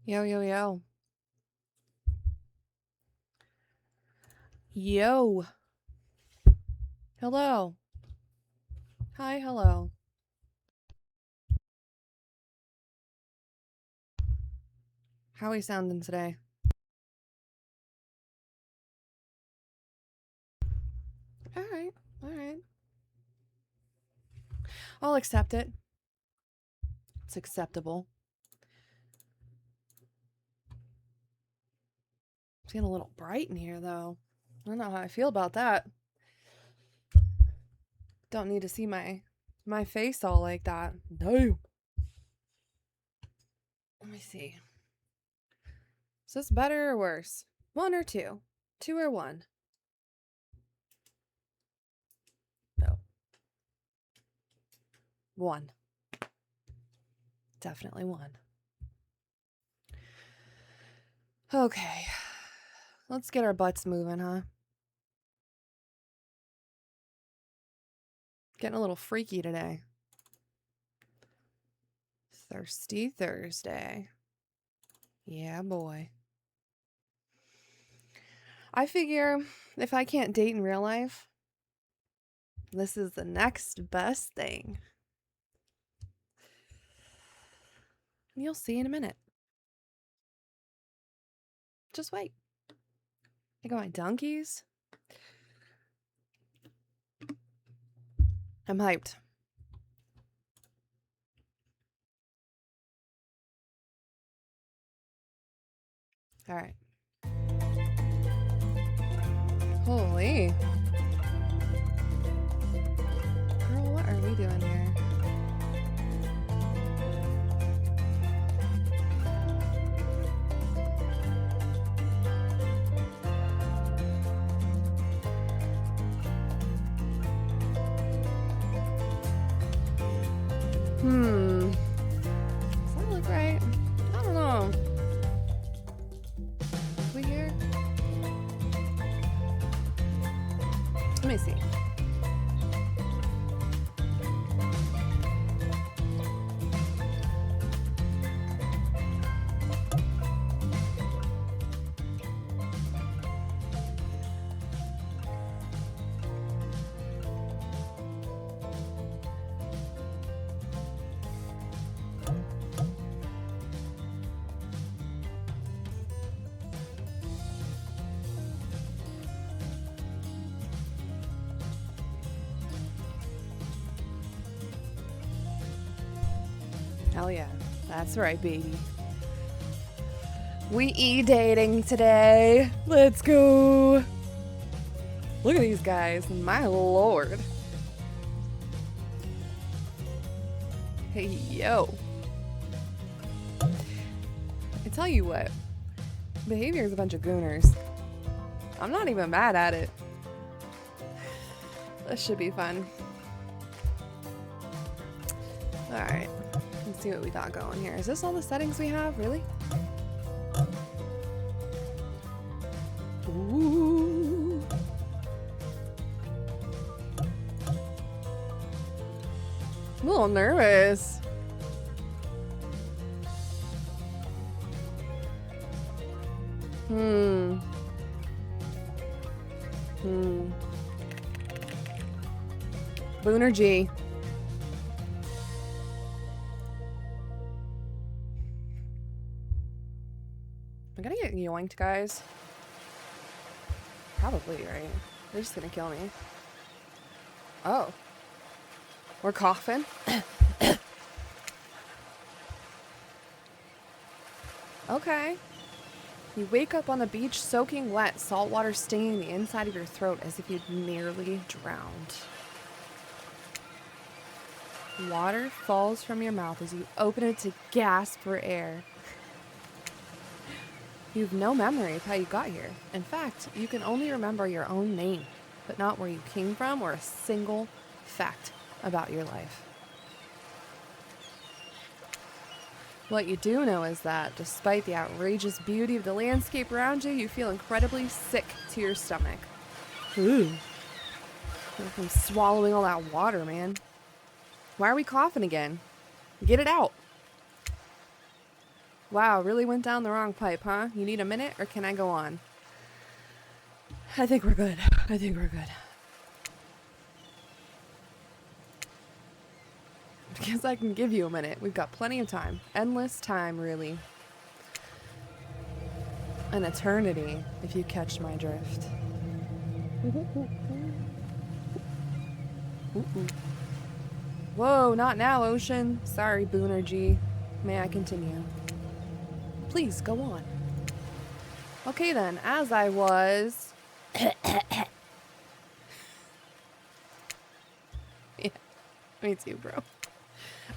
Yo, yo, yo. Yo. Hello. Hi, hello. How are we sounding today? Alright, alright. I'll accept it. It's acceptable. It's getting a little bright in here, though. I don't know how I feel about that. Don't need to see my face all like that. No. Let me see. Is this better or worse? 1 or 2? 2 or 1? No. 1. Definitely 1. Okay. Let's get our butts moving, huh? Getting a little freaky today. Thirsty Thursday. Yeah, boy. I figure if I can't date in real life, this is the next best thing. You'll see in a minute. Just wait. I got my donkeys. I'm hyped. All right. Holy. Girl, what are we doing here? Does that look right? I don't know. We here? Let me see. Hell yeah. That's right, baby. We e-dating today. Let's go. Look at these guys. My lord. Hey, yo. I tell you what. Behavior is a bunch of gooners. I'm not even mad at it. This should be fun. Alright. Let's see what we got going here. Is this all the settings we have? Really? Ooh. I'm a little nervous. Booner G. I'm gonna get yoinked, guys. Probably, right? They're just gonna kill me. Oh. We're coughing. Okay. You wake up on the beach soaking wet, salt water stinging the inside of your throat as if you'd nearly drowned. Water falls from your mouth as you open it to gasp for air. You've no memory of how you got here. In fact, you can only remember your own name, but not where you came from or a single fact about your life. What you do know is that, despite the outrageous beauty of the landscape around you, you feel incredibly sick to your stomach. Ooh. From swallowing all that water, man. Why are we coughing again? Get it out. Wow, really went down the wrong pipe, huh? You need a minute, or can I go on? I think we're good. I think we're good. Because I can give you a minute. We've got plenty of time. Endless time, really. An eternity, if you catch my drift. Whoa, not now, Ocean. Sorry, Boonergy. May I continue? Please, go on. Okay then, as I was... Yeah, me too, bro.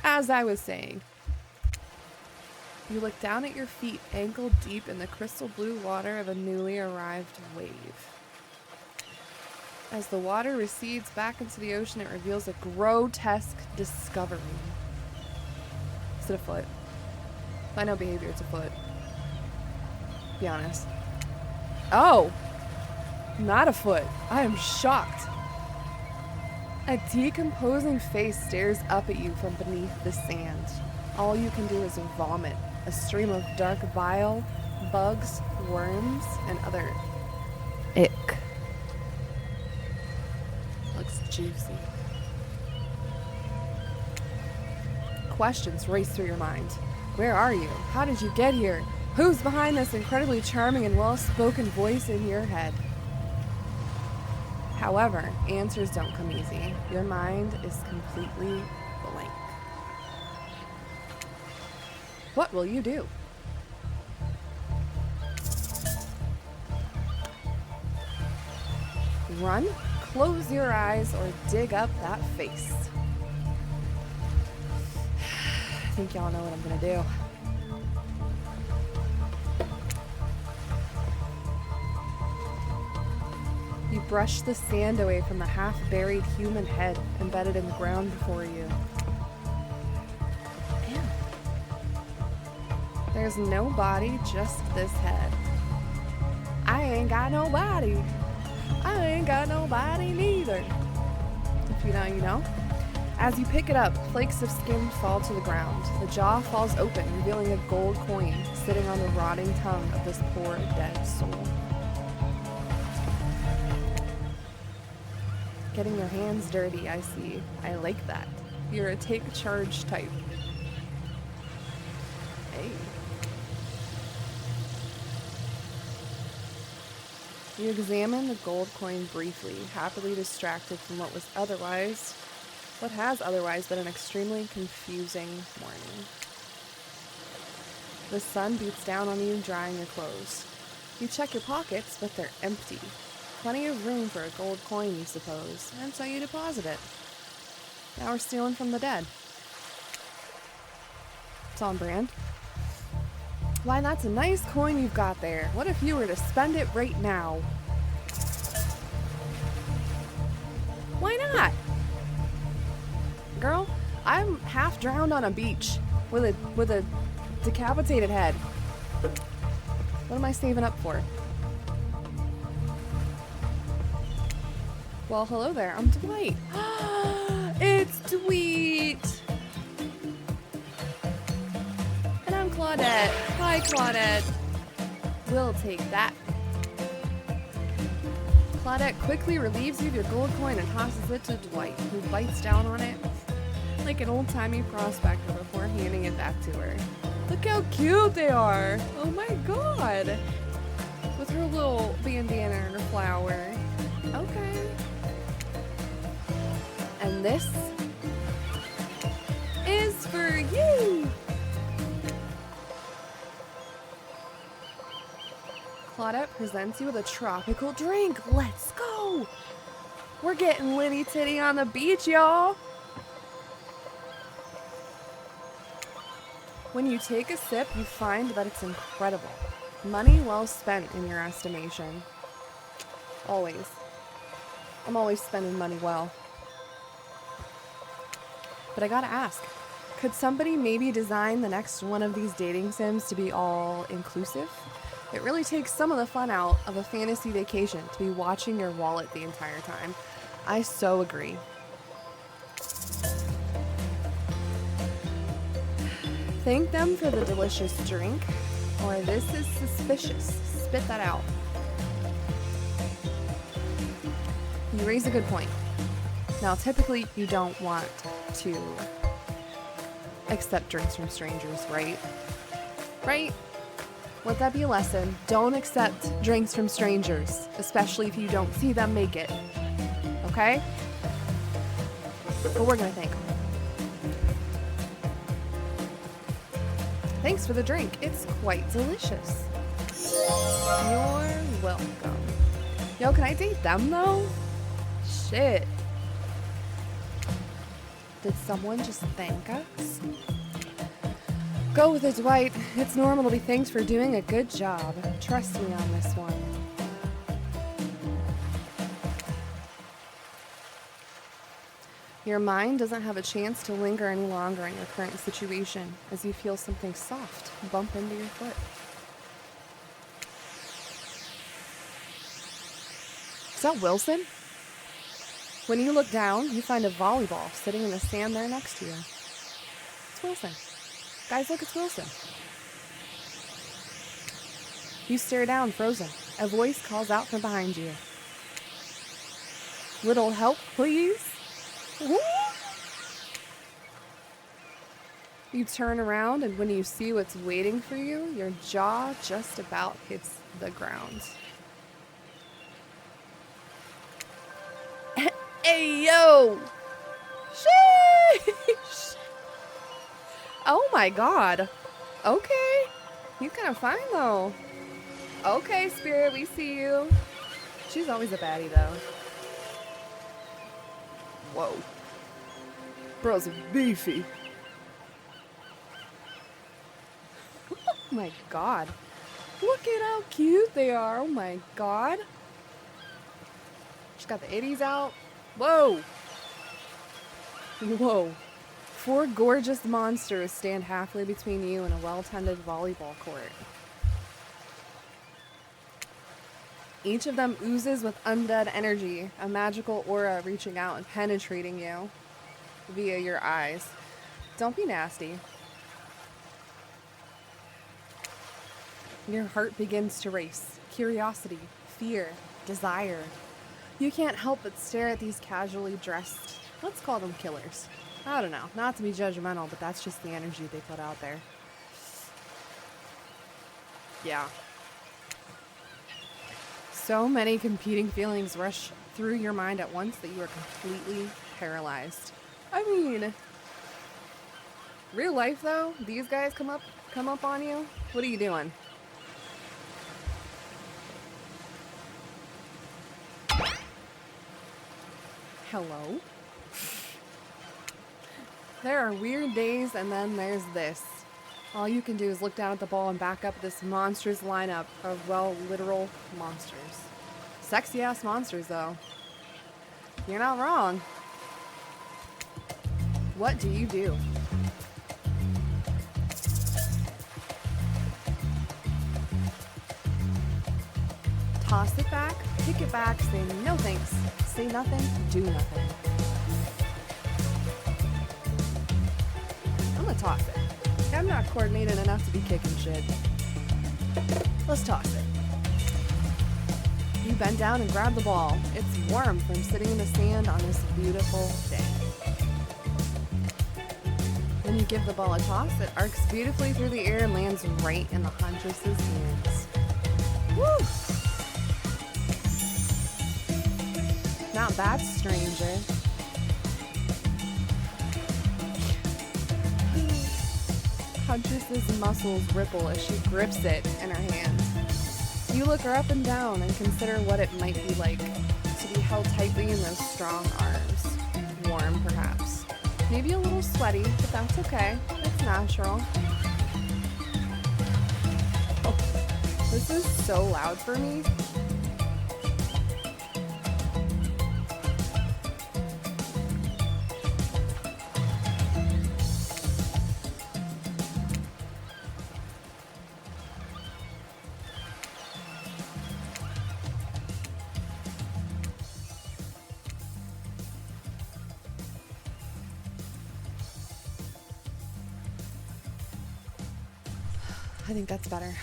As I was saying, you look down at your feet, ankle deep in the crystal blue water of a newly arrived wave. As the water recedes back into the ocean, it reveals a grotesque discovery. Is it a foot? By no behavior, it's a foot. Be honest. Oh! Not a foot. I am shocked. A decomposing face stares up at you from beneath the sand. All you can do is vomit. A stream of dark bile, bugs, worms, and other ick. Looks juicy. Questions race through your mind. Where are you? How did you get here? Who's behind this incredibly charming and well-spoken voice in your head? However, answers don't come easy. Your mind is completely blank. What will you do? Run, close your eyes, or dig up that face. I think y'all know what I'm gonna do. You brush the sand away from the half-buried human head embedded in the ground before you. Damn. There's no body, just this head. I ain't got no body. I ain't got nobody neither. If you know, you know. As you pick it up, flakes of skin fall to the ground. The jaw falls open, revealing a gold coin sitting on the rotting tongue of this poor dead soul. Getting your hands dirty, I see. I like that. You're a take charge type. Hey. You examine the gold coin briefly, happily distracted from what has otherwise been an extremely confusing morning. The sun beats down on you, drying your clothes. You check your pockets, but they're empty. Plenty of room for a gold coin, you suppose, and so you deposit it. Now we're stealing from the dead. It's on brand. Why, that's a nice coin you've got there. What if you were to spend it right now? Why not? Girl, I'm half drowned on a beach with a decapitated head. What am I saving up for? Well, hello there. I'm Dwight. It's Tweet. And I'm Claudette. Hi, Claudette. We'll take that. Claudette quickly relieves you of your gold coin and tosses it to Dwight, who bites down on it like an old-timey prospector before handing it back to her. Look how cute they are. Oh my god. With her little bandana and her flower. Okay. And this is for you. Claudette presents you with a tropical drink. Let's go. We're getting litty titty on the beach, y'all. When you take a sip, you find that it's incredible. Money well spent in your estimation. Always. I'm always spending money well. But I gotta ask, could somebody maybe design the next one of these dating sims to be all inclusive? It really takes some of the fun out of a fantasy vacation to be watching your wallet the entire time. I so agree. Thank them for the delicious drink, or this is suspicious. Spit that out. You raise a good point. Now, typically, you don't want to accept drinks from strangers, right? Right? Let that be a lesson. Don't accept drinks from strangers, especially if you don't see them make it. Okay? But we're gonna thank them. Thanks for the drink. It's quite delicious. You're welcome. Yo, can I date them though? Shit. Did someone just thank us? Go with it, Dwight. It's normal to be thanked for doing a good job. Trust me on this one. Your mind doesn't have a chance to linger any longer in your current situation as you feel something soft bump into your foot. Is that Wilson? When you look down, you find a volleyball sitting in the sand there next to you. It's Wilson. Guys, look, it's Wilson. You stare down, frozen. A voice calls out from behind you. Little help, please? You turn around, and when you see what's waiting for you, your jaw just about hits the ground. Hey, yo! Sheesh! Oh my god. Okay. He's kind of fine, though. Okay, Spirit, we see you. She's always a baddie, though. Whoa. Bro's beefy. Oh my god. Look at how cute they are. Oh my god. She's got the itties out. Whoa. Whoa. 4 gorgeous monsters stand halfway between you and a well-tended volleyball court. Each of them oozes with undead energy, a magical aura reaching out and penetrating you via your eyes. Don't be nasty. Your heart begins to race. Curiosity, fear, desire. You can't help but stare at these casually dressed, let's call them killers. I don't know, not to be judgmental, but that's just the energy they put out there. Yeah. So many competing feelings rush through your mind at once that you are completely paralyzed. I mean, real life though, these guys come up on you. What are you doing? Hello? There are weird days, and then there's this. All you can do is look down at the ball and back up this monstrous lineup of, well, literal monsters. Sexy-ass monsters, though. You're not wrong. What do you do? Toss it back, kick it back, say no thanks. Say nothing, do nothing. I'm gonna toss it. I'm not coordinated enough to be kicking shit. Let's toss it. You bend down and grab the ball. It's warm from sitting in the sand on this beautiful day. When you give the ball a toss, it arcs beautifully through the air and lands right in the Huntress's hands. Woo! Not bad, stranger. Huntress's muscles ripple as she grips it in her hand. You look her up and down and consider what it might be like to be held tightly in those strong arms. Warm, perhaps. Maybe a little sweaty, but that's okay. It's natural. Oh, this is so loud for me. I think that's better.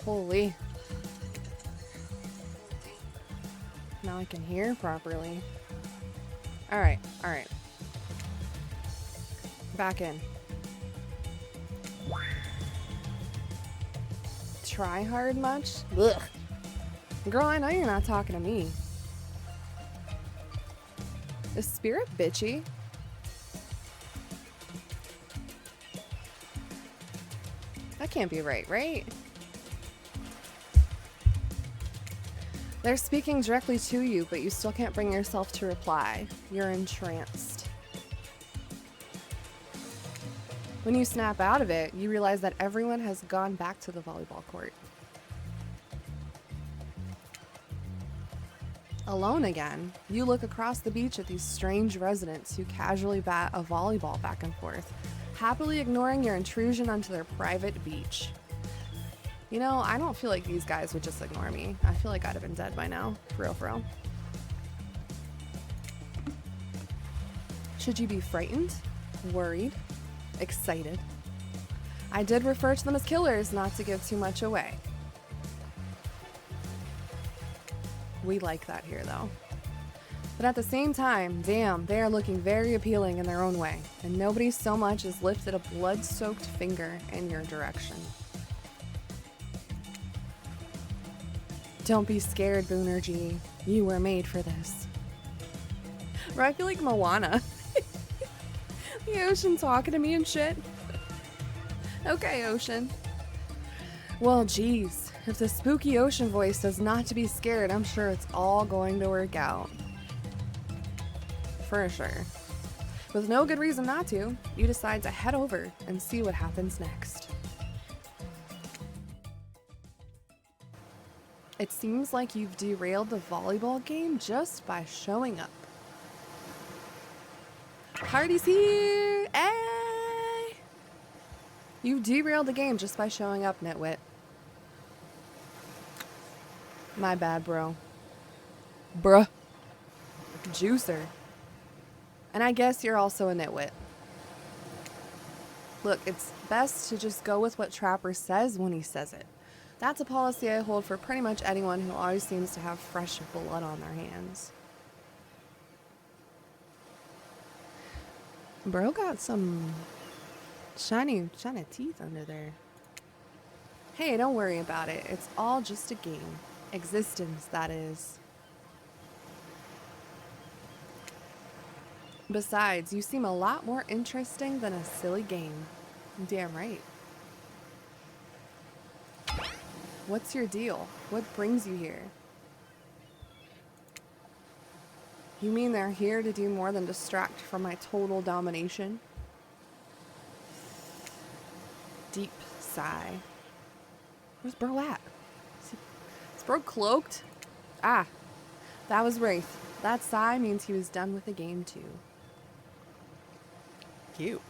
Holy. Now I can hear properly. All right. Back in. Try hard much? Ugh. Girl, I know you're not talking to me. Is Spirit bitchy? That can't be right? They're speaking directly to you, but you still can't bring yourself to reply. You're entranced. When you snap out of it, you realize that everyone has gone back to the volleyball court. Alone again, you look across the beach at these strange residents who casually bat a volleyball back and forth, happily ignoring your intrusion onto their private beach. You know, I don't feel like these guys would just ignore me. I feel like I'd have been dead by now. For real. Should you be frightened, worried, excited? I did refer to them as killers, not to give too much away. We like that here, though. But at the same time, damn, they are looking very appealing in their own way, and nobody so much as lifted a blood-soaked finger in your direction. Don't be scared, Boonergy. You were made for this. Bro, I feel like Moana. The ocean talking to me and shit. Okay, ocean. Well, geez. If the spooky ocean voice says not to be scared, I'm sure it's all going to work out. For sure. With no good reason not to, you decide to head over and see what happens next. It seems like you've derailed the volleyball game just by showing up. Party's here! Hey! You derailed the game just by showing up, nitwit. My bad, bro. Bruh. Juicer. And I guess you're also a nitwit. Look, it's best to just go with what Trapper says when he says it. That's a policy I hold for pretty much anyone who always seems to have fresh blood on their hands. Bro got some shiny teeth under there. Hey, don't worry about it. It's all just a game. Existence, that is. Besides, you seem a lot more interesting than a silly game. Damn right. What's your deal? What brings you here? You mean they're here to do more than distract from my total domination? Deep sigh. Where's bro at? Is bro cloaked? Ah, that was Wraith. That sigh means he was done with the game too. Cute.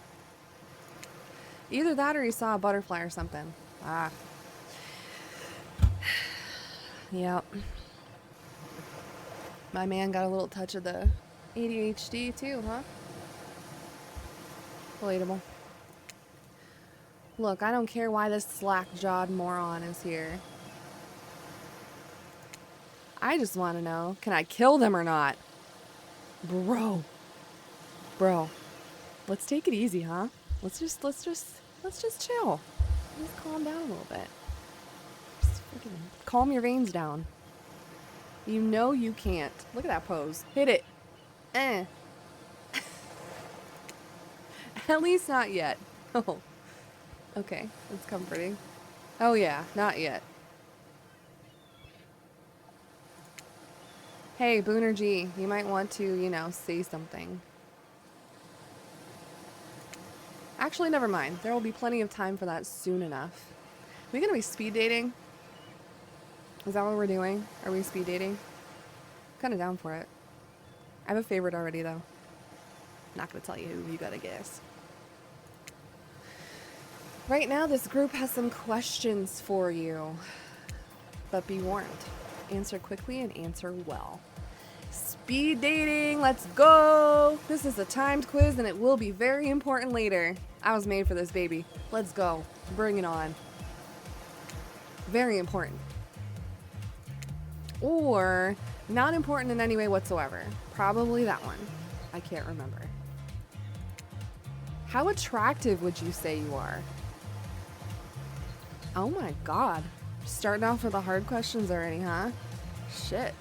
Either that or he saw a butterfly or something. Ah. Yep. My man got a little touch of the ADHD too, huh? Relatable. Look, I don't care why this slack-jawed moron is here. I just want to know, can I kill them or not? Bro. Let's take it easy, huh? Let's just chill. Let's calm down a little bit. Just fucking calm your veins down. You know you can't. Look at that pose. Hit it. At least not yet. Oh. Okay, that's comforting. Oh yeah, not yet. Hey, Boonergy, you might want to, say something. Actually, never mind. There will be plenty of time for that soon enough. Are we gonna be speed dating? Is that what we're doing? Are we speed dating? Kind of down for it. I have a favorite already, though. Not gonna tell you who, you gotta guess. Right now, this group has some questions for you. But be warned. Answer quickly and answer well. Speed dating, let's go! This is a timed quiz and it will be very important later. I was made for this, baby. Let's go. Bring it on. Very important. Or not important in any way whatsoever. Probably that one. I can't remember. How attractive would you say you are? Oh my god. Starting off with the hard questions already, huh? Shit.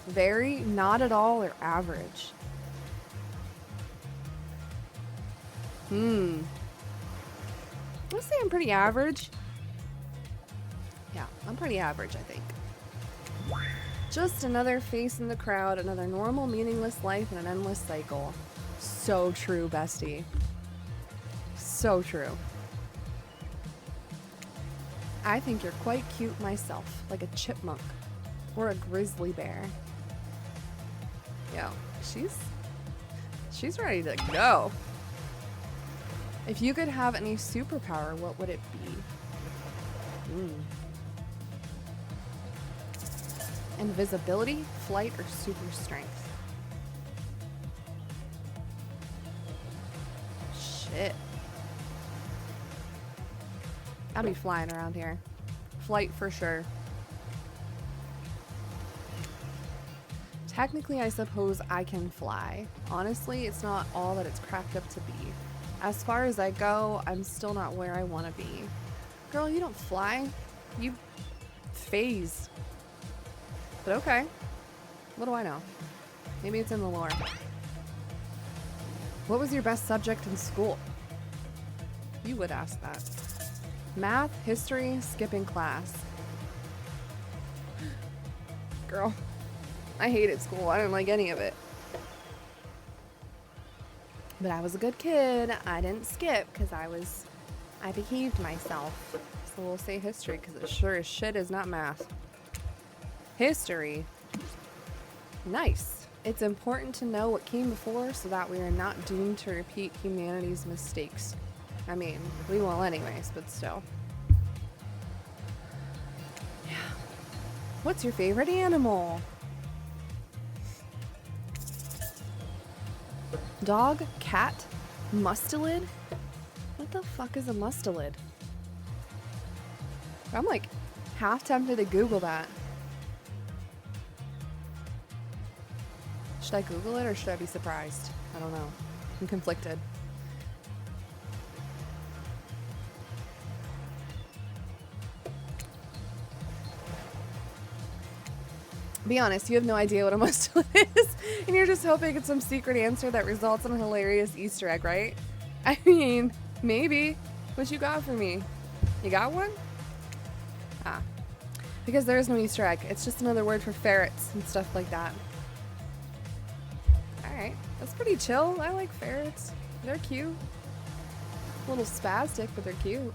Very, not at all, or average? Let's say I'm pretty average. Yeah, I'm pretty average, I think. Just another face in the crowd, another normal, meaningless life in an endless cycle. So true, bestie. So true. I think you're quite cute myself, like a chipmunk or a grizzly bear. Yo, she's ready to go. If you could have any superpower, what would it be? Invisibility, flight, or super strength? Shit. I'll be flying around here. Flight for sure. Technically, I suppose I can fly. Honestly, it's not all that it's cracked up to be. As far as I go, I'm still not where I want to be. Girl, you don't fly. You phase. But okay. What do I know? Maybe it's in the lore. What was your best subject in school? You would ask that. Math, history, skipping class. Girl, I hated school. I didn't like any of it. But I was a good kid. I didn't skip because I behaved myself. So we'll say history because it sure as shit is not math. History. Nice. It's important to know what came before so that we are not doomed to repeat humanity's mistakes. I mean, we will anyways, but still. Yeah. What's your favorite animal? Dog, cat, mustelid? What the fuck is a mustelid? I'm like half tempted to Google that. Should I Google it or should I be surprised? I don't know. I'm conflicted. Be honest, you have no idea what a mustelid is, and you're just hoping it's some secret answer that results in a hilarious Easter egg, right? I mean, maybe. What you got for me? You got one? Ah. Because there is no Easter egg. It's just another word for ferrets and stuff like that. Alright. That's pretty chill. I like ferrets. They're cute. A little spastic, but they're cute.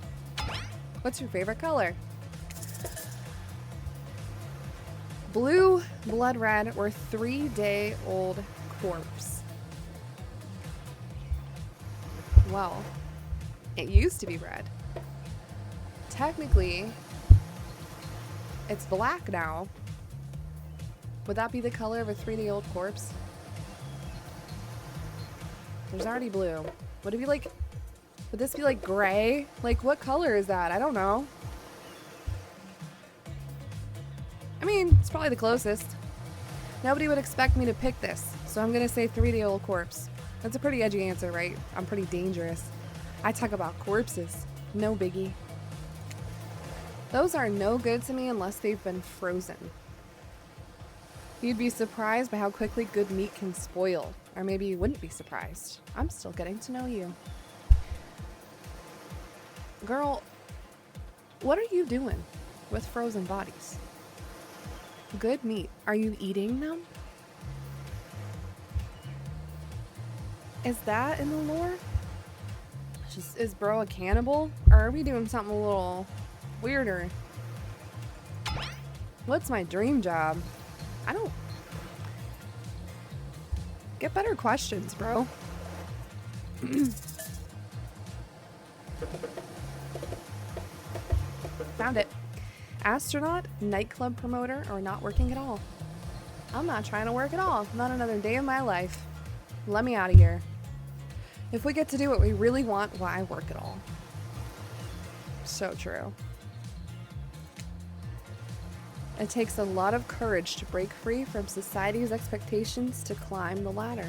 What's your favorite color? Blue, blood red, or 3-day-old corpse. Well, it used to be red. Technically, it's black now. Would that be the color of a 3-day-old corpse? There's already blue. Would it be like, would this be like gray? Like, what color is that? I don't know. I mean, it's probably the closest. Nobody would expect me to pick this, so I'm gonna say 3-day-old corpse. That's a pretty edgy answer, right? I'm pretty dangerous. I talk about corpses. No biggie. Those are no good to me unless they've been frozen. You'd be surprised by how quickly good meat can spoil. Or maybe you wouldn't be surprised. I'm still getting to know you. Girl, what are you doing with frozen bodies? Good meat. Are you eating them? Is that in the lore? Is bro a cannibal? Or are we doing something a little weirder? What's my dream job? I don't... Get better questions, bro. Found it. Astronaut, nightclub promoter, or not working at all? I'm not trying to work at all. Not another day of my life. Let me out of here. If we get to do what we really want, why work at all? So true. It takes a lot of courage to break free from society's expectations to climb the ladder.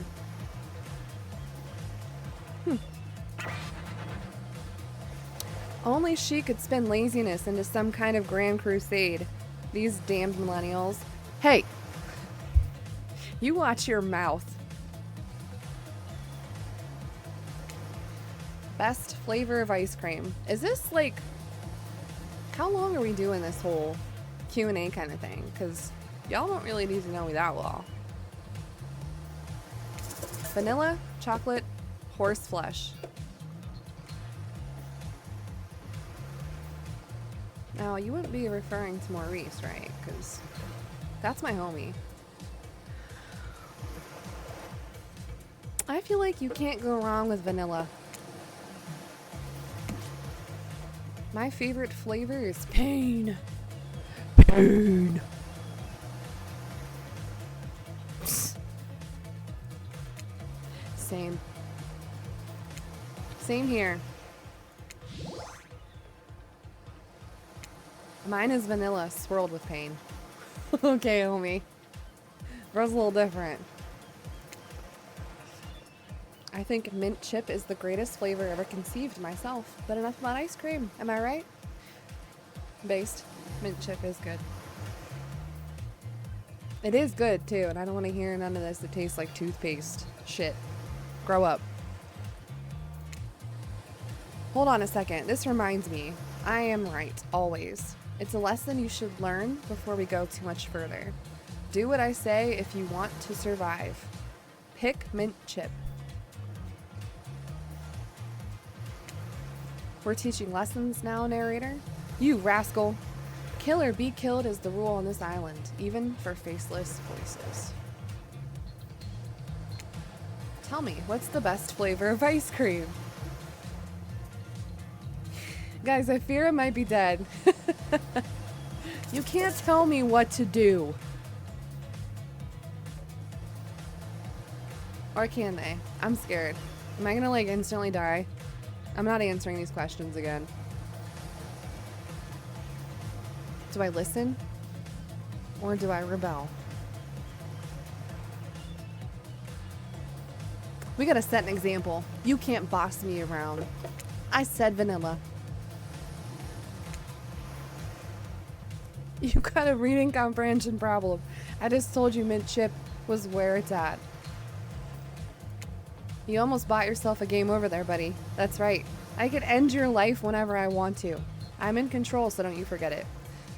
Only she could spin laziness into some kind of grand crusade. These damned millennials. Hey! You watch your mouth. Best flavor of ice cream. Is this like... How long are we doing this whole Q&A kind of thing? Because y'all don't really need to know me that well. Vanilla, chocolate, horse flesh. Now, you wouldn't be referring to Maurice, right? Because that's my homie. I feel like you can't go wrong with vanilla. My favorite flavor is pain. Pain. Same. Same here. Mine is vanilla swirled with pain. Okay, homie. Bro's a little different. I think mint chip is the greatest flavor ever conceived myself, but enough about ice cream. Am I right? Based. Mint chip is good. It is good too, and I don't want to hear none of this that tastes like toothpaste. Shit. Grow up. Hold on a second. This reminds me. I am right, always. It's a lesson you should learn before we go too much further. Do what I say if you want to survive. Pick mint chip. We're teaching lessons now, narrator. You rascal. Kill or be killed is the rule on this island, even for faceless voices. Tell me, what's the best flavor of ice cream? Guys, I fear I might be dead. You can't tell me what to do. Or can they? I'm scared. Am I gonna like instantly die? I'm not answering these questions again. Do I listen? Or do I rebel? We gotta set an example. You can't boss me around. I said vanilla. You got a reading comprehension problem. I just told you mint chip was where it's at. You almost bought yourself a game over there, buddy. That's right. I could end your life whenever I want to. I'm in control, so don't you forget it.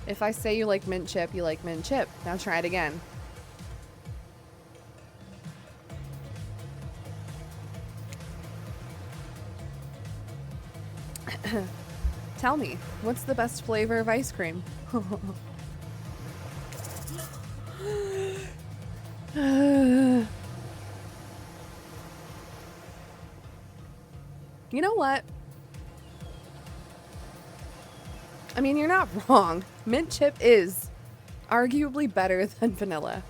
If I say you like mint chip, you like mint chip. Now try it again. Tell me, what's the best flavor of ice cream? You know what? I mean, you're not wrong. Mint chip is arguably better than vanilla.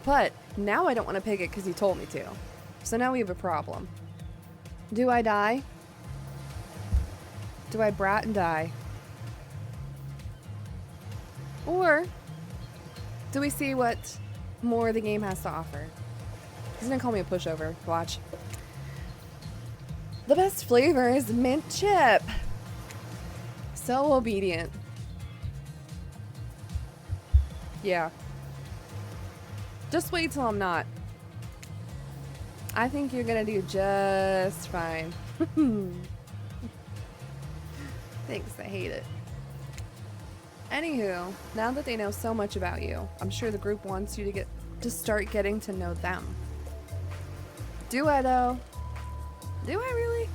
But now I don't want to pick it because you told me to. So now we have a problem. Do I die? Do I brat and die? Or do we see what more the game has to offer? He's gonna call me a pushover. Watch. The best flavor is mint chip. So obedient. Yeah. Just wait till I'm not. I think you're gonna do just fine. Thanks, I hate it. Anywho, now that they know so much about you, I'm sure the group wants you to start getting to know them. Do I though? Do I really?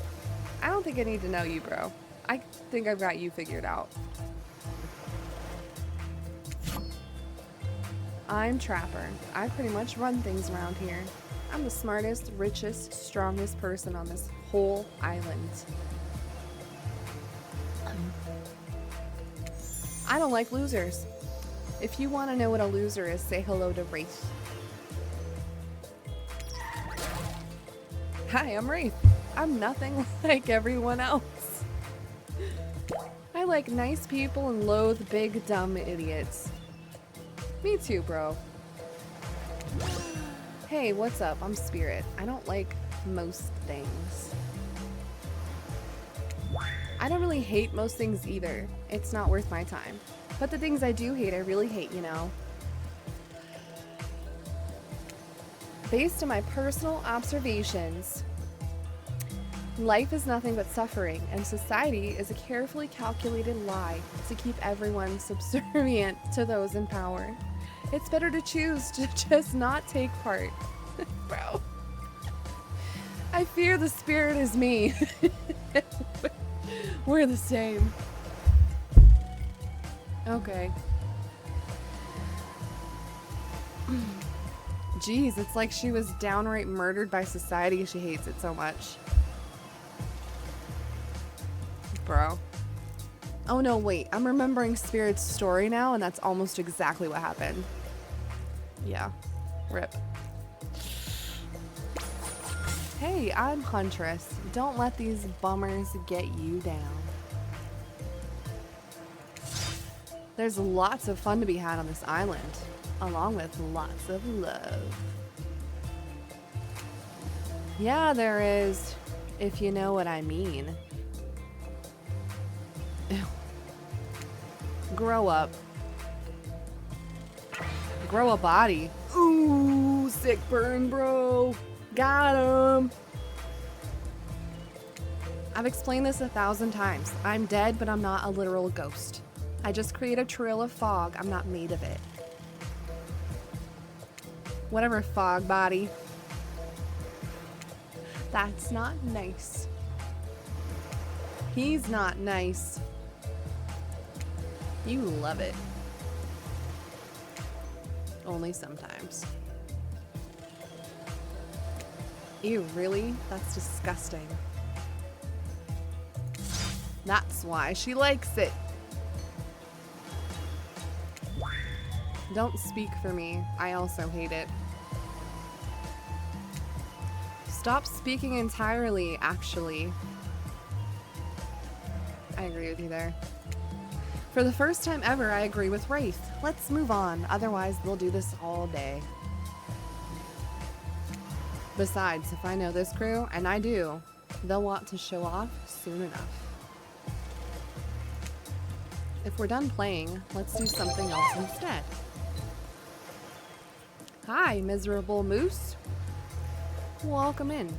I don't think I need to know you, bro. I think I've got you figured out. I'm Trapper. I pretty much run things around here. I'm the smartest, richest, strongest person on this whole island. I don't like losers. If you want to know what a loser is, say hello to Wraith. Hi, I'm Wraith. I'm nothing like everyone else. I like nice people and loathe big, dumb idiots. Me too, bro. Hey, what's up? I'm Spirit. I don't like most things. I don't really hate most things either. It's not worth my time. But the things I do hate, I really hate, you know. Based on my personal observations, life is nothing but suffering, and society is a carefully calculated lie to keep everyone subservient to those in power. It's better to choose to just not take part. Bro. I fear the spirit is me. We're the same. Okay. Jeez, it's like she was downright murdered by society. She hates it so much. Bro. Oh no, wait. I'm remembering Spirit's story now, and that's almost exactly what happened. Yeah. Rip. Hey, I'm Huntress. Don't let these bummers get you down. There's lots of fun to be had on this island, along with lots of love. Yeah, there is, if you know what I mean. Ew. Grow up. Grow a body. Ooh, sick burn, bro. Got him. I've explained this 1,000 times. I'm dead, but I'm not a literal ghost. I just create a trail of fog. I'm not made of it. Whatever, fog body. That's not nice. He's not nice. You love it. Only sometimes. Ew, really? That's disgusting. That's why she likes it. Don't speak for me. I also hate it. Stop speaking entirely, actually. I agree with you there. For the first time ever, I agree with Wraith. Let's move on, otherwise they'll do this all day. Besides, if I know this crew, and I do, they'll want to show off soon enough. If we're done playing, let's do something else instead. Hi, miserable moose. Welcome in.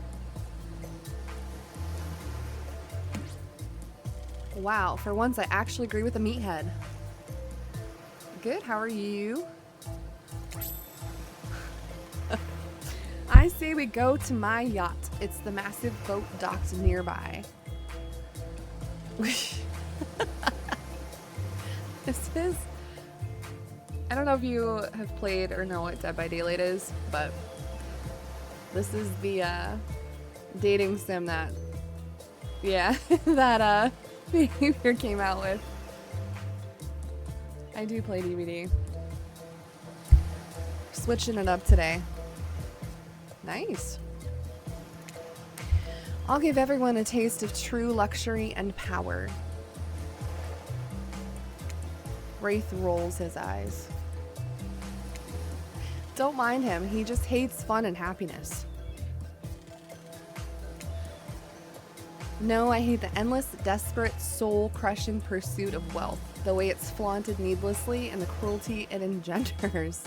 Wow, for once I actually agree with the meathead. Good, how are you? I say we go to my yacht. It's the massive boat docked nearby. This is... I don't know if you have played or know what Dead by Daylight is, but this is the dating sim that, yeah, that Behavior came out with. I do play DVD. Switching it up today. Nice. I'll give everyone a taste of true luxury and power. Wraith rolls his eyes. Don't mind him, he just hates fun and happiness. No, I hate the endless, desperate, soul-crushing pursuit of wealth, the way it's flaunted needlessly and the cruelty it engenders.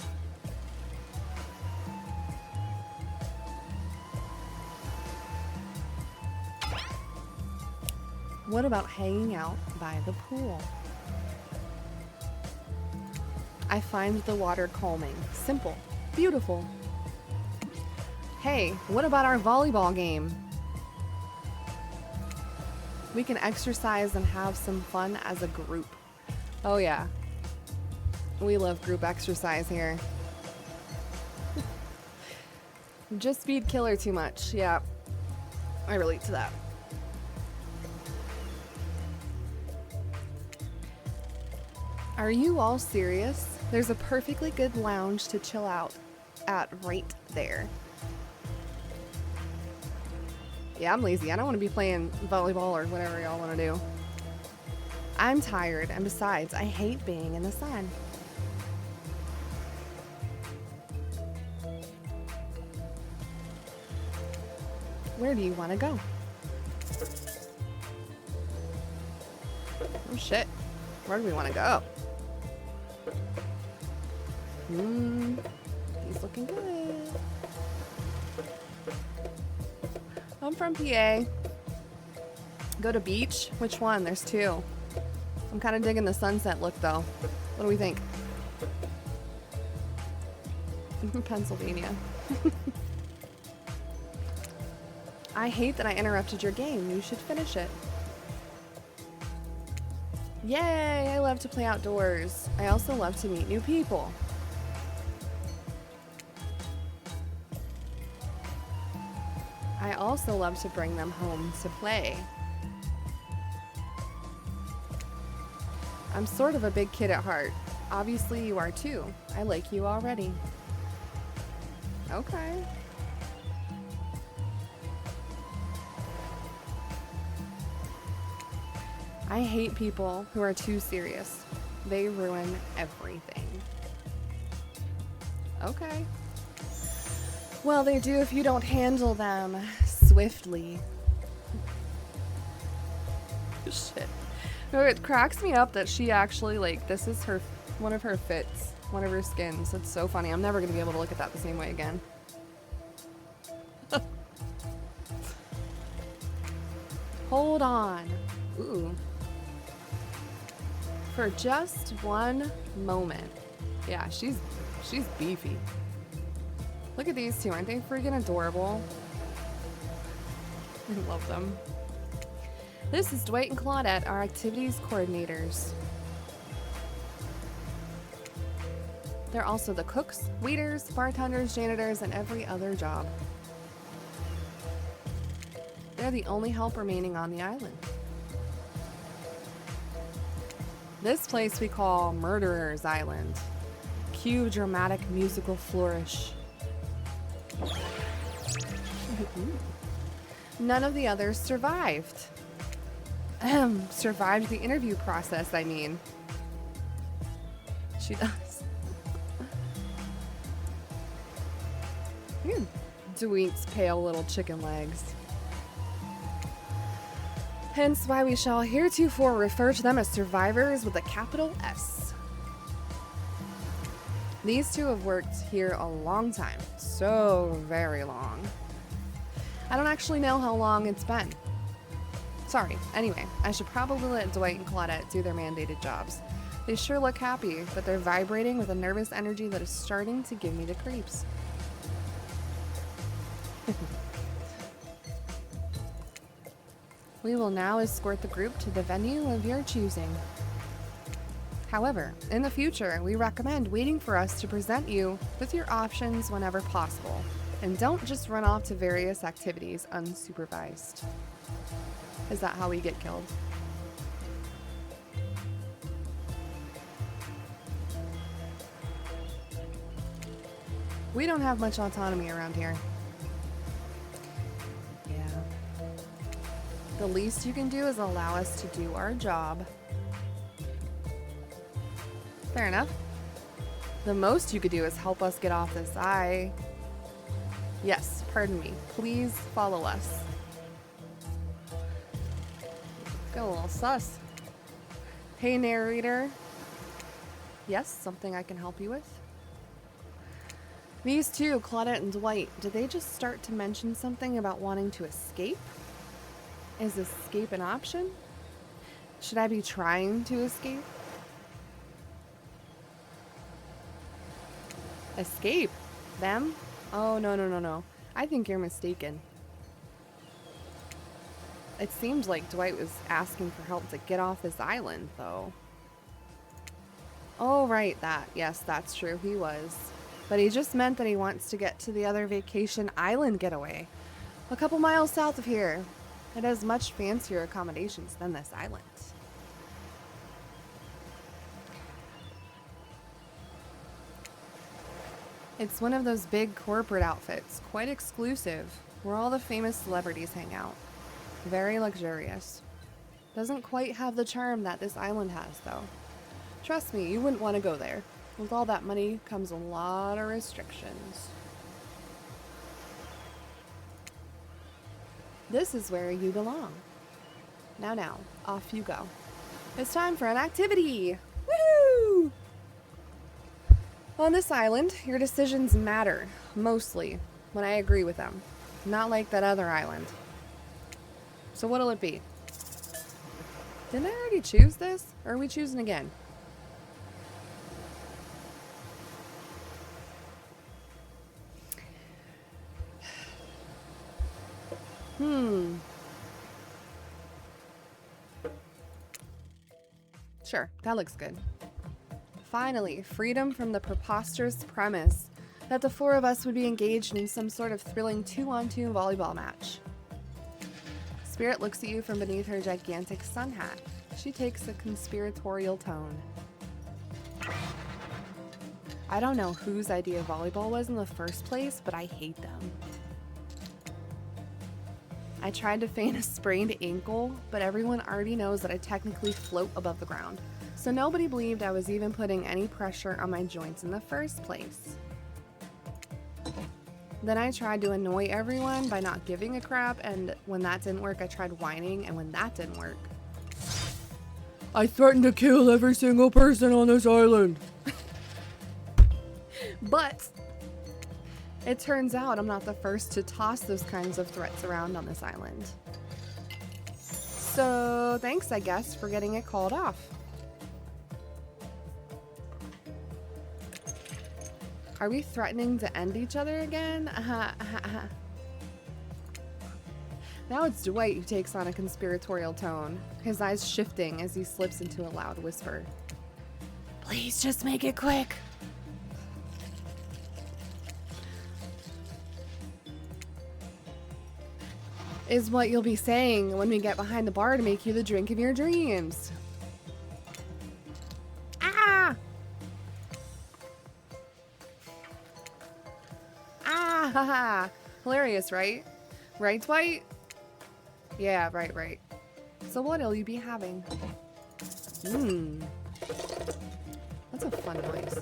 What about hanging out by the pool? I find the water calming, simple, beautiful. Hey, what about our volleyball game? We can exercise and have some fun as a group. Oh yeah. We love group exercise here. Just feed Killer too much. Yeah. I relate to that. Are you all serious? There's a perfectly good lounge to chill out at right there. Yeah, I'm lazy. I don't want to be playing volleyball or whatever y'all want to do. I'm tired, and besides, I hate being in the sun. Where do you want to go? Oh shit. Where do we want to go? He's looking good. I'm from PA. Go to beach? Which one? There's two. I'm kind of digging the sunset look though. What do we think? Pennsylvania. I hate that I interrupted your game. You should finish it. Yay! I love to play outdoors. I also love to meet new people. I also love to bring them home to play. I'm sort of a big kid at heart. Obviously you are too. I like you already. Okay. I hate people who are too serious. They ruin everything. Okay. Well, they do if you don't handle them swiftly. Shit. No, it cracks me up that she actually, like, this is her, one of her fits, one of her skins. It's so funny. I'm never going to be able to look at that the same way again. Hold on. Ooh. For just one moment. Yeah, she's beefy. Look at these two. Aren't they freaking adorable? I love them. This is Dwight and Claudette, our activities coordinators. They're also the cooks, waiters, bartenders, janitors, and every other job. They're the only help remaining on the island. This place we call Murderer's Island. Cue dramatic musical flourish. None of the others survived. Survived the interview process, I mean. She does. Dweet's pale little chicken legs. Hence why we shall heretofore refer to them as survivors with a capital S. These two have worked here a long time. So very long. I don't actually know how long it's been. Sorry. Anyway, I should probably let Dwight and Claudette do their mandated jobs. They sure look happy, but they're vibrating with a nervous energy that is starting to give me the creeps. We will now escort the group to the venue of your choosing. However, in the future, we recommend waiting for us to present you with your options whenever possible, and don't just run off to various activities unsupervised. Is that how we get killed? We don't have much autonomy around here. Yeah. The least you can do is allow us to do our job. Fair enough. The most you could do is help us get off this eye. Yes, pardon me. Please follow us. Got a little sus. Hey, narrator. Yes, something I can help you with? These two, Claudette and Dwight, did they just start to mention something about wanting to escape? Is escape an option? Should I be trying to escape? Escape? Them? Oh, no. I think you're mistaken. It seems like Dwight was asking for help to get off this island, though. Oh, right, that. Yes, that's true, he was. But he just meant that he wants to get to the other vacation island getaway. A couple miles south of here. It has much fancier accommodations than this island. It's one of those big corporate outfits, quite exclusive, where all the famous celebrities hang out. Very luxurious. Doesn't quite have the charm that this island has, though. Trust me, you wouldn't want to go there. With all that money comes a lot of restrictions. This is where you belong. Now, off you go. It's time for an activity! Woohoo! On this island, your decisions matter, mostly, when I agree with them. Not like that other island. So what'll it be? Didn't I already choose this? Or are we choosing again? Sure, that looks good. Finally, freedom from the preposterous premise that the four of us would be engaged in some sort of thrilling 2-on-2 volleyball match. Spirit looks at you from beneath her gigantic sun hat. She takes a conspiratorial tone. I don't know whose idea volleyball was in the first place, but I hate them. I tried to feign a sprained ankle, but everyone already knows that I technically float above the ground, so nobody believed I was even putting any pressure on my joints in the first place. Then I tried to annoy everyone by not giving a crap, and when that didn't work, I tried whining, and when that didn't work, I threatened to kill every single person on this island. But it turns out I'm not the first to toss those kinds of threats around on this island. So thanks, I guess, for getting it called off. Are we threatening to end each other again? Now it's Dwight who takes on a conspiratorial tone, his eyes shifting as he slips into a loud whisper. Please just make it quick. Is what you'll be saying when we get behind the bar to make you the drink of your dreams. Ah! Ah! Haha! Hilarious, right? Right, Dwight? Yeah, right. So what'll you be having? That's a fun noise.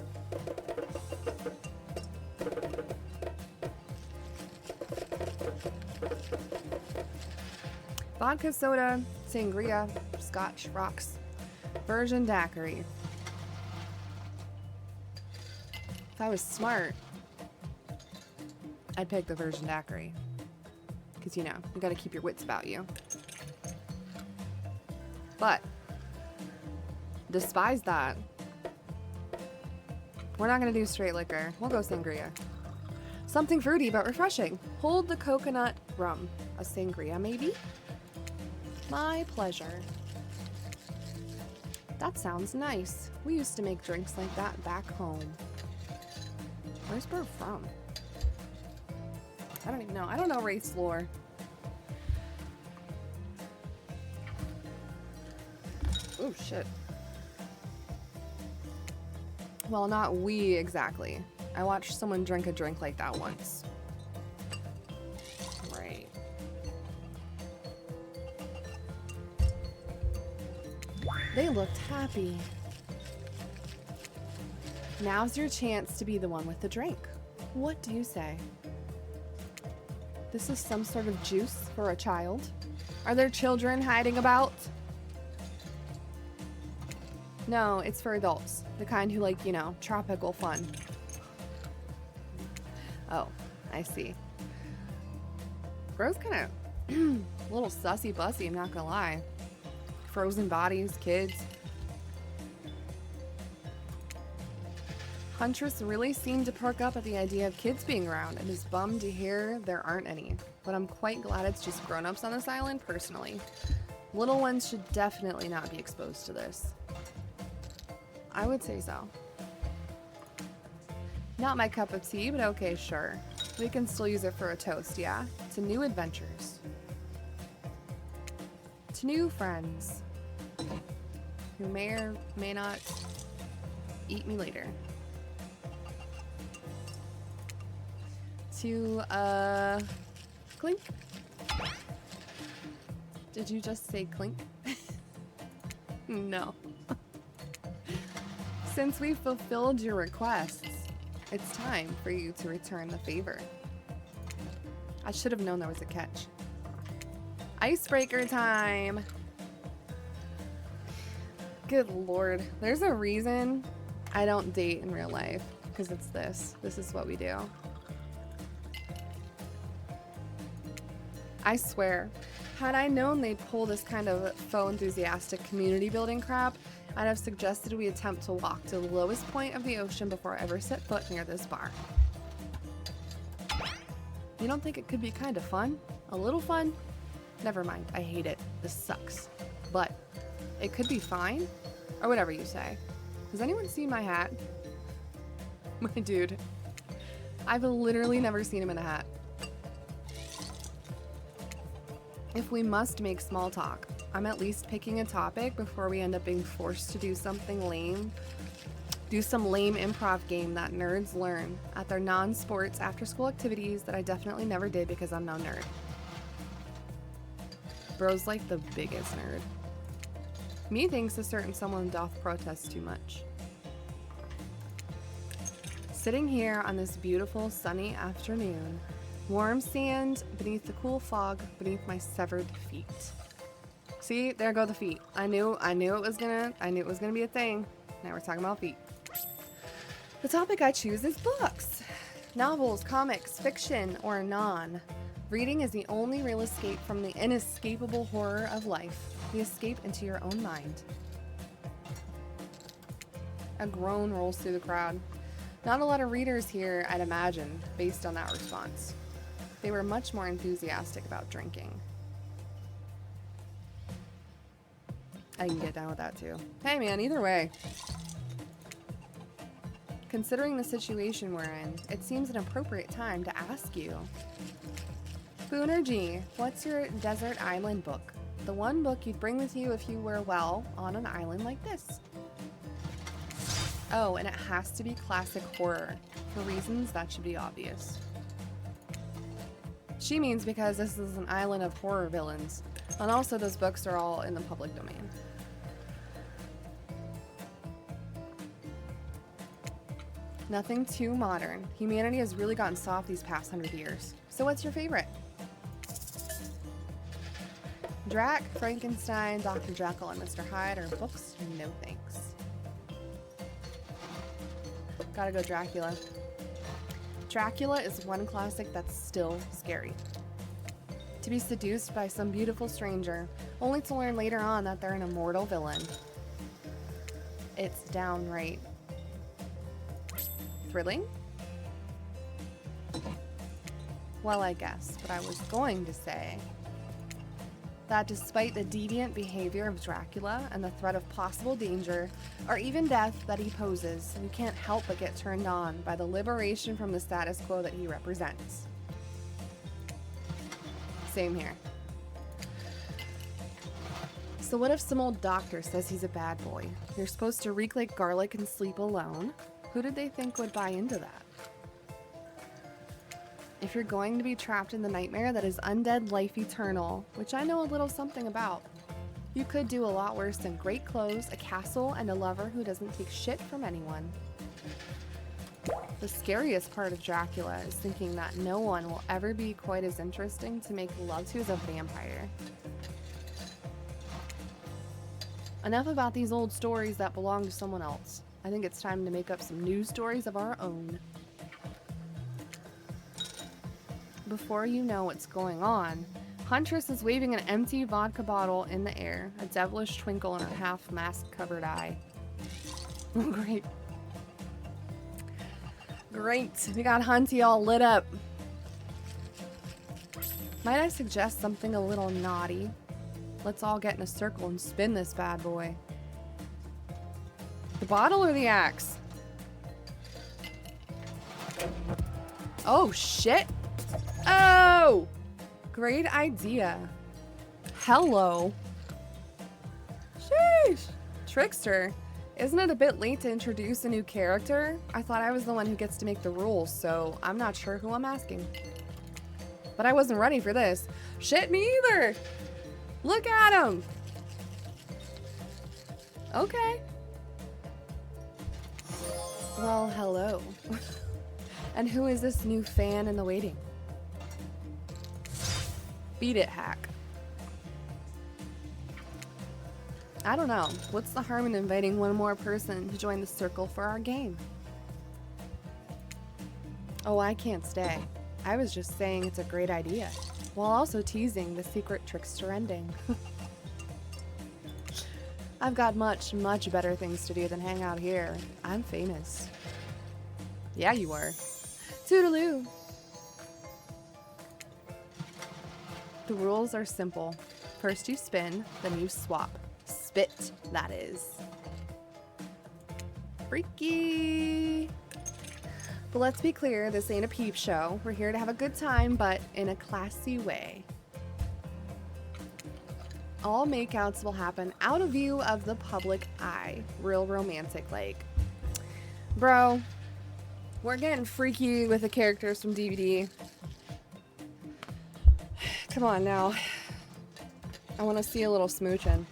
Vodka soda, sangria, scotch, rocks, virgin daiquiri. If I was smart, I'd pick the virgin daiquiri. Because, you gotta keep your wits about you. But, despise that. We're not gonna do straight liquor. We'll go sangria. Something fruity but refreshing. Hold the coconut rum. A sangria, maybe? My pleasure. That sounds nice. We used to make drinks like that back home. Where's Bro from? I don't even know. I don't know Wraith's lore. Oh, shit. Well, not we exactly. I watched someone drink a drink like that once. Right. They looked happy. Now's your chance to be the one with the drink. What do you say? This is some sort of juice for a child? Are there children hiding about? No, it's for adults. The kind who like, tropical fun. Oh, I see. Bro's kind of a little sussy-bussy, I'm not gonna lie. Frozen bodies, kids. Huntress really seemed to perk up at the idea of kids being around and is bummed to hear there aren't any. But I'm quite glad it's just grown-ups on this island, personally. Little ones should definitely not be exposed to this. I would say so. Not my cup of tea, but okay, sure. We can still use it for a toast, yeah? To new adventures. To new friends. Who may or may not eat me later. To, clink. Did you just say clink? No. Since we fulfilled your requests, it's time for you to return the favor. I should have known there was a catch. Icebreaker time. Good Lord. There's a reason I don't date in real life, because it's this. This is what we do. I swear, had I known they'd pull this kind of faux enthusiastic community building crap, I'd have suggested we attempt to walk to the lowest point of the ocean before I ever set foot near this bar. You don't think it could be kind of fun? A little fun? Never mind, I hate it. This sucks. But it could be fine, or whatever you say. Has anyone seen my hat? My dude. I've literally never seen him in a hat. If we must make small talk, I'm at least picking a topic before we end up being forced to do something lame. Do some lame improv game that nerds learn at their non-sports after-school activities that I definitely never did because I'm no nerd. Bro's like the biggest nerd. Methinks a certain someone doth protest too much. Sitting here on this beautiful sunny afternoon, warm sand beneath the cool fog beneath my severed feet. See, there go the feet. I knew it was gonna be a thing. Now we're talking about feet. The topic I choose is books. Novels, comics, fiction, or non. Reading is the only real escape from the inescapable horror of life, the escape into your own mind. A groan rolls through the crowd. Not a lot of readers here, I'd imagine, based on that response. They were much more enthusiastic about drinking. I can get down with that too. Hey man, either way. Considering the situation we're in, it seems an appropriate time to ask you. Booner G, what's your desert island book? The one book you'd bring with you if you were, well, on an island like this. Oh, and it has to be classic horror. For reasons that should be obvious. She means because this is an island of horror villains. And also those books are all in the public domain. Nothing too modern. Humanity has really gotten soft these past 100 years. So what's your favorite? Drac, Frankenstein, Dr. Jekyll, and Mr. Hyde are books? No thanks. Gotta go Dracula. Dracula is one classic that's still scary. To be seduced by some beautiful stranger, only to learn later on that they're an immortal villain. It's downright thrilling? Well, I guess, but I was going to say that despite the deviant behavior of Dracula and the threat of possible danger, or even death that he poses, we can't help but get turned on by the liberation from the status quo that he represents. Same here. So what if some old doctor says he's a bad boy? You're supposed to reek like garlic and sleep alone? Who did they think would buy into that? If you're going to be trapped in the nightmare that is undead life eternal, which I know a little something about, you could do a lot worse than great clothes, a castle, and a lover who doesn't take shit from anyone. The scariest part of Dracula is thinking that no one will ever be quite as interesting to make love to as a vampire. Enough about these old stories that belong to someone else. I think it's time to make up some new stories of our own. Before you know what's going on, Huntress is waving an empty vodka bottle in the air, a devilish twinkle in her half-mask-covered eye. Great. Great, we got Hunty all lit up. Might I suggest something a little naughty? Let's all get in a circle and spin this bad boy. The bottle or the axe? Oh, shit. Oh! Great idea. Hello. Sheesh. Trickster. Isn't it a bit late to introduce a new character? I thought I was the one who gets to make the rules, so I'm not sure who I'm asking. But I wasn't ready for this. Shit, me either. Look at him. Okay. Well, hello. And who is this new fan in the waiting? Beat it, hack. I don't know. What's the harm in inviting one more person to join the circle for our game? Oh, I can't stay. I was just saying it's a great idea, while also teasing the secret trickster ending. I've got much, much better things to do than hang out here. I'm famous. Yeah, you are. Toodaloo! The rules are simple. First you spin, then you swap. Spit, that is. Freaky! But let's be clear, this ain't a peep show. We're here to have a good time, but in a classy way. All makeouts will happen out of view of the public eye. Real romantic, like. Bro, we're getting freaky with the characters from DVD. Come on now. I want to see a little smooching.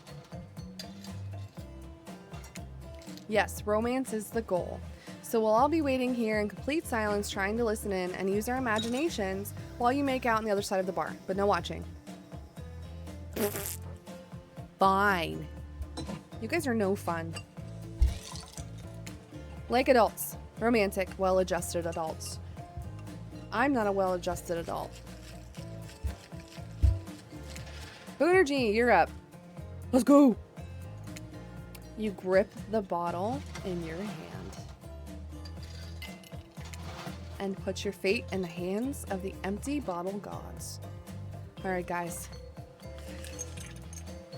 Yes, romance is the goal. So we'll all be waiting here in complete silence, trying to listen in and use our imaginations while you make out on the other side of the bar, but no watching. Fine. You guys are no fun. Like adults. Romantic, well-adjusted adults. I'm not a well-adjusted adult. Boonergy, you're up. Let's go. You grip the bottle in your hand and put your fate in the hands of the empty bottle gods. All right, guys.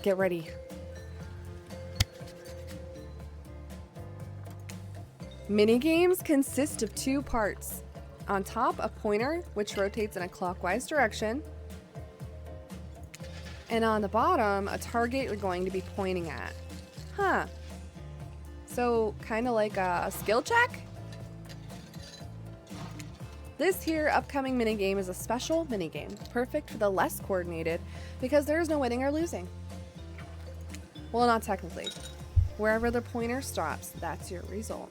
Get ready. Minigames consist of 2 parts. On top, a pointer, which rotates in a clockwise direction. And on the bottom, a target you're going to be pointing at. Huh. So, kind of like a skill check? This here upcoming minigame is a special minigame, perfect for the less coordinated, because there is no winning or losing. Well, not technically. Wherever the pointer stops, that's your result.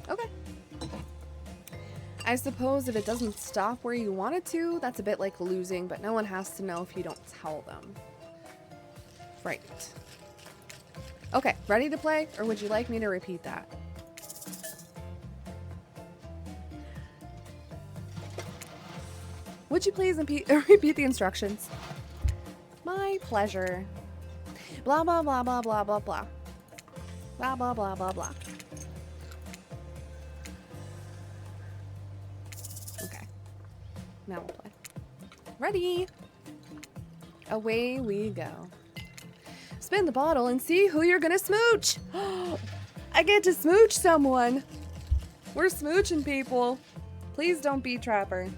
Okay. I suppose if it doesn't stop where you want it to, that's a bit like losing, but no one has to know if you don't tell them. Right. Okay, ready to play, or would you like me to repeat that? Would you please repeat the instructions? My pleasure. Blah, blah, blah, blah, blah, blah, blah. Blah, blah, blah, blah, blah. Okay. Now we'll play. Ready. Away we go. Spin the bottle and see who you're gonna smooch. I get to smooch someone. We're smooching, people. Please don't be Trapper.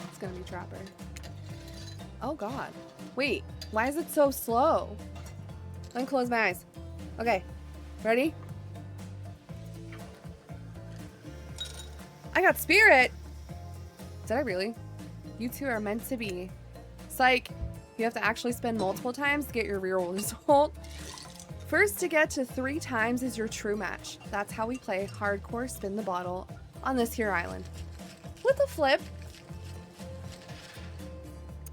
It's gonna be Trapper. Oh God. Wait, why is it so slow? Let me close my eyes. Okay, ready? I got Spirit. Did I really? You two are meant to be. Psych. You have to actually spin multiple times to get your real result. First to get to 3 times is your true match. That's how we play hardcore spin the bottle on this here island. What the flip?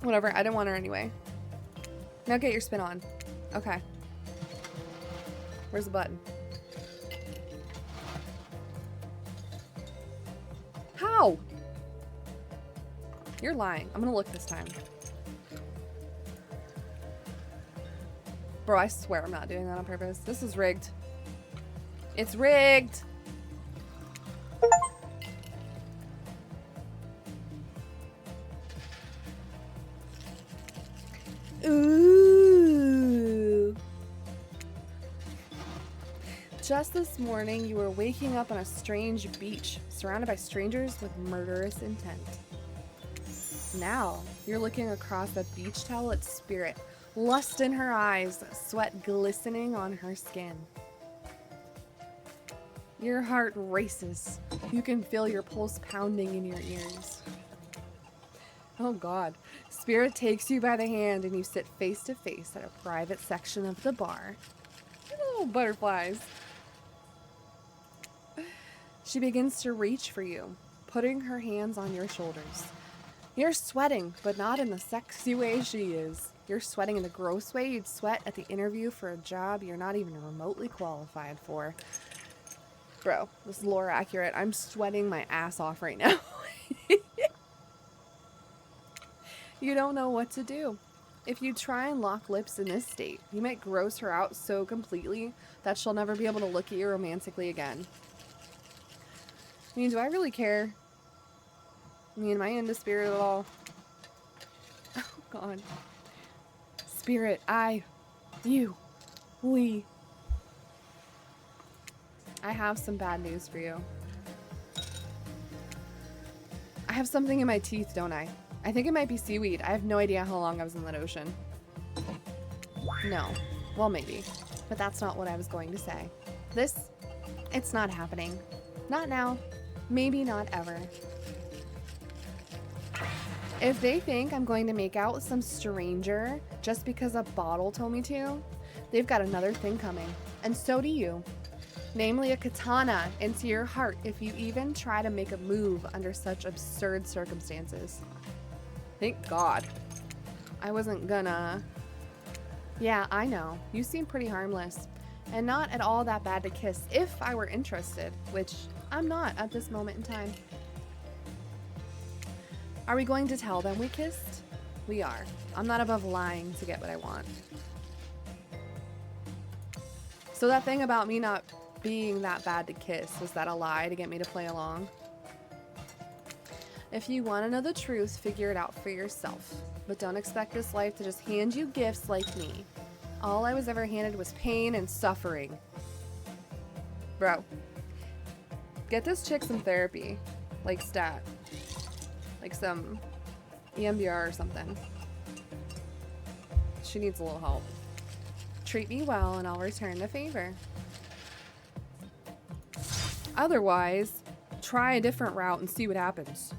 Whatever, I didn't want her anyway. Now get your spin on. Okay. Where's the button? How? You're lying. I'm gonna look this time. Bro, I swear I'm not doing that on purpose. This is rigged. It's rigged! Ooh! Just this morning, you were waking up on a strange beach, surrounded by strangers with murderous intent. Now, you're looking across the beach towel at Spirit, lust in her eyes, sweat glistening on her skin. Your heart races. You can feel your pulse pounding in your ears. Oh God. Spirit takes you by the hand and you sit face to face at a private section of the bar. Oh, butterflies. She begins to reach for you, putting her hands on your shoulders. You're sweating, but not in the sexy way she is. You're sweating in the gross way you'd sweat at the interview for a job you're not even remotely qualified for. Bro, this is lore accurate. I'm sweating my ass off right now. You don't know what to do. If you try and lock lips in this state, you might gross her out so completely that she'll never be able to look at you romantically again. I mean, do I really care? I mean, am I into spirit at all? Oh, God. Spirit, I, you, we. I have some bad news for you. I have something in my teeth, don't I? I think it might be seaweed. I have no idea how long I was in that ocean. No. Well, maybe. But that's not what I was going to say. It's not happening. Not now. Maybe not ever. If they think I'm going to make out with some stranger just because a bottle told me to, they've got another thing coming. And so do you. Namely a katana into your heart if you even try to make a move under such absurd circumstances. Thank God. I wasn't gonna... Yeah, I know. You seem pretty harmless. And not at all that bad to kiss if I were interested, which I'm not at this moment in time. Are we going to tell them we kissed? We are. I'm not above lying to get what I want. So that thing about me not being that bad to kiss, was that a lie to get me to play along? If you want to know the truth, figure it out for yourself. But don't expect this life to just hand you gifts like me. All I was ever handed was pain and suffering. Bro. Get this chick some therapy. Like stat. Like some EMDR or something. She needs a little help. Treat me well and I'll return the favor. Otherwise, try a different route and see what happens.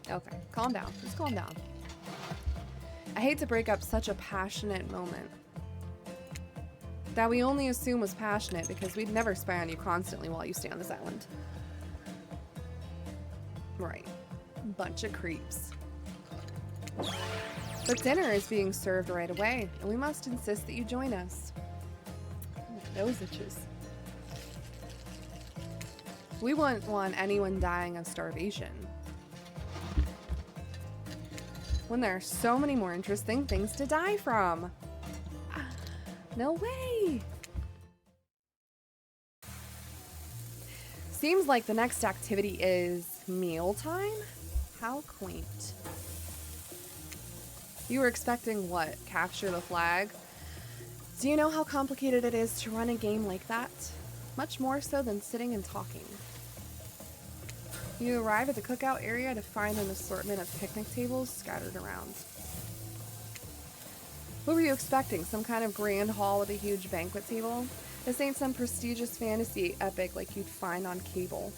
Okay, calm down. Just calm down. I hate to break up such a passionate moment. That we only assume was passionate because we'd never spy on you constantly while you stay on this island. Right. Bunch of creeps. But dinner is being served right away, and we must insist that you join us. My nose itches. We wouldn't want anyone dying of starvation. When there are so many more interesting things to die from. No way! Seems like the next activity is mealtime? How quaint. You were expecting what? Capture the flag? Do you know how complicated it is to run a game like that? Much more so than sitting and talking. You arrive at the cookout area to find an assortment of picnic tables scattered around. What were you expecting? Some kind of grand hall with a huge banquet table? This ain't some prestigious fantasy epic like you'd find on cable.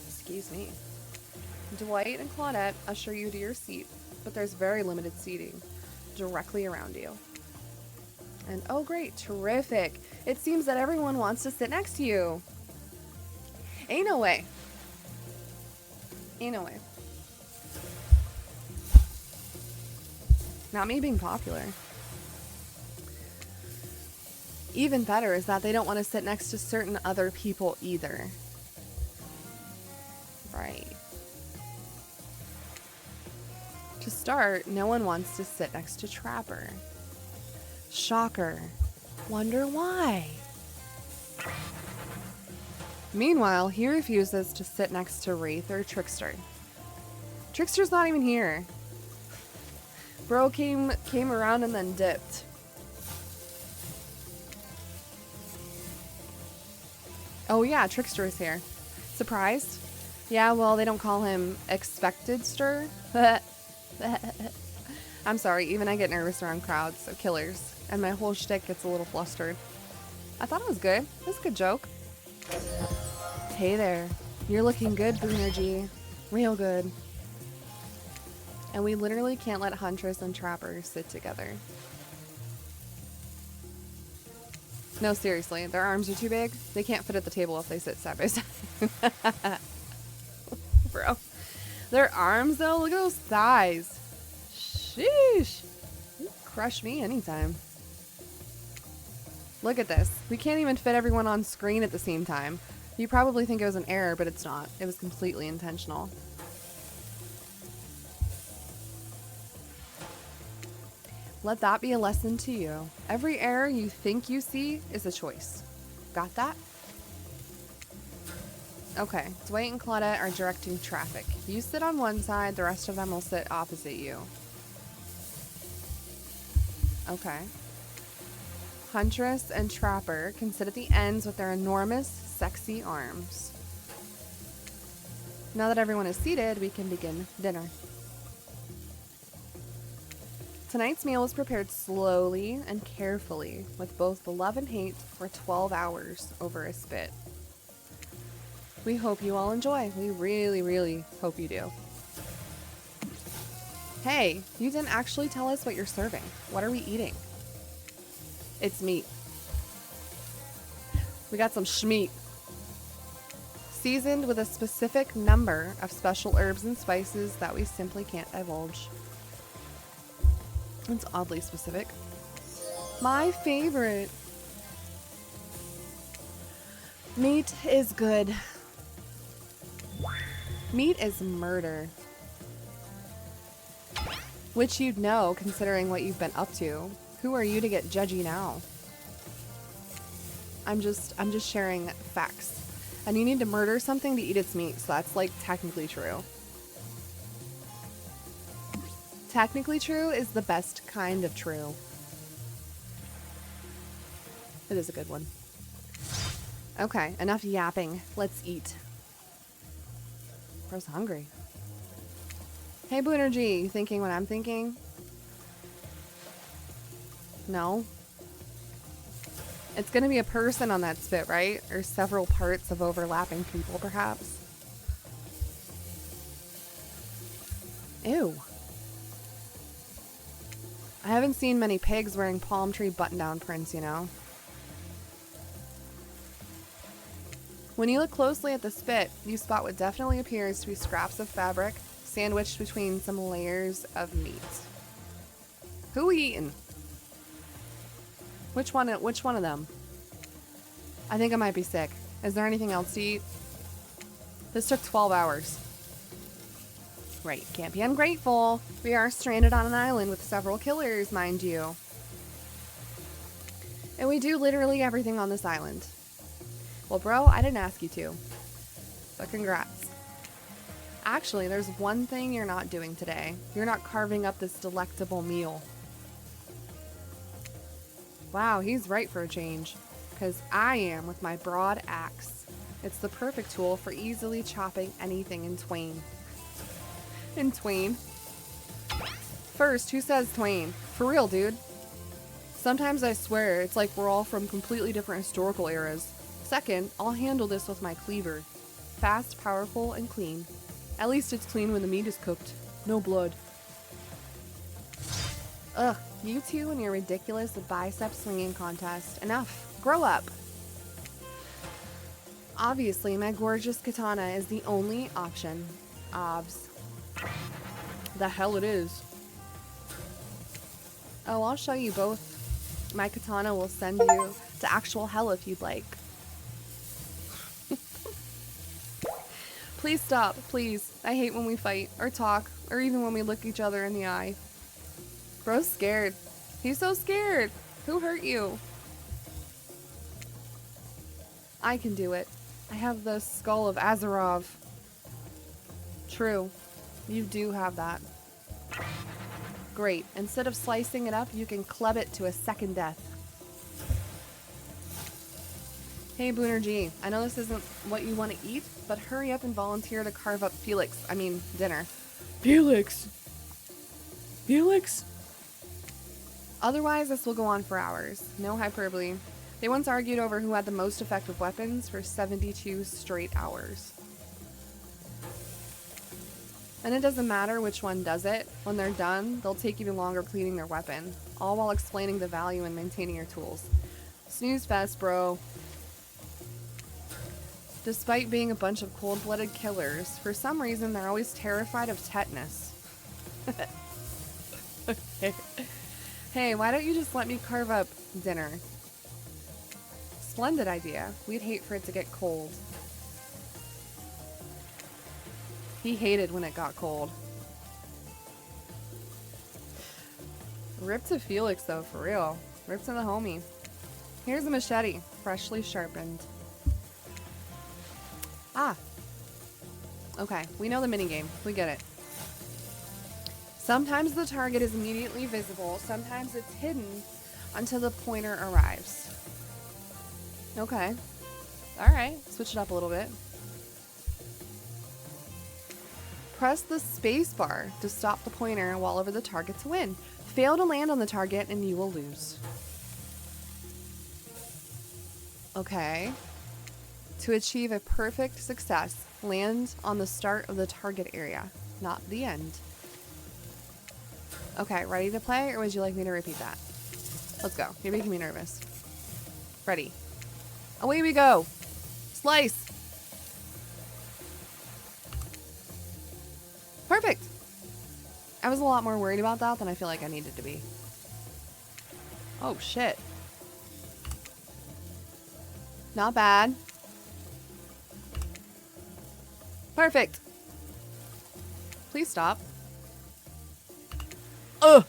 Excuse me. Dwight and Claudette usher you to your seat, but there's very limited seating directly around you. And oh great, terrific. It seems that everyone wants to sit next to you. Ain't no way. Ain't no way. Not me being popular. Even better is that they don't want to sit next to certain other people either. Right. To start, no one wants to sit next to Trapper. Shocker. Wonder why? Meanwhile, he refuses to sit next to Wraith or Trickster. Trickster's not even here. Bro came around and then dipped. Oh yeah, Trickster is here. Surprised? Yeah, well, they don't call him Expected Stir. I'm sorry, even I get nervous around crowds, so killers. And my whole shtick gets a little flustered. I thought it was good. It was a good joke. Hey there. You're looking good, Boonergy. Real good. And we literally can't let Huntress and Trapper sit together. No, seriously, their arms are too big. They can't fit at the table if they sit side by side. Bro. Their arms, though, look at those thighs. Sheesh. You crush me anytime. Look at this. We can't even fit everyone on screen at the same time. You probably think it was an error, but it's not. It was completely intentional. Let that be a lesson to you. Every error you think you see is a choice. Got that? Okay, Dwight and Claudette are directing traffic. You sit on one side, the rest of them will sit opposite you. Okay. Huntress and Trapper can sit at the ends with their enormous, sexy arms. Now that everyone is seated, we can begin dinner. Tonight's meal was prepared slowly and carefully, with both the love and hate for 12 hours over a spit. We hope you all enjoy. We really, really hope you do. Hey, you didn't actually tell us what you're serving. What are we eating? It's meat. We got some schmeat. Seasoned with a specific number of special herbs and spices that we simply can't divulge. It's oddly specific. My favorite. Meat is good. Meat is murder. Which you'd know, considering what you've been up to. Who are you to get judgy now? I'm just sharing facts. And you need to murder something to eat its meat, so that's like technically true. Technically true is the best kind of true. It is a good one. Okay, enough yapping. Let's eat. Bro's hungry. Hey, Boonergy, you thinking what I'm thinking? No? It's gonna be a person on that spit, right? Or several parts of overlapping people, perhaps? Ew. I haven't seen many pigs wearing palm tree button-down prints, you know? When you look closely at the spit, you spot what definitely appears to be scraps of fabric sandwiched between some layers of meat. Who we eating? Which one of them? I think I might be sick. Is there anything else to eat? This took 12 hours. Right, can't be ungrateful. We are stranded on an island with several killers, mind you. And we do literally everything on this island. Well, bro, I didn't ask you to. But congrats. Actually, there's one thing you're not doing today. You're not carving up this delectable meal. Wow, he's right for a change. Because I am with my broad axe. It's the perfect tool for easily chopping anything in twain. In twain? First, who says twain? For real, dude. Sometimes I swear it's like we're all from completely different historical eras. Second, I'll handle this with my cleaver. Fast, powerful, and clean. At least it's clean when the meat is cooked. No blood. Ugh, you two and your ridiculous bicep swinging contest. Enough. Grow up. Obviously, my gorgeous katana is the only option. Obs. The hell it is. Oh, I'll show you both. My katana will send you to actual hell if you'd like. Please stop, please. I hate when we fight, or talk, or even when we look each other in the eye. Bro's scared. He's so scared. Who hurt you? I can do it. I have the skull of Azarov. True. You do have that. Great. Instead of slicing it up, you can club it to a second death. Hey, Boonergy. I know this isn't what you want to eat, but hurry up and volunteer to carve up dinner. Felix! Felix? Otherwise, this will go on for hours. No hyperbole. They once argued over who had the most effective weapons for 72 straight hours. And it doesn't matter which one does it. When they're done, they'll take even longer cleaning their weapon, all while explaining the value in maintaining your tools. Snooze fest, bro. Despite being a bunch of cold-blooded killers, for some reason they're always terrified of tetanus. Hey, why don't you just let me carve up dinner? Splendid idea. We'd hate for it to get cold. He hated when it got cold. Rip to Felix, though, for real. Rip to the homie. Here's a machete, freshly sharpened. Ah. Okay, we know the minigame. We get it. Sometimes the target is immediately visible. Sometimes it's hidden until the pointer arrives. Okay. Alright, switch it up a little bit. Press the space bar to stop the pointer while over the target to win. Fail to land on the target and you will lose. Okay. To achieve a perfect success, land on the start of the target area, not the end. Okay, ready to play, or would you like me to repeat that? Let's go. You're making me nervous. Ready. Away we go. Slice. Perfect. I was a lot more worried about that than I feel like I needed to be. Oh, shit. Not bad. Perfect. Please stop. Ugh.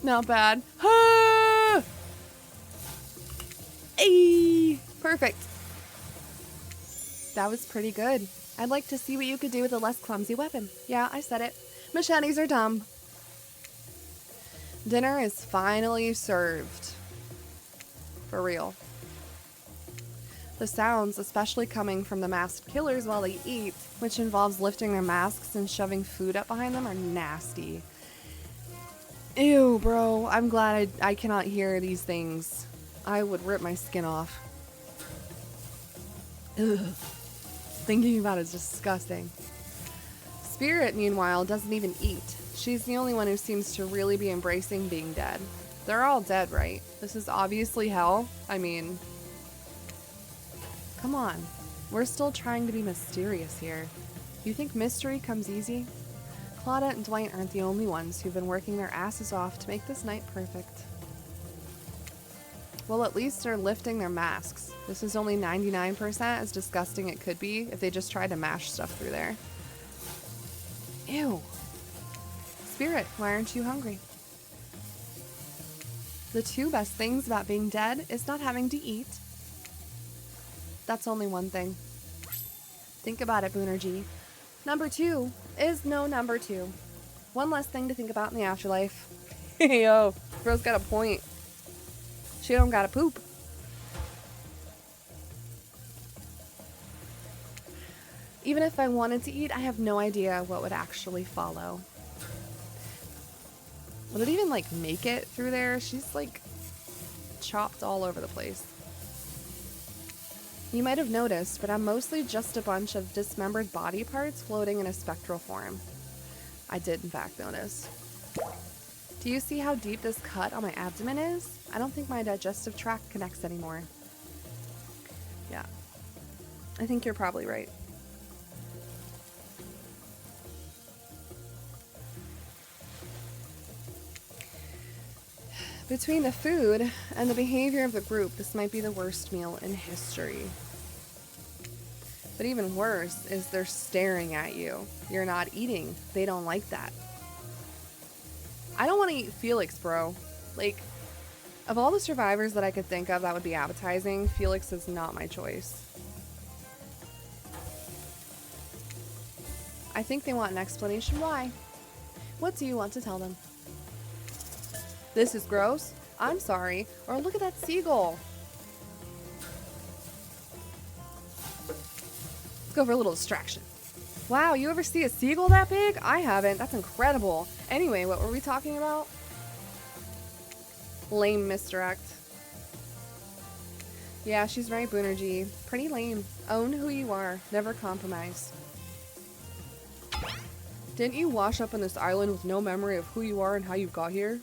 Not bad. Ah! Ay! Perfect. That was pretty good. I'd like to see what you could do with a less clumsy weapon. Yeah, I said it. Machetes are dumb. Dinner is finally served. For real. The sounds, especially coming from the masked killers while they eat, which involves lifting their masks and shoving food up behind them, are nasty. Ew, bro. I'm glad I cannot hear these things. I would rip my skin off. Ugh. Thinking about it is disgusting. Spirit, meanwhile, doesn't even eat. She's the only one who seems to really be embracing being dead. They're all dead, right? This is obviously hell. I mean... Come on. We're still trying to be mysterious here. You think mystery comes easy? Claudette and Dwight aren't the only ones who've been working their asses off to make this night perfect. Well, at least they're lifting their masks. This is only 99% as disgusting it could be if they just tried to mash stuff through there. Ew. Spirit, why aren't you hungry? The two best things about being dead is not having to eat. That's only one thing. Think about it, Boonergy. Number two is no number two. One less thing to think about in the afterlife. Yo, bro's got a point. She don't gotta poop. Even if I wanted to eat, I have no idea what would actually follow. Would it even, like, make it through there? She's, like, chopped all over the place. You might have noticed, but I'm mostly just a bunch of dismembered body parts floating in a spectral form. I did, in fact, notice. Do you see how deep this cut on my abdomen is? I don't think my digestive tract connects anymore. Yeah. I think you're probably right. Between the food and the behavior of the group, this might be the worst meal in history. But even worse is they're staring at you. You're not eating. They don't like that. I don't want to eat Felix, bro. Like, of all the survivors that I could think of that would be appetizing, Felix is not my choice. I think they want an explanation why. What do you want to tell them? This is gross. I'm sorry. Or look at that seagull. Let's go for a little distraction. Wow, you ever see a seagull that big? I haven't. That's incredible. Anyway, what were we talking about? Lame misdirect. Yeah, she's right, Boonergy. Pretty lame. Own who you are. Never compromise. Didn't you wash up on this island with no memory of who you are and how you got here?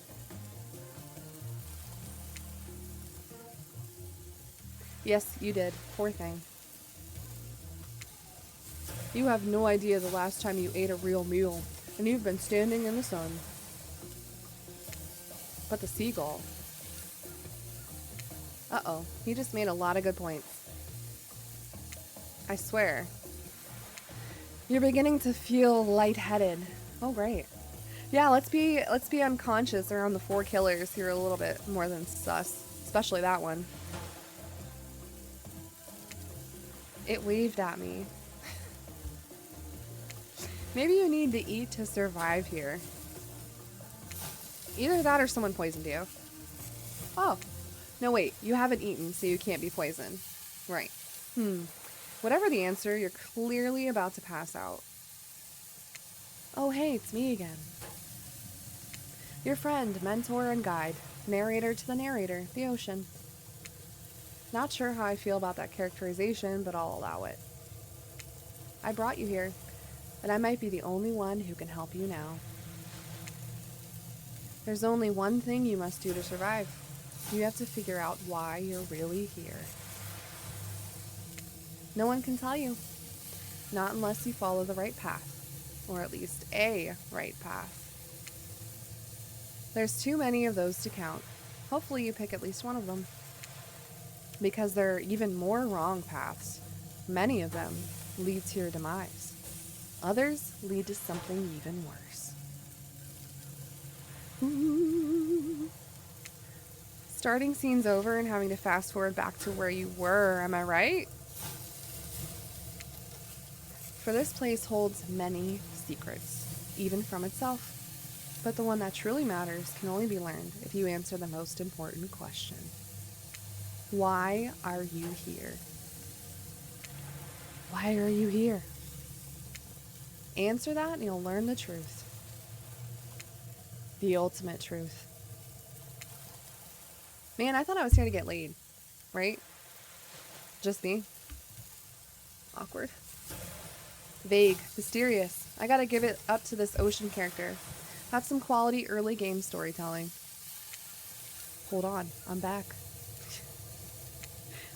Yes, you did. Poor thing. You have no idea the last time you ate a real meal, and you've been standing in the sun. but the seagull. Uh-oh, he just made a lot of good points. I swear. You're beginning to feel lightheaded. Oh, great. Yeah, let's be unconscious around the 4 killers who are a little bit more than sus, especially that one. It waved at me. Maybe you need to eat to survive here. Either that or someone poisoned you. Oh. No, wait. You haven't eaten, so you can't be poisoned. Right. Whatever the answer, you're clearly about to pass out. Oh, hey, it's me again. Your friend, mentor, and guide. Narrator to the narrator, the ocean. Not sure how I feel about that characterization, but I'll allow it. I brought you here, and I might be the only one who can help you now. There's only one thing you must do to survive. You have to figure out why you're really here. No one can tell you. Not unless you follow the right path. Or at least a right path. There's too many of those to count. Hopefully you pick at least one of them. Because there are even more wrong paths. Many of them lead to your demise. Others lead to something even worse. Ooh. Starting scenes over and having to fast forward back to where you were, am I right? For this place holds many secrets, even from itself. But the one that truly matters can only be learned if you answer the most important question. Why are you here? Why are you here? Answer that and you'll learn the truth. The ultimate truth. Man, I thought I was here to get laid. Right? Just me? Awkward. Vague. Mysterious. I gotta give it up to this ocean character. That's some quality early game storytelling. Hold on. I'm back.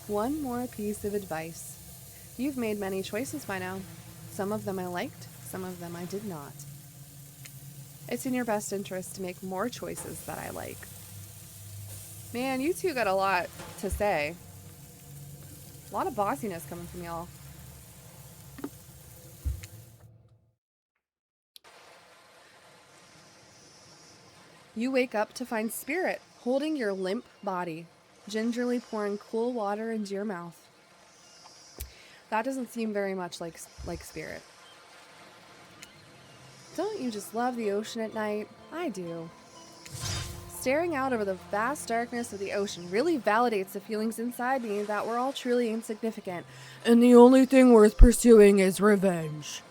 One more piece of advice. You've made many choices by now. Some of them I liked, some of them I did not. It's in your best interest to make more choices that I like. Man, you two got a lot to say. A lot of bossiness coming from y'all. You wake up to find Spirit holding your limp body, gingerly pouring cool water into your mouth. That doesn't seem very much like Spirit. Don't you just love the ocean at night? I do. Staring out over the vast darkness of the ocean really validates the feelings inside me that we're all truly insignificant, and the only thing worth pursuing is revenge.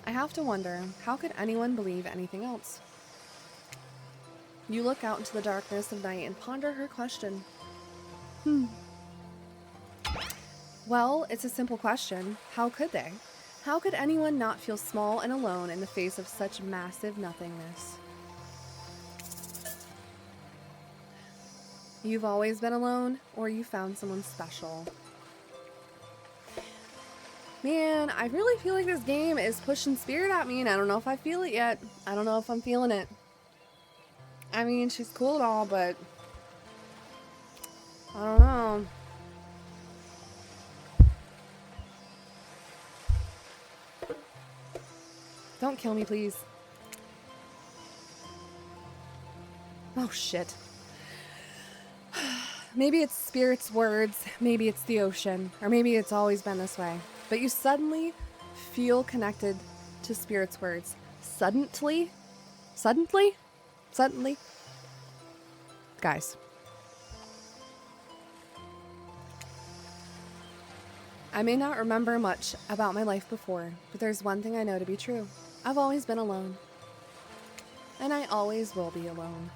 I have to wonder, how could anyone believe anything else? You look out into the darkness of night and ponder her question. Well, it's a simple question. How could they? How could anyone not feel small and alone in the face of such massive nothingness? You've always been alone, or you found someone special? Man, I really feel like this game is pushing Spirit at me, and I don't know if I feel it yet. I don't know if I'm feeling it. I mean, she's cool and all, but I don't know. Don't kill me, please. Oh, shit. Maybe it's Spirit's words, maybe it's the ocean, or maybe it's always been this way. But you suddenly feel connected to Spirit's words. Suddenly? Guys. I may not remember much about my life before, but there's one thing I know to be true. I've always been alone. And I always will be alone.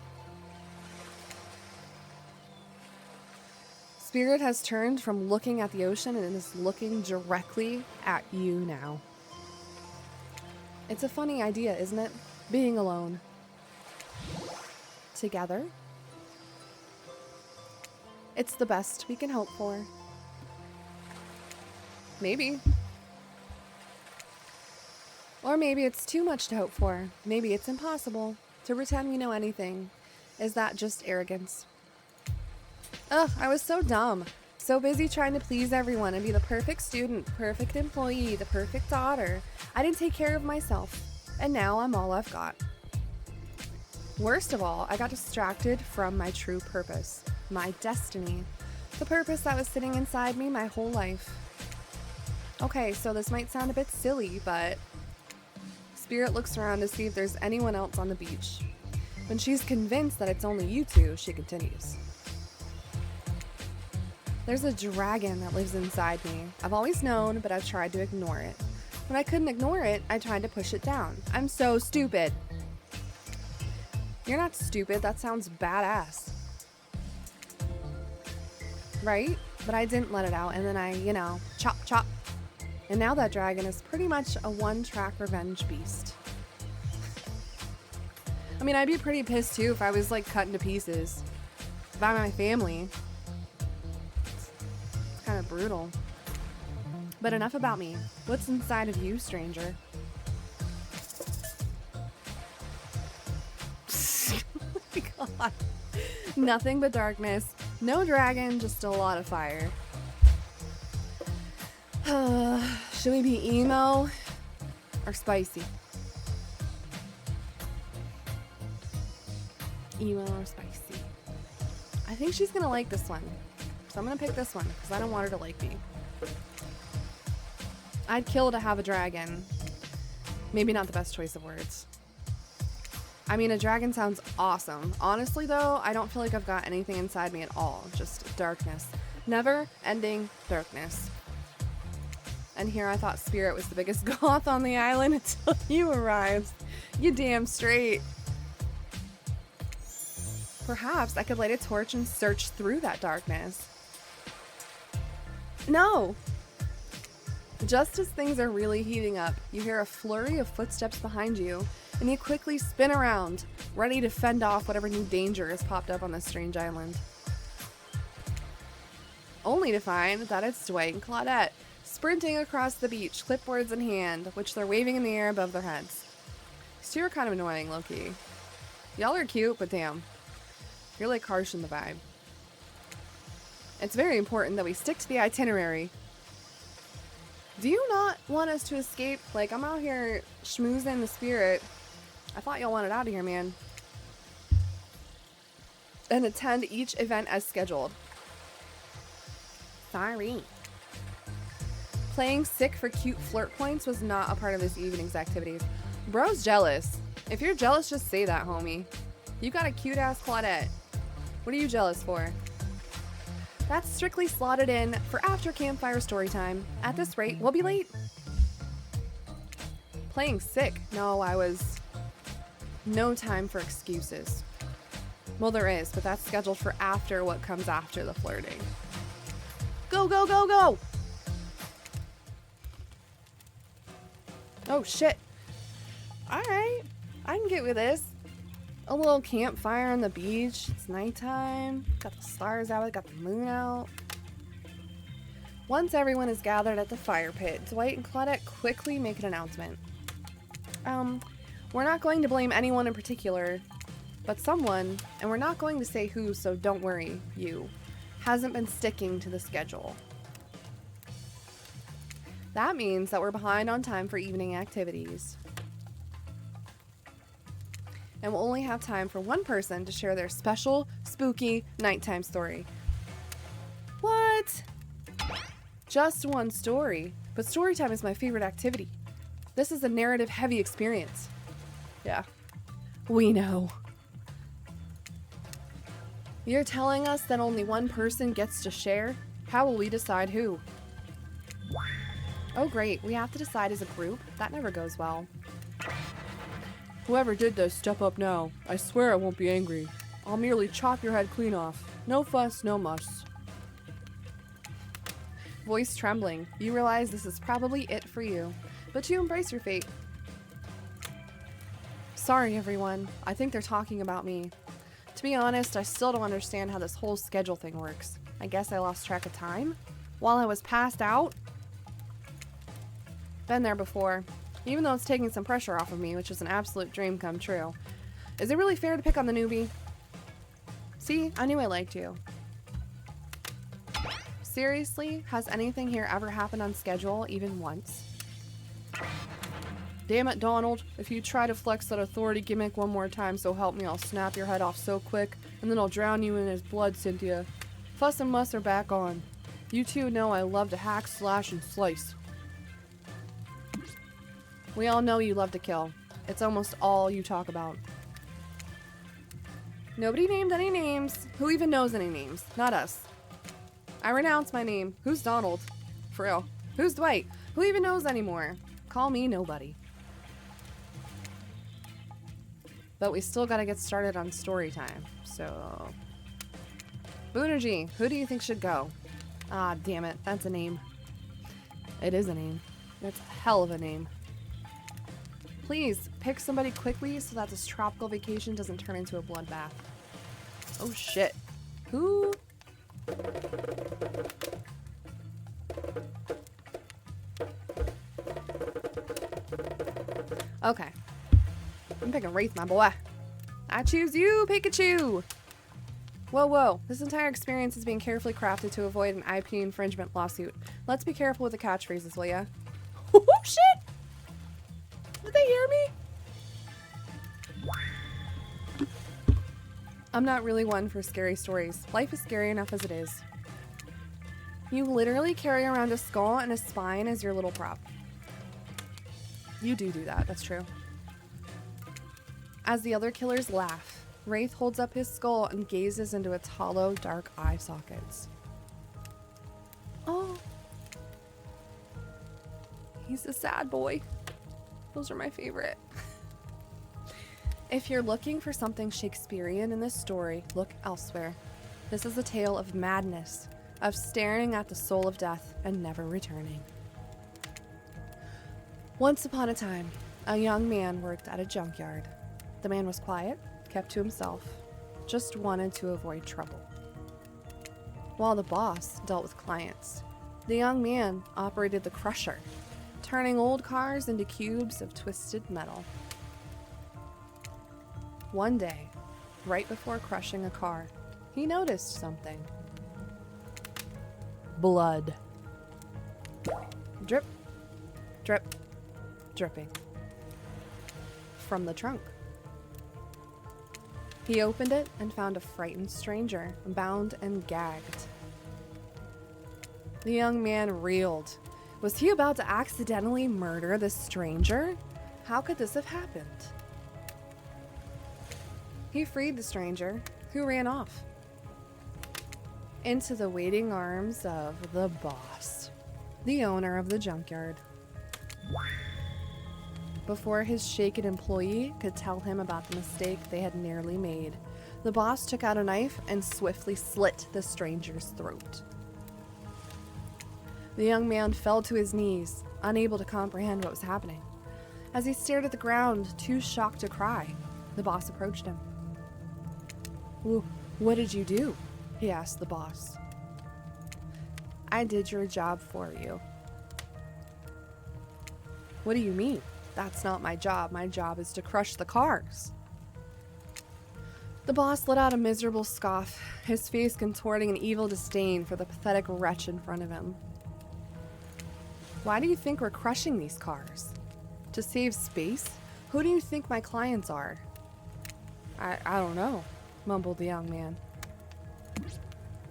Spirit has turned from looking at the ocean and is looking directly at you now. It's a funny idea, isn't it? Being alone. Together. It's the best we can hope for. Maybe. Or maybe it's too much to hope for. Maybe it's impossible. To pretend we know anything. Is that just arrogance? Ugh, I was so dumb. So busy trying to please everyone and be the perfect student, perfect employee, the perfect daughter. I didn't take care of myself. And now I'm all I've got. Worst of all, I got distracted from my true purpose, my destiny, the purpose that was sitting inside me my whole life. Okay, so this might sound a bit silly, but Spirit looks around to see if there's anyone else on the beach. When she's convinced that it's only you two, she continues. There's a dragon that lives inside me. I've always known, but I've tried to ignore it. When I couldn't ignore it, I tried to push it down. I'm so stupid. You're not stupid, that sounds badass. Right? But I didn't let it out, and then I, chop, chop. And now that dragon is pretty much a one-track revenge beast. I mean, I'd be pretty pissed too if I was like cut into pieces by my family. It's kind of brutal. But enough about me. What's inside of you, stranger? Oh my god. Nothing but darkness. No dragon, just a lot of fire. Should we be emo or spicy? Emo or spicy? I think she's gonna like this one. So I'm gonna pick this one because I don't want her to like me. I'd kill to have a dragon. Maybe not the best choice of words. I mean, a dragon sounds awesome. Honestly though, I don't feel like I've got anything inside me at all. Just darkness. Never ending darkness. And here I thought Spirit was the biggest goth on the island until you arrived. You damn straight. Perhaps I could light a torch and search through that darkness. No! Just as things are really heating up, you hear a flurry of footsteps behind you, and you quickly spin around, ready to fend off whatever new danger has popped up on this strange island. Only to find that it's Dwight and Claudette, sprinting across the beach, clipboards in hand, which they're waving in the air above their heads. So you're kind of annoying, low-key. Y'all are cute, but damn. You're like harsh in the vibe. It's very important that we stick to the itinerary. Do you not want us to escape? Like, I'm out here schmoozing the Spirit. I thought y'all wanted out of here, man. And attend each event as scheduled. Sorry. Playing sick for cute flirt points was not a part of this evening's activities. Bro's jealous. If you're jealous, just say that, homie. You got a cute-ass Claudette. What are you jealous for? That's strictly slotted in for after campfire story time. At this rate, we'll be late. Playing sick? No, no time for excuses. Well, there is, but that's scheduled for after what comes after the flirting. Go, go, go, go! Oh, shit. Alright, I can get with this. A little campfire on the beach. It's nighttime. Got the stars out. Got the moon out. Once everyone is gathered at the fire pit, Dwight and Claudette quickly make an announcement. We're not going to blame anyone in particular, but someone, and we're not going to say who, so don't worry, you, hasn't been sticking to the schedule. That means that we're behind on time for evening activities. And we'll only have time for one person to share their special, spooky nighttime story. What? Just one story. But story time is my favorite activity. This is a narrative-heavy experience. Yeah, we know. You're telling us that only one person gets to share? How will we decide who? Oh great, we have to decide as a group? That never goes well. Whoever did this, step up now. I swear I won't be angry. I'll merely chop your head clean off. No fuss, no muss. Voice trembling. You realize this is probably it for you, but you embrace your fate. Sorry, everyone. I think they're talking about me. To be honest, I still don't understand how this whole schedule thing works. I guess I lost track of time? While I was passed out? Been there before. Even though it's taking some pressure off of me, which is an absolute dream come true. Is it really fair to pick on the newbie? See, I knew I liked you. Seriously, has anything here ever happened on schedule even once? Damn it, Donald. If you try to flex that authority gimmick one more time, so help me, I'll snap your head off so quick, and then I'll drown you in his blood, Cynthia. Fuss and muss are back on. You two know I love to hack, slash, and slice. We all know you love to kill. It's almost all you talk about. Nobody named any names. Who even knows any names? Not us. I renounce my name. Who's Donald? For real. Who's Dwight? Who even knows anymore? Call me nobody. But we still gotta get started on story time, so... Boonergy, who do you think should go? Ah, damn it, that's a name. It is a name. That's a hell of a name. Please, pick somebody quickly so that this tropical vacation doesn't turn into a bloodbath. Oh shit. Who? Okay. I'm picking Wraith, my boy. I choose you, Pikachu! Whoa, whoa. This entire experience is being carefully crafted to avoid an IP infringement lawsuit. Let's be careful with the catchphrases, will ya? Oh, shit! Did they hear me? I'm not really one for scary stories. Life is scary enough as it is. You literally carry around a skull and a spine as your little prop. You do that, that's true. As the other killers laugh, Wraith holds up his skull and gazes into its hollow, dark eye sockets. Oh. He's a sad boy. Those are my favorite. If you're looking for something Shakespearean in this story, look elsewhere. This is a tale of madness, of staring at the soul of death and never returning. Once upon a time, a young man worked at a junkyard. The man was quiet, kept to himself, just wanted to avoid trouble. While the boss dealt with clients, the young man operated the crusher, turning old cars into cubes of twisted metal. One day, right before crushing a car, he noticed something. Blood. Drip, drip, dripping from the trunk. He opened it and found a frightened stranger, bound and gagged. The young man reeled. Was he about to accidentally murder the stranger? How could this have happened? He freed the stranger, who ran off into the waiting arms of the boss, the owner of the junkyard. Before his shaken employee could tell him about the mistake they had nearly made, the boss took out a knife and swiftly slit the stranger's throat. The young man fell to his knees, unable to comprehend what was happening. As he stared at the ground, too shocked to cry, the boss approached him. "What did you do?" he asked the boss. "I did your job for you." "What do you mean? That's not my job. My job is to crush the cars." The boss let out a miserable scoff, his face contorting in evil disdain for the pathetic wretch in front of him. "Why do you think we're crushing these cars? To save space? Who do you think my clients are?" I don't know," mumbled the young man.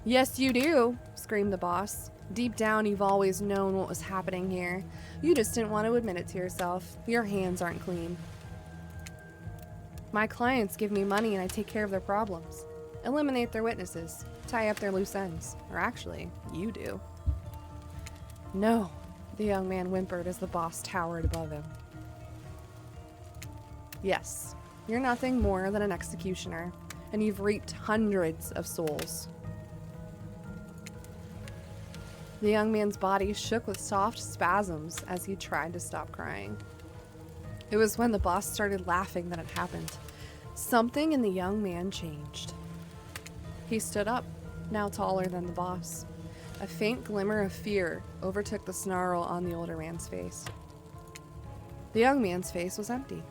"Yes, you do," screamed the boss. "Deep down, you've always known what was happening here. You just didn't want to admit it to yourself. Your hands aren't clean. My clients give me money and I take care of their problems. Eliminate their witnesses. Tie up their loose ends. Or actually, you do." "No," the young man whimpered as the boss towered above him. "Yes, you're nothing more than an executioner, and you've reaped hundreds of souls." The young man's body shook with soft spasms as he tried to stop crying. It was when the boss started laughing that it happened. Something in the young man changed. He stood up, now taller than the boss. A faint glimmer of fear overtook the snarl on the older man's face. The young man's face was empty.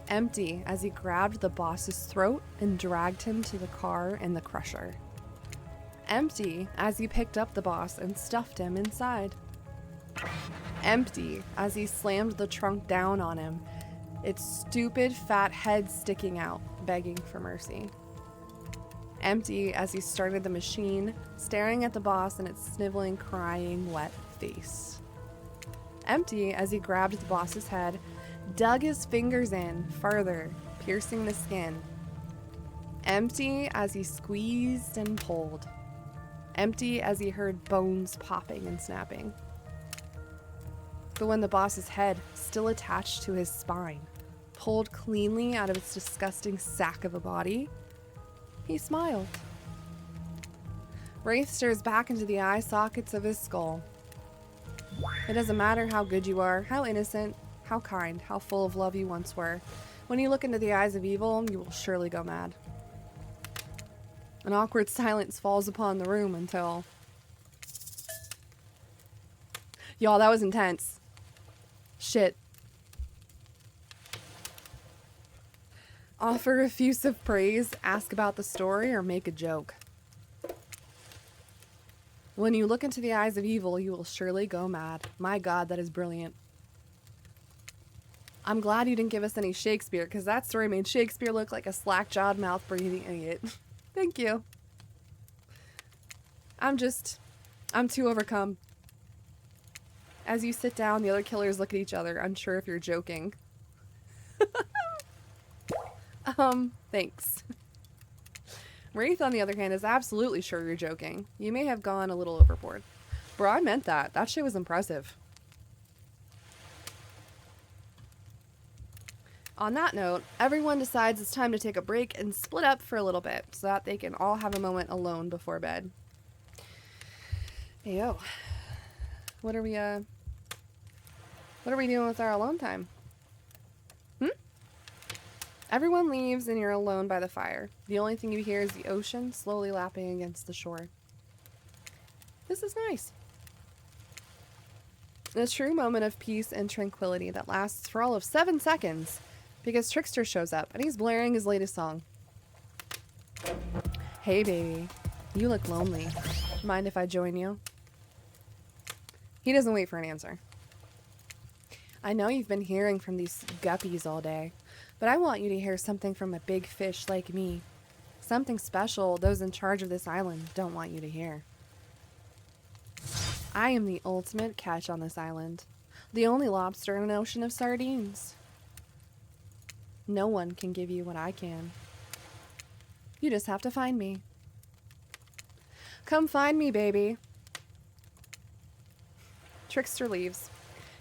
Empty as he grabbed the boss's throat and dragged him to the car in the crusher. Empty as he picked up the boss and stuffed him inside. Empty as he slammed the trunk down on him, its stupid fat head sticking out, begging for mercy. Empty as he started the machine, staring at the boss and its sniveling, crying, wet face. Empty as he grabbed the boss's head, dug his fingers in further, piercing the skin. Empty as he squeezed and pulled. Empty as he heard bones popping and snapping. But when the boss's head, still attached to his spine, pulled cleanly out of its disgusting sack of a body, he smiled. Wraith stares back into the eye sockets of his skull. It doesn't matter how good you are, how innocent, how kind, how full of love you once were. When you look into the eyes of evil, you will surely go mad. An awkward silence falls upon the room until... Y'all, that was intense. Shit. Offer effusive praise, ask about the story, or make a joke. When you look into the eyes of evil, you will surely go mad. My God, that is brilliant. I'm glad you didn't give us any Shakespeare, because that story made Shakespeare look like a slack-jawed, mouth-breathing idiot. Thank you. I'm too overcome. As you sit down, the other killers look at each other, unsure if you're joking. Thanks. Wraith, on the other hand, is absolutely sure you're joking. You may have gone a little overboard. Bro, I meant that. That shit was impressive. On that note, everyone decides it's time to take a break and split up for a little bit so that they can all have a moment alone before bed. Hey, yo. What are we doing with our alone time? Everyone leaves and you're alone by the fire. The only thing you hear is the ocean slowly lapping against the shore. This is nice. A true moment of peace and tranquility that lasts for all of 7 seconds because Trickster shows up and he's blaring his latest song. Hey baby, you look lonely. Mind if I join you? He doesn't wait for an answer. I know you've been hearing from these guppies all day, but I want you to hear something from a big fish like me. Something special those in charge of this island don't want you to hear. I am the ultimate catch on this island. The only lobster in an ocean of sardines. No one can give you what I can. You just have to find me. Come find me, baby. Trickster leaves.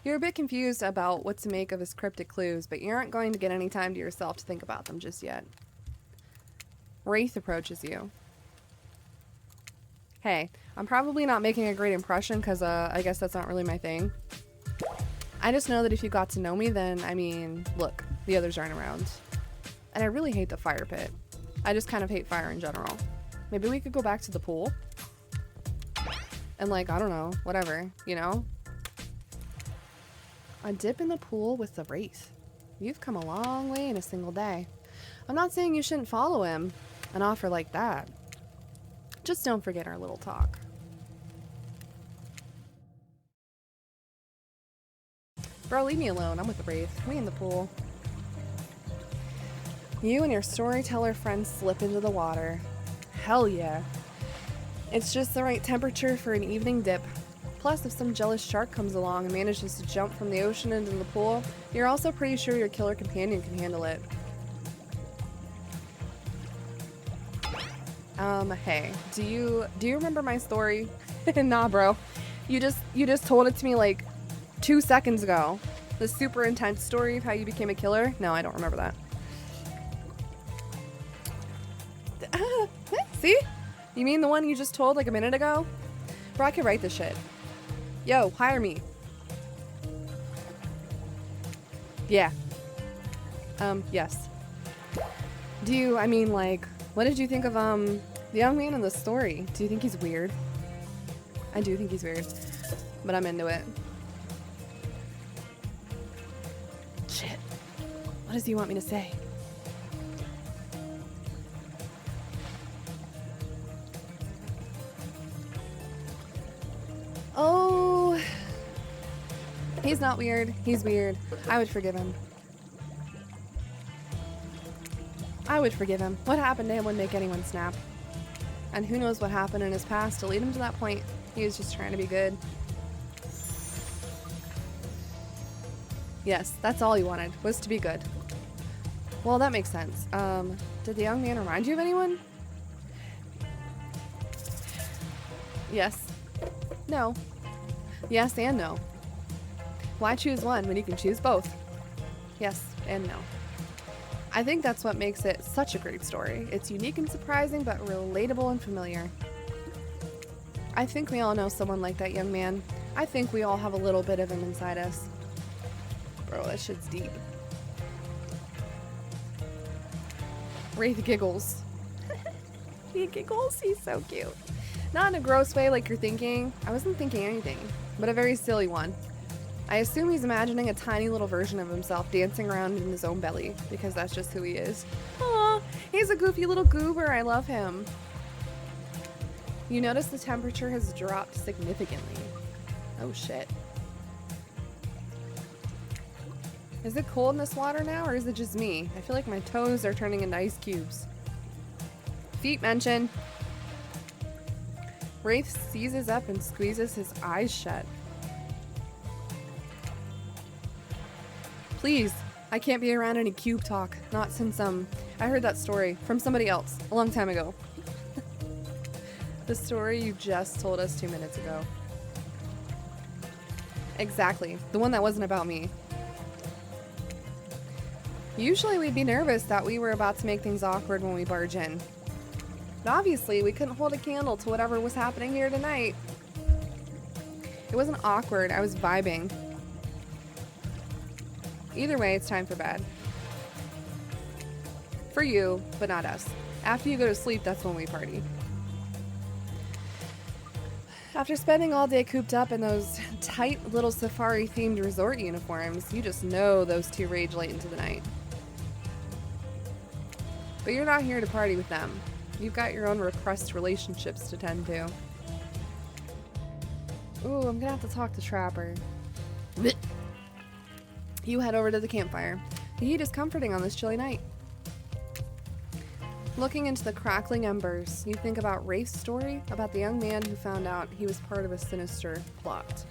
You're a bit confused about what to make of his cryptic clues, but you aren't going to get any time to yourself to think about them just yet. Wraith approaches you. Hey, I'm probably not making a great impression because I guess that's not really my thing. I just know that if you got to know me, then, I mean, look, the others aren't around. And I really hate the fire pit. I just kind of hate fire in general. Maybe we could go back to the pool? And like, I don't know, whatever, you know? A dip in the pool with the Wraith. You've come a long way in a single day. I'm not saying you shouldn't follow him. An offer like that. Just don't forget our little talk. Bro, leave me alone. I'm with the Wraith. We in the pool. You and your storyteller friend slip into the water. Hell yeah. It's just the right temperature for an evening dip. Plus, if some jealous shark comes along and manages to jump from the ocean into the pool, you're also pretty sure your killer companion can handle it. Hey, do you remember my story? Nah, bro. You just told it to me like 2 seconds ago. The super intense story of how you became a killer? No, I don't remember that. See? You mean the one you just told like a minute ago? Bro, I could write this shit. Yo, hire me. Yeah. Yes. I mean, like, what did you think of, the young man in the story? Do you think he's weird? I do think he's weird, but I'm into it. Shit. What does he want me to say? Oh, he's not weird. He's weird. I would forgive him. I would forgive him. What happened to him would make anyone snap. And who knows what happened in his past to lead him to that point. He was just trying to be good. Yes, that's all he wanted, was to be good. Well, that makes sense. Did the young man remind you of anyone? Yes. No. Yes and no. Why choose one when you can choose both? Yes and no. I think that's what makes it such a great story. It's unique and surprising, but relatable and familiar. I think we all know someone like that young man. I think we all have a little bit of him inside us. Bro, that shit's deep. Wraith giggles. He giggles? He's so cute. Not in a gross way like you're thinking. I wasn't thinking anything, but a very silly one. I assume he's imagining a tiny little version of himself dancing around in his own belly, because that's just who he is. Aw, he's a goofy little goober. I love him. You notice the temperature has dropped significantly. Oh shit. Is it cold in this water now, or is it just me? I feel like my toes are turning into ice cubes. Feet mention. Wraith seizes up and squeezes his eyes shut. Please, I can't be around any cube talk. Not since, I heard that story from somebody else a long time ago. The story you just told us 2 minutes ago. Exactly, the one that wasn't about me. Usually we'd be nervous that we were about to make things awkward when we barge in. But obviously, we couldn't hold a candle to whatever was happening here tonight. It wasn't awkward, I was vibing. Either way, it's time for bed. For you, but not us. After you go to sleep, that's when we party. After spending all day cooped up in those tight little safari-themed resort uniforms, you just know those two rage late into the night. But you're not here to party with them. You've got your own repressed relationships to tend to. Ooh, I'm gonna have to talk to Trapper. You head over to the campfire. The heat is comforting on this chilly night. Looking into the crackling embers, you think about Wraith's story about the young man who found out he was part of a sinister plot.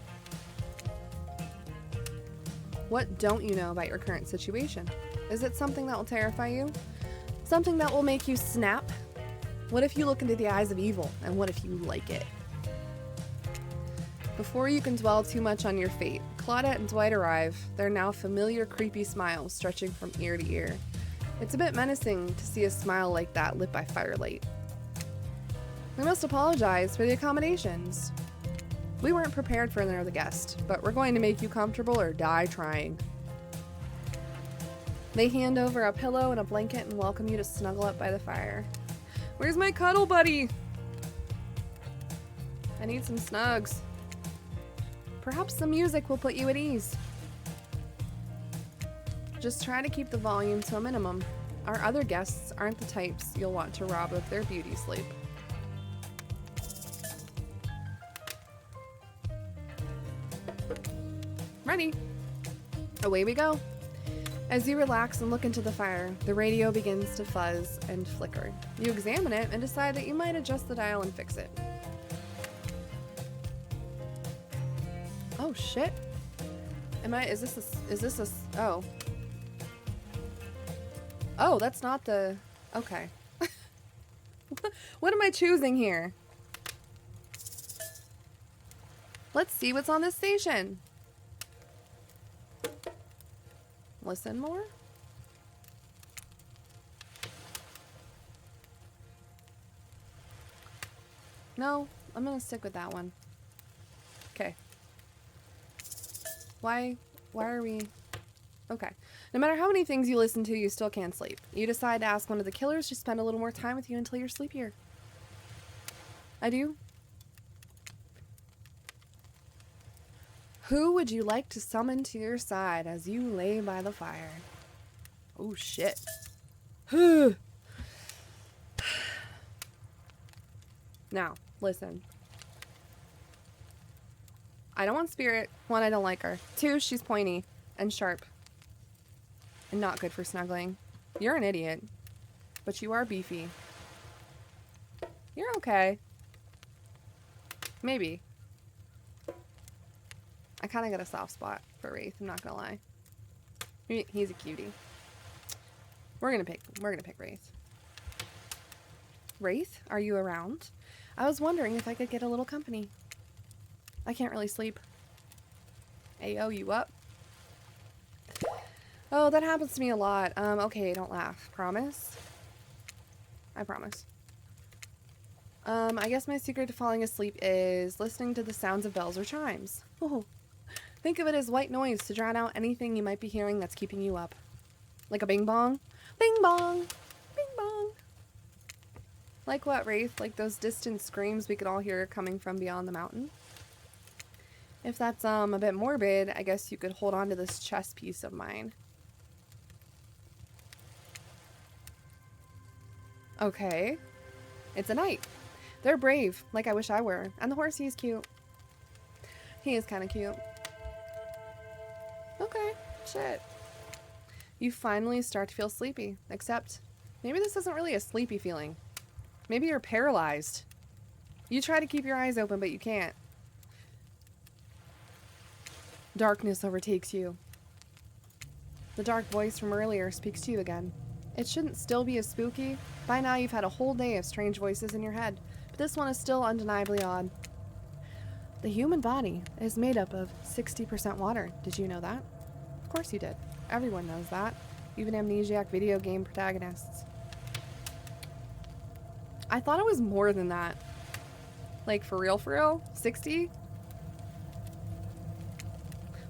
What don't you know about your current situation? Is it something that will terrify you? Something that will make you snap? What if you look into the eyes of evil, and what if you like it? Before you can dwell too much on your fate, Claudette and Dwight arrive, their now familiar creepy smiles stretching from ear to ear. It's a bit menacing to see a smile like that lit by firelight. We must apologize for the accommodations. We weren't prepared for another guest, but we're going to make you comfortable or die trying. They hand over a pillow and a blanket and welcome you to snuggle up by the fire. Where's my cuddle buddy? I need some snugs. Perhaps the music will put you at ease. Just try to keep the volume to a minimum. Our other guests aren't the types you'll want to rob of their beauty sleep. Ready. Away we go. As you relax and look into the fire, the radio begins to fuzz and flicker. You examine it and decide that you might adjust the dial and fix it. Oh shit. Is this a, oh. Oh, that's not the, okay. What am I choosing here? Let's see what's on this station. Listen more? No, I'm gonna stick with that one. Okay. Why are we... Okay. No matter how many things you listen to, you still can't sleep. You decide to ask one of the killers to spend a little more time with you until you're sleepier. I do. Who would you like to summon to your side as you lay by the fire? Oh, shit. Now, listen. I don't want Spirit. 1, I don't like her. 2, she's pointy and sharp. And not good for snuggling. You're an idiot. But you are beefy. You're okay. Maybe. I kind of got a soft spot for Wraith, I'm not gonna lie. He's a cutie. We're gonna pick Wraith. Wraith, are you around? I was wondering if I could get a little company. I can't really sleep. Ayo, you up? Oh, that happens to me a lot. Okay, don't laugh. Promise? I promise. I guess my secret to falling asleep is listening to the sounds of bells or chimes. Oh, think of it as white noise to drown out anything you might be hearing that's keeping you up. Like a bing bong. Bing bong! Bing bong! Like what, Wraith? Like those distant screams we could all hear coming from beyond the mountain? If that's a bit morbid, I guess you could hold on to this chess piece of mine. Okay. It's a knight. They're brave, like I wish I were. And the horse, he's cute. He is kind of cute. Okay, shit. You finally start to feel sleepy, except maybe this isn't really a sleepy feeling. Maybe you're paralyzed. You try to keep your eyes open, but you can't. Darkness overtakes you. The dark voice from earlier speaks to you again. It shouldn't still be as spooky. By now you've had a whole day of strange voices in your head, but this one is still undeniably odd. The human body is made up of 60% water. Did you know that? Of course you did. Everyone knows that. Even amnesiac video game protagonists. I thought it was more than that. Like, for real? 60?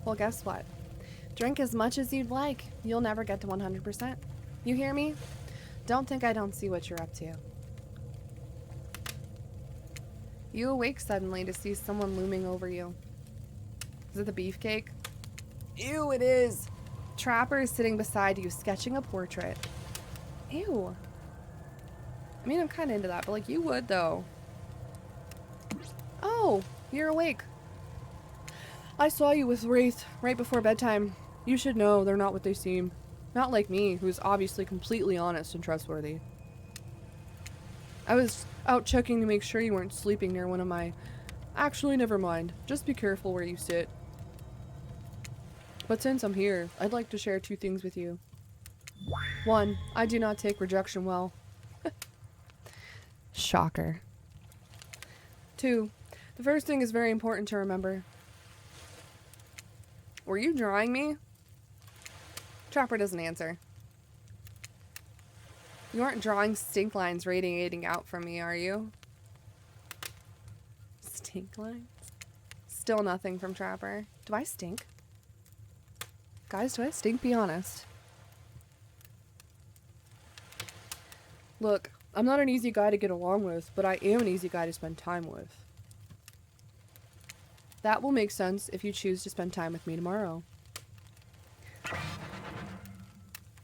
Well, guess what? Drink as much as you'd like. You'll never get to 100%. You hear me? Don't think I don't see what you're up to. You awake suddenly to see someone looming over you. Is it the beefcake? Ew, it is! Trapper is sitting beside you, sketching a portrait. Ew. I mean, I'm kind of into that, but like, you would, though. Oh, you're awake. I saw you with Wraith right before bedtime. You should know they're not what they seem. Not like me, who's obviously completely honest and trustworthy. I was out checking to make sure you weren't sleeping near one of my... Actually, never mind. Just be careful where you sit. But since I'm here, I'd like to share 2 things with you. 1, I do not take rejection well. Shocker. 2, the first thing is very important to remember. Were you drawing me? Trapper doesn't answer. You aren't drawing stink lines radiating out from me, are you? Stink lines? Still nothing from Trapper. Do I stink? Guys, do I stink? Be honest. Look, I'm not an easy guy to get along with, but I am an easy guy to spend time with. That will make sense if you choose to spend time with me tomorrow.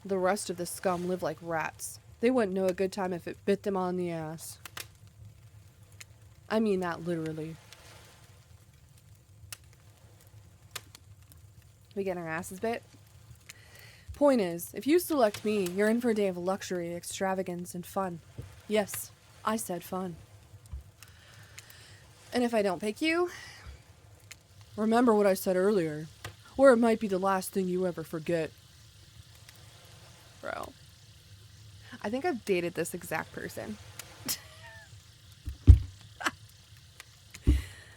The rest of the scum live like rats. They wouldn't know a good time if it bit them on the ass. I mean that literally. We getting our asses bit? Point is, if you select me, you're in for a day of luxury, extravagance, and fun. Yes, I said fun. And if I don't pick you... Remember what I said earlier. Or it might be the last thing you ever forget. Bro. I think I've dated this exact person.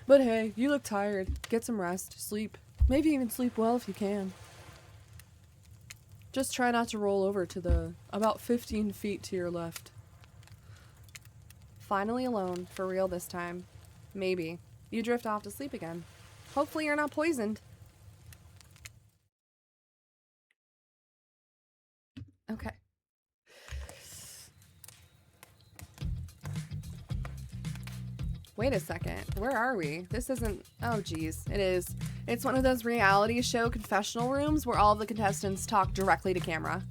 But hey, you look tired. Get some rest. Sleep. Maybe even sleep well if you can. Just try not to roll over to the about 15 feet to your left. Finally alone, for real this time. Maybe. You drift off to sleep again. Hopefully you're not poisoned. Okay. Wait a second. Where are we? This isn't... Oh, geez. It is. It's one of those reality show confessional rooms where all of the contestants talk directly to camera.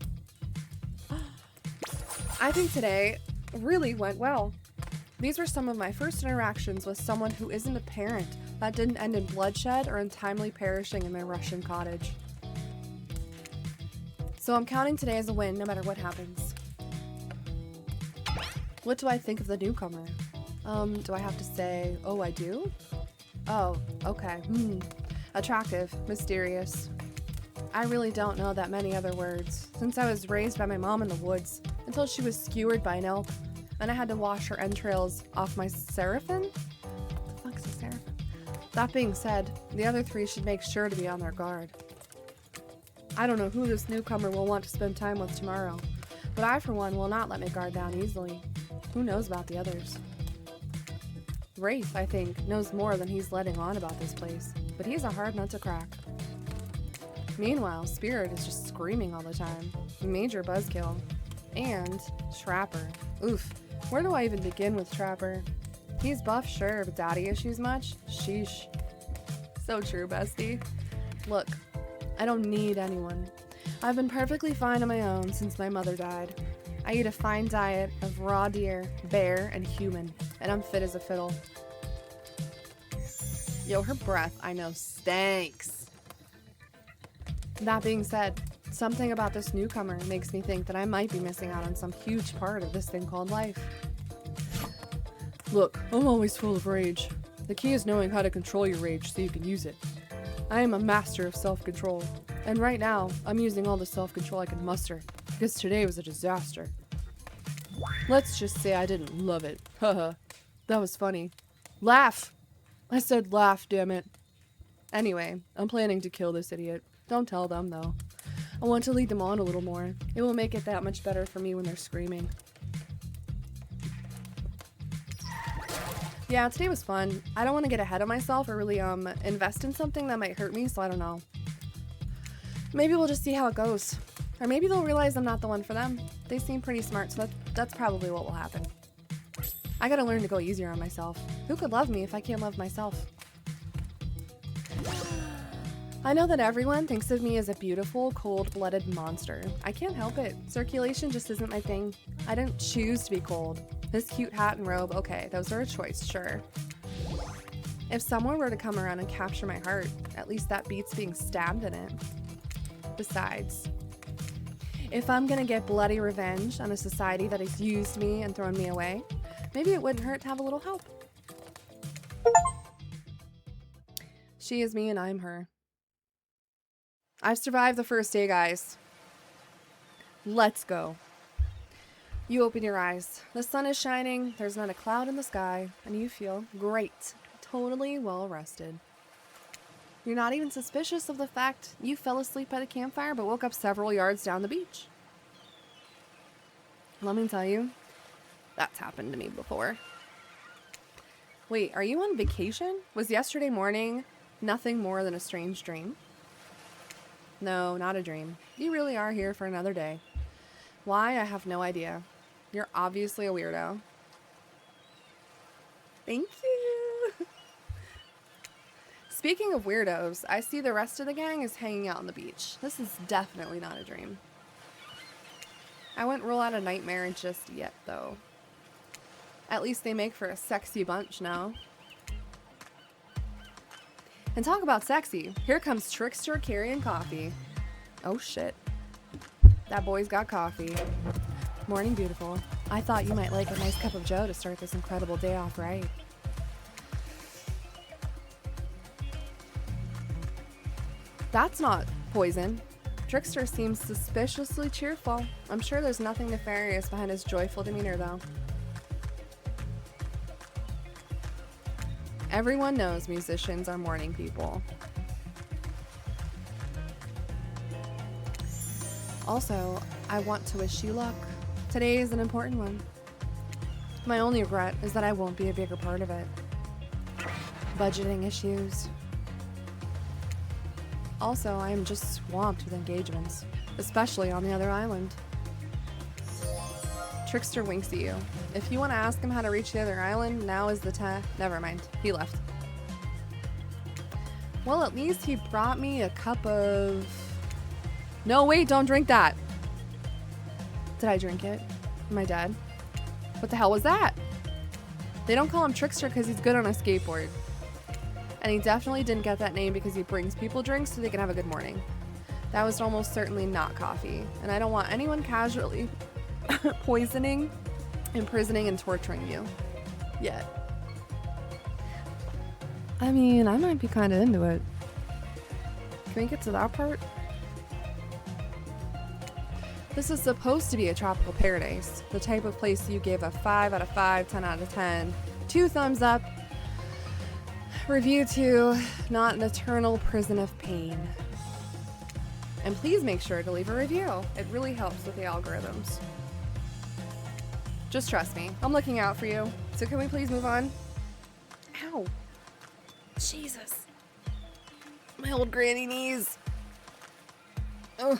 I think today really went well. These were some of my first interactions with someone who isn't a parent that didn't end in bloodshed or untimely perishing in my Russian cottage. So I'm counting today as a win no matter what happens. What do I think of the newcomer? Do I have to say, oh, I do? Oh, okay. Attractive, mysterious. I really don't know that many other words, since I was raised by my mom in the woods until she was skewered by an elk, and I had to wash her entrails off my seraphim? What the fuck's a seraphim? That being said, the other three should make sure to be on their guard. I don't know who this newcomer will want to spend time with tomorrow, but I, for one, will not let me guard down easily. Who knows about the others? Wraith, I think, knows more than he's letting on about this place, but he's a hard nut to crack. Meanwhile, Spirit is just screaming all the time. Major buzzkill. And Trapper. Oof. Where do I even begin with Trapper? He's buff, sure, but daddy issues much? Sheesh. So true, bestie. Look, I don't need anyone. I've been perfectly fine on my own since my mother died. I eat a fine diet of raw deer, bear, and human, and I'm fit as a fiddle. Yo, her breath, I know, stinks. That being said, something about this newcomer makes me think that I might be missing out on some huge part of this thing called life. Look, I'm always full of rage. The key is knowing how to control your rage so you can use it. I am a master of self-control, and right now, I'm using all the self-control I can muster, because today was a disaster. Let's just say I didn't love it. Haha. That was funny. Laugh! I said laugh, damn it. Anyway, I'm planning to kill this idiot. Don't tell them, though. I want to lead them on a little more. It will make it that much better for me when they're screaming. Yeah, today was fun. I don't want to get ahead of myself or really invest in something that might hurt me, so I don't know. Maybe we'll just see how it goes. Or maybe they'll realize I'm not the one for them. They seem pretty smart, so that's probably what will happen. I gotta learn to go easier on myself. Who could love me if I can't love myself? I know that everyone thinks of me as a beautiful, cold-blooded monster. I can't help it. Circulation just isn't my thing. I didn't choose to be cold. This cute hat and robe, okay, those are a choice, sure. If someone were to come around and capture my heart, at least that beats being stabbed in it. Besides, if I'm gonna get bloody revenge on a society that has used me and thrown me away, maybe it wouldn't hurt to have a little help. She is me and I'm her. I've survived the first day, guys. Let's go. You open your eyes. The sun is shining, there's not a cloud in the sky, and you feel great. Totally well rested. You're not even suspicious of the fact you fell asleep by the campfire but woke up several yards down the beach. Let me tell you, that's happened to me before. Wait, are you on vacation? Was yesterday morning nothing more than a strange dream? No, not a dream. You really are here for another day. Why? I have no idea. You're obviously a weirdo. Thank you. Speaking of weirdos, I see the rest of the gang is hanging out on the beach. This is definitely not a dream. I wouldn't rule out a nightmare just yet, though. At least they make for a sexy bunch now. And talk about sexy. Here comes Trickster carrying coffee. Oh shit. That boy's got coffee. Morning, beautiful. I thought you might like a nice cup of joe to start this incredible day off right. That's not poison. Trickster seems suspiciously cheerful. I'm sure there's nothing nefarious behind his joyful demeanor, though. Everyone knows musicians are morning people. Also, I want to wish you luck. Today is an important one. My only regret is that I won't be a bigger part of it. Budgeting issues. Also, I am just swamped with engagements, especially on the other island. Trickster winks at you. If you want to ask him how to reach the other island, now is the time. Never mind. He left. Well, at least he brought me a cup of... No, wait, don't drink that. Did I drink it? Am I dead? What the hell was that? They don't call him Trickster because he's good on a skateboard. And he definitely didn't get that name because he brings people drinks so they can have a good morning. That was almost certainly not coffee. And I don't want anyone casually poisoning, imprisoning, and torturing you. Yet. I mean, I might be kind of into it. Can we get to that part? This is supposed to be a tropical paradise, the type of place you give a 5 out of 5, 10 out of 10, 2 thumbs up, review 2, not an eternal prison of pain. And please make sure to leave a review. It really helps with the algorithms. Just trust me, I'm looking out for you. So can we please move on? Ow. Jesus. My old granny knees. Ugh.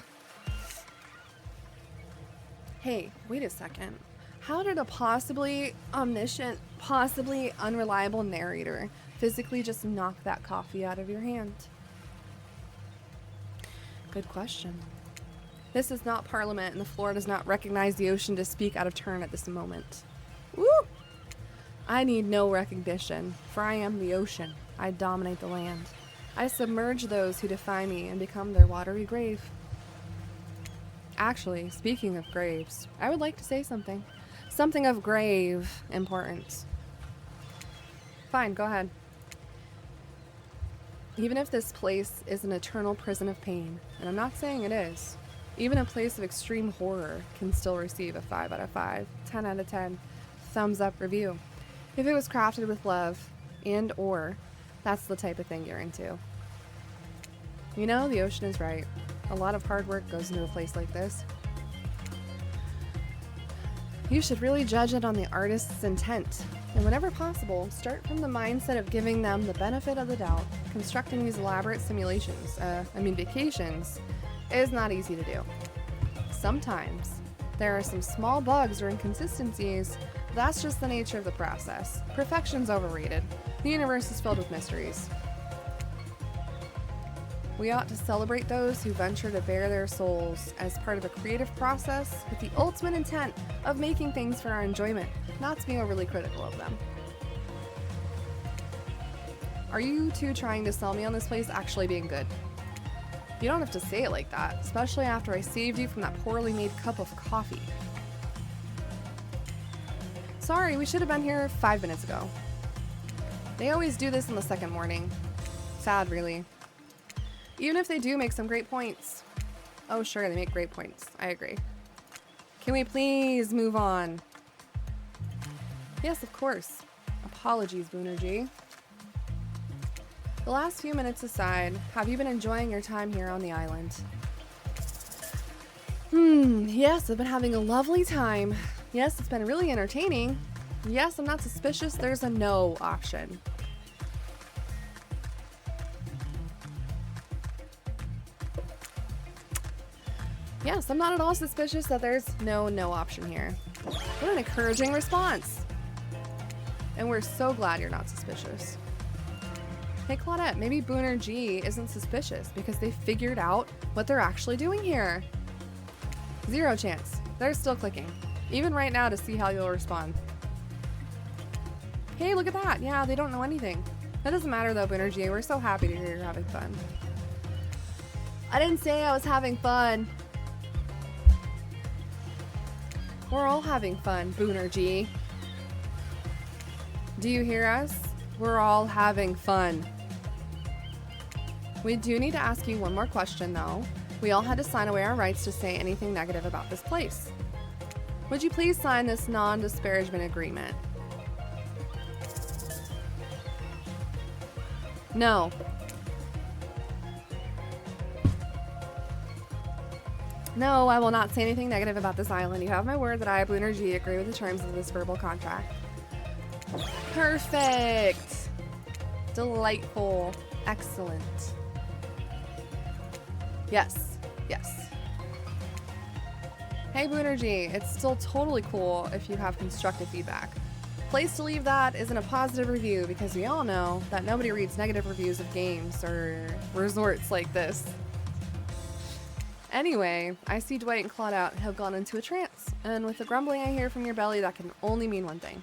Hey, wait a second. How did a possibly omniscient, possibly unreliable narrator physically just knock that coffee out of your hand? Good question. This is not Parliament, and the floor does not recognize the ocean to speak out of turn at this moment. Woo! I need no recognition, for I am the ocean. I dominate the land. I submerge those who defy me and become their watery grave. Actually, speaking of graves, I would like to say something. Something of grave importance. Fine, go ahead. Even if this place is an eternal prison of pain, and I'm not saying it is, even a place of extreme horror can still receive a 5 out of 5, 10 out of 10, thumbs up review. If it was crafted with love and or, that's the type of thing you're into. You know, the ocean is right. A lot of hard work goes into a place like this. You should really judge it on the artist's intent. And whenever possible, start from the mindset of giving them the benefit of the doubt. Constructing these elaborate simulations, vacations, is not easy to do. Sometimes there are some small bugs or inconsistencies, but that's just the nature of the process. Perfection's overrated. The universe is filled with mysteries. We ought to celebrate those who venture to bare their souls as part of a creative process with the ultimate intent of making things for our enjoyment, not to be overly critical of them. Are you two trying to sell me on this place actually being good? You don't have to say it like that, especially after I saved you from that poorly made cup of coffee. Sorry, we should have been here 5 minutes ago. They always do this in the second morning. Sad, really. Even if they do make some great points. Oh, sure, they make great points. I agree. Can we please move on? Yes, of course. Apologies, Boonergy. The last few minutes aside, have you been enjoying your time here on the island? Yes, I've been having a lovely time. Yes, it's been really entertaining. Yes, I'm not suspicious. There's a no option. Yes, I'm not at all suspicious that there's no option here. What an encouraging response. And we're so glad you're not suspicious. Hey Claudette, maybe Booner G isn't suspicious because they figured out what they're actually doing here. 0 chance. They're still clicking. Even right now to see how you'll respond. Hey, look at that. Yeah, they don't know anything. That doesn't matter though, Booner G. We're so happy to hear you're having fun. I didn't say I was having fun. We're all having fun, Booner G. Do you hear us? We're all having fun. We do need to ask you one more question, though. We all had to sign away our rights to say anything negative about this place. Would you please sign this non-disparagement agreement? No. No, I will not say anything negative about this island. You have my word that I, Booner G, agree with the terms of this verbal contract. Perfect. Delightful. Excellent. Yes. Yes. Hey, Booner G, it's still totally cool if you have constructive feedback. Place to leave that isn't a positive review because we all know that nobody reads negative reviews of games or resorts like this. Anyway, I see Dwight and Claudette have gone into a trance, and with the grumbling I hear from your belly, that can only mean one thing.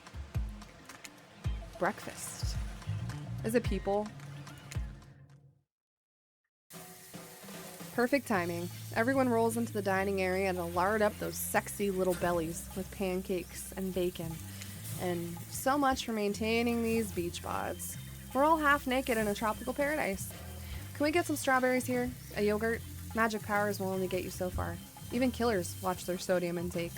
Breakfast. Is it people? Perfect timing. Everyone rolls into the dining area to lard up those sexy little bellies with pancakes and bacon. And so much for maintaining these beach bods. We're all half naked in a tropical paradise. Can we get some strawberries here? A yogurt? Magic powers will only get you so far. Even killers watch their sodium intake.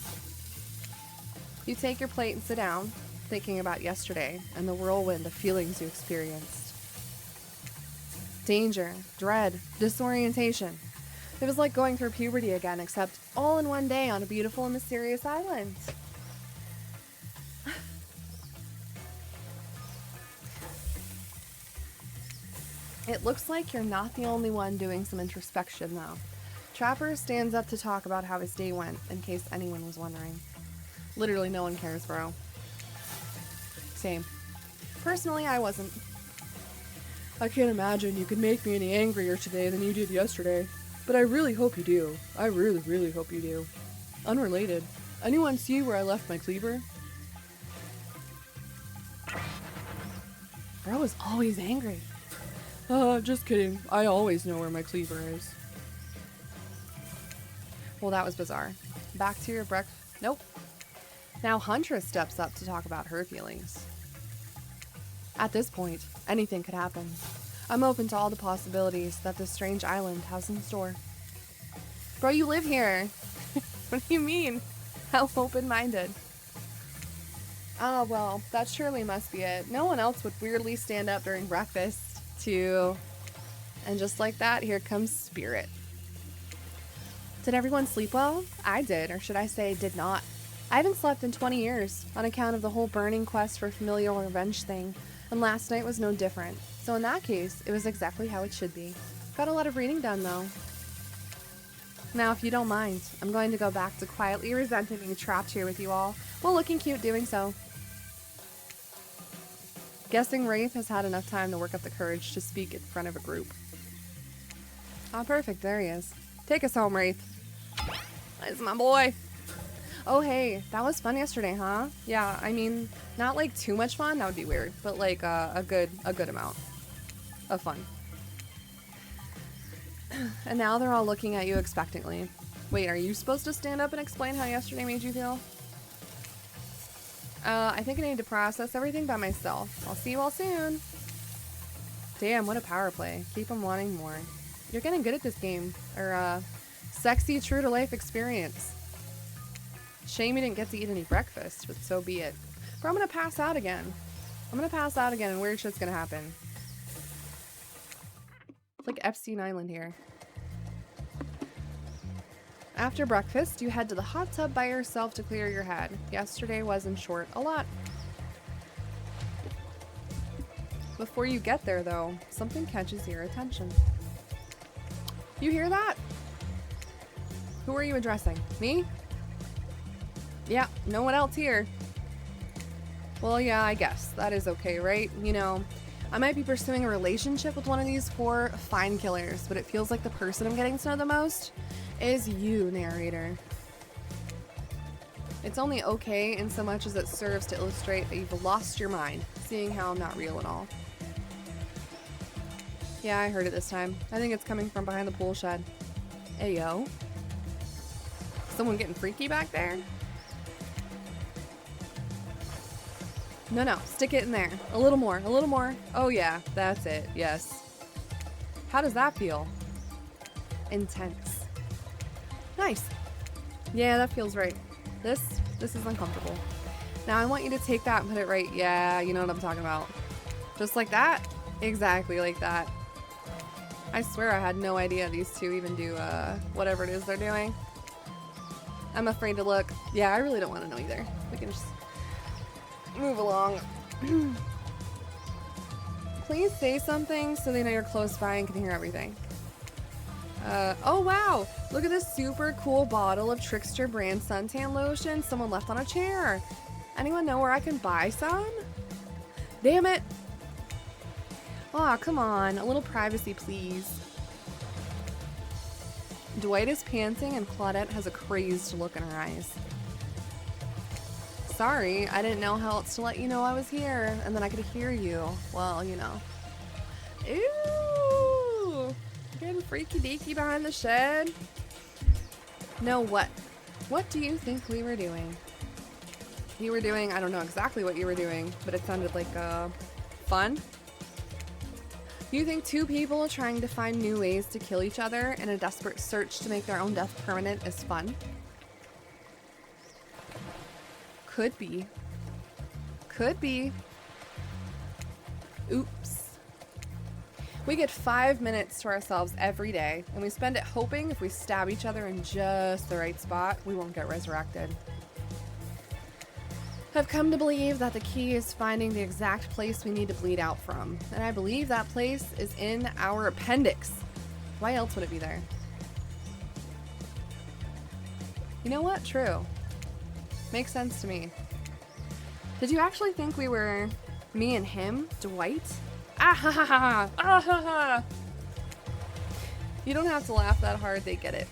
You take your plate and sit down, thinking about yesterday and the whirlwind of feelings you experienced. Danger, dread, disorientation. It was like going through puberty again, except all in one day on a beautiful and mysterious island. It looks like you're not the only one doing some introspection, though. Trapper stands up to talk about how his day went, in case anyone was wondering. Literally no one cares, bro. Same. Personally, I wasn't. I can't imagine you could make me any angrier today than you did yesterday. But I really hope you do. I really, really hope you do. Unrelated. Anyone see where I left my cleaver? Bro is always angry. Just kidding. I always know where my cleaver is. Well, that was bizarre. Back to your breakfast. Nope. Now Huntress steps up to talk about her feelings. At this point, anything could happen. I'm open to all the possibilities that this strange island has in store. Bro, you live here. What do you mean? How open-minded? Oh, well, that surely must be it. No one else would weirdly stand up during breakfast to... And just like that, here comes Spirit. Did everyone sleep well? I did, or should I say did not. I haven't slept in 20 years on account of the whole burning quest for familial revenge thing. And last night was no different. So in that case, it was exactly how it should be. Got a lot of reading done, though. Now, if you don't mind, I'm going to go back to quietly resenting being trapped here with you all, while looking cute doing so. Guessing Wraith has had enough time to work up the courage to speak in front of a group. Ah, perfect. There he is. Take us home, Wraith. That's my boy. Oh, hey, that was fun yesterday, huh? Yeah, I mean, not like too much fun, that would be weird, but like a good amount of fun. And now they're all looking at you expectantly. Wait, are you supposed to stand up and explain how yesterday made you feel? I think I need to process everything by myself. I'll see you all soon. Damn, what a power play. Keep them wanting more. You're getting good at this game. Or, sexy true-to-life experience. Shame you didn't get to eat any breakfast, but so be it. But I'm gonna pass out again. And weird shit's gonna happen. It's like Epstein Island here. After breakfast, you head to the hot tub by yourself to clear your head. Yesterday was, in short, a lot. Before you get there, though, something catches your attention. You hear that? Who are you addressing? Me? Yeah, no one else here. Well, yeah, I guess. That is okay, right? You know, I might be pursuing a relationship with one of these 4 fine killers, but it feels like the person I'm getting to know the most is you, narrator. It's only okay in so much as it serves to illustrate that you've lost your mind, seeing how I'm not real at all. Yeah, I heard it this time. I think it's coming from behind the pool shed. Hey, yo. Someone getting freaky back there? No, stick it in there. A little more, a little more. Oh yeah, that's it, yes. How does that feel? Intense. Nice. Yeah, that feels right. This is uncomfortable. Now I want you to take that and put it right. Yeah, you know what I'm talking about. Just like that? Exactly like that. I swear I had no idea these two even do whatever it is they're doing. I'm afraid to look. Yeah, I really don't want to know either. We can just move along. Please say something so they know you're close by and can hear everything. Oh wow! Look at this super cool bottle of Trickster brand suntan lotion someone left on a chair. Anyone know where I can buy some? Damn it! Aw, come on. A little privacy, please. Dwight is panting and Claudette has a crazed look in her eyes. Sorry, I didn't know how else to let you know I was here, and then I could hear you. Well, you know. Ew! Getting freaky deaky behind the shed. No, what? What do you think we were doing? You were doing, I don't know exactly what you were doing, but it sounded like fun. You think two people trying to find new ways to kill each other in a desperate search to make their own death permanent is fun? Could be. Could be. Oops. We get 5 minutes to ourselves every day, and we spend it hoping if we stab each other in just the right spot, we won't get resurrected. I've come to believe that the key is finding the exact place we need to bleed out from, and I believe that place is in our appendix. Why else would it be there? You know what? True. Makes sense to me. Did you actually think we were me and him, Dwight? Ah ha ha ha! Ah ha ha! You don't have to laugh that hard, they get it.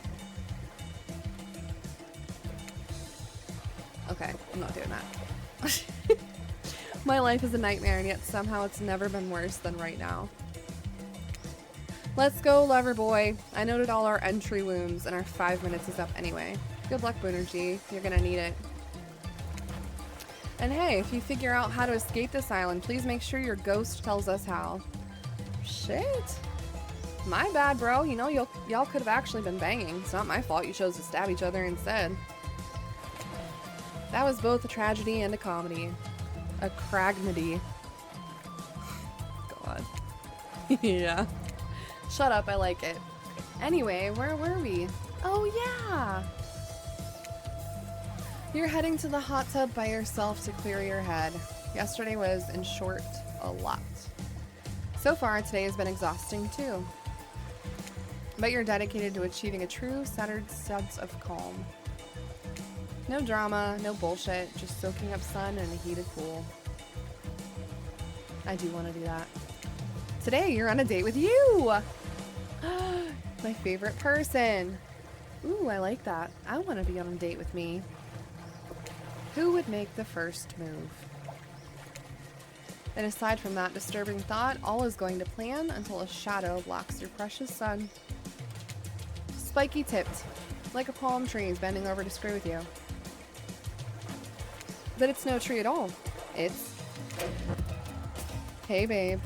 Okay, I'm not doing that. My life is a nightmare, and yet somehow it's never been worse than right now. Let's go, lover boy. I noted all our entry wounds, and our 5 minutes is up anyway. Good luck, Boonergy. You're gonna need it. And hey, if you figure out how to escape this island, please make sure your ghost tells us how. Shit. My bad, bro. You know, y'all could have actually been banging. It's not my fault you chose to stab each other instead. That was both a tragedy and a comedy. A cragmedy. God. Yeah. Shut up, I like it. Anyway, where were we? Oh yeah! You're heading to the hot tub by yourself to clear your head. Yesterday was, in short, a lot. So far, today has been exhausting too. But you're dedicated to achieving a true, centered sense of calm. No drama, no bullshit, just soaking up sun in a heated pool. I do want to do that. Today, you're on a date with you! My favorite person. Ooh, I like that. I want to be on a date with me. Who would make the first move? And aside from that disturbing thought, all is going to plan until a shadow blocks your precious sun. Spiky tipped, like a palm tree is bending over to screw with you. But it's no tree at all. It's... Hey, babe.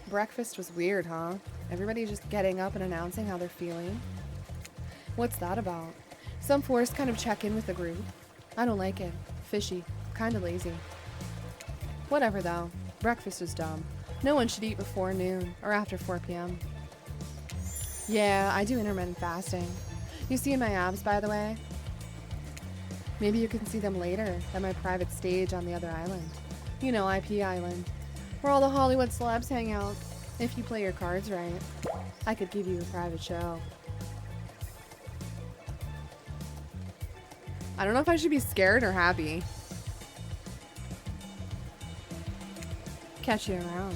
Breakfast was weird, huh? Everybody just getting up and announcing how they're feeling. What's that about? Some forced kind of check-in with the group. I don't like it. Fishy. Kinda lazy. Whatever, though. Breakfast is dumb. No one should eat before noon, or after 4 p.m. Yeah, I do intermittent fasting. You see my abs, by the way? Maybe you can see them later at my private stage on the other island. You know, IP Island. Where all the Hollywood celebs hang out. If you play your cards right, I could give you a private show. I don't know if I should be scared or happy. Catch you around.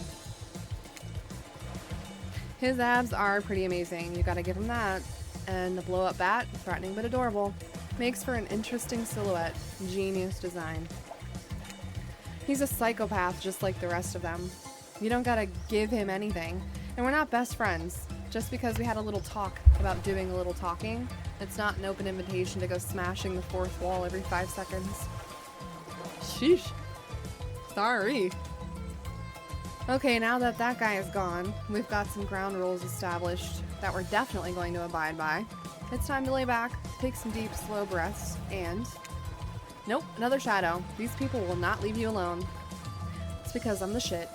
His abs are pretty amazing. You gotta give him that. And the blow-up bat, threatening but adorable. Makes for an interesting silhouette. Genius design. He's a psychopath just like the rest of them. You don't gotta give him anything. And we're not best friends. Just because we had a little talk about doing a little talking, it's not an open invitation to go smashing the fourth wall every 5 seconds. Sheesh. Sorry. Okay, now that that guy is gone, we've got some ground rules established that we're definitely going to abide by. It's time to lay back, take some deep, slow breaths, and... Nope, another shadow. These people will not leave you alone. It's because I'm the shit.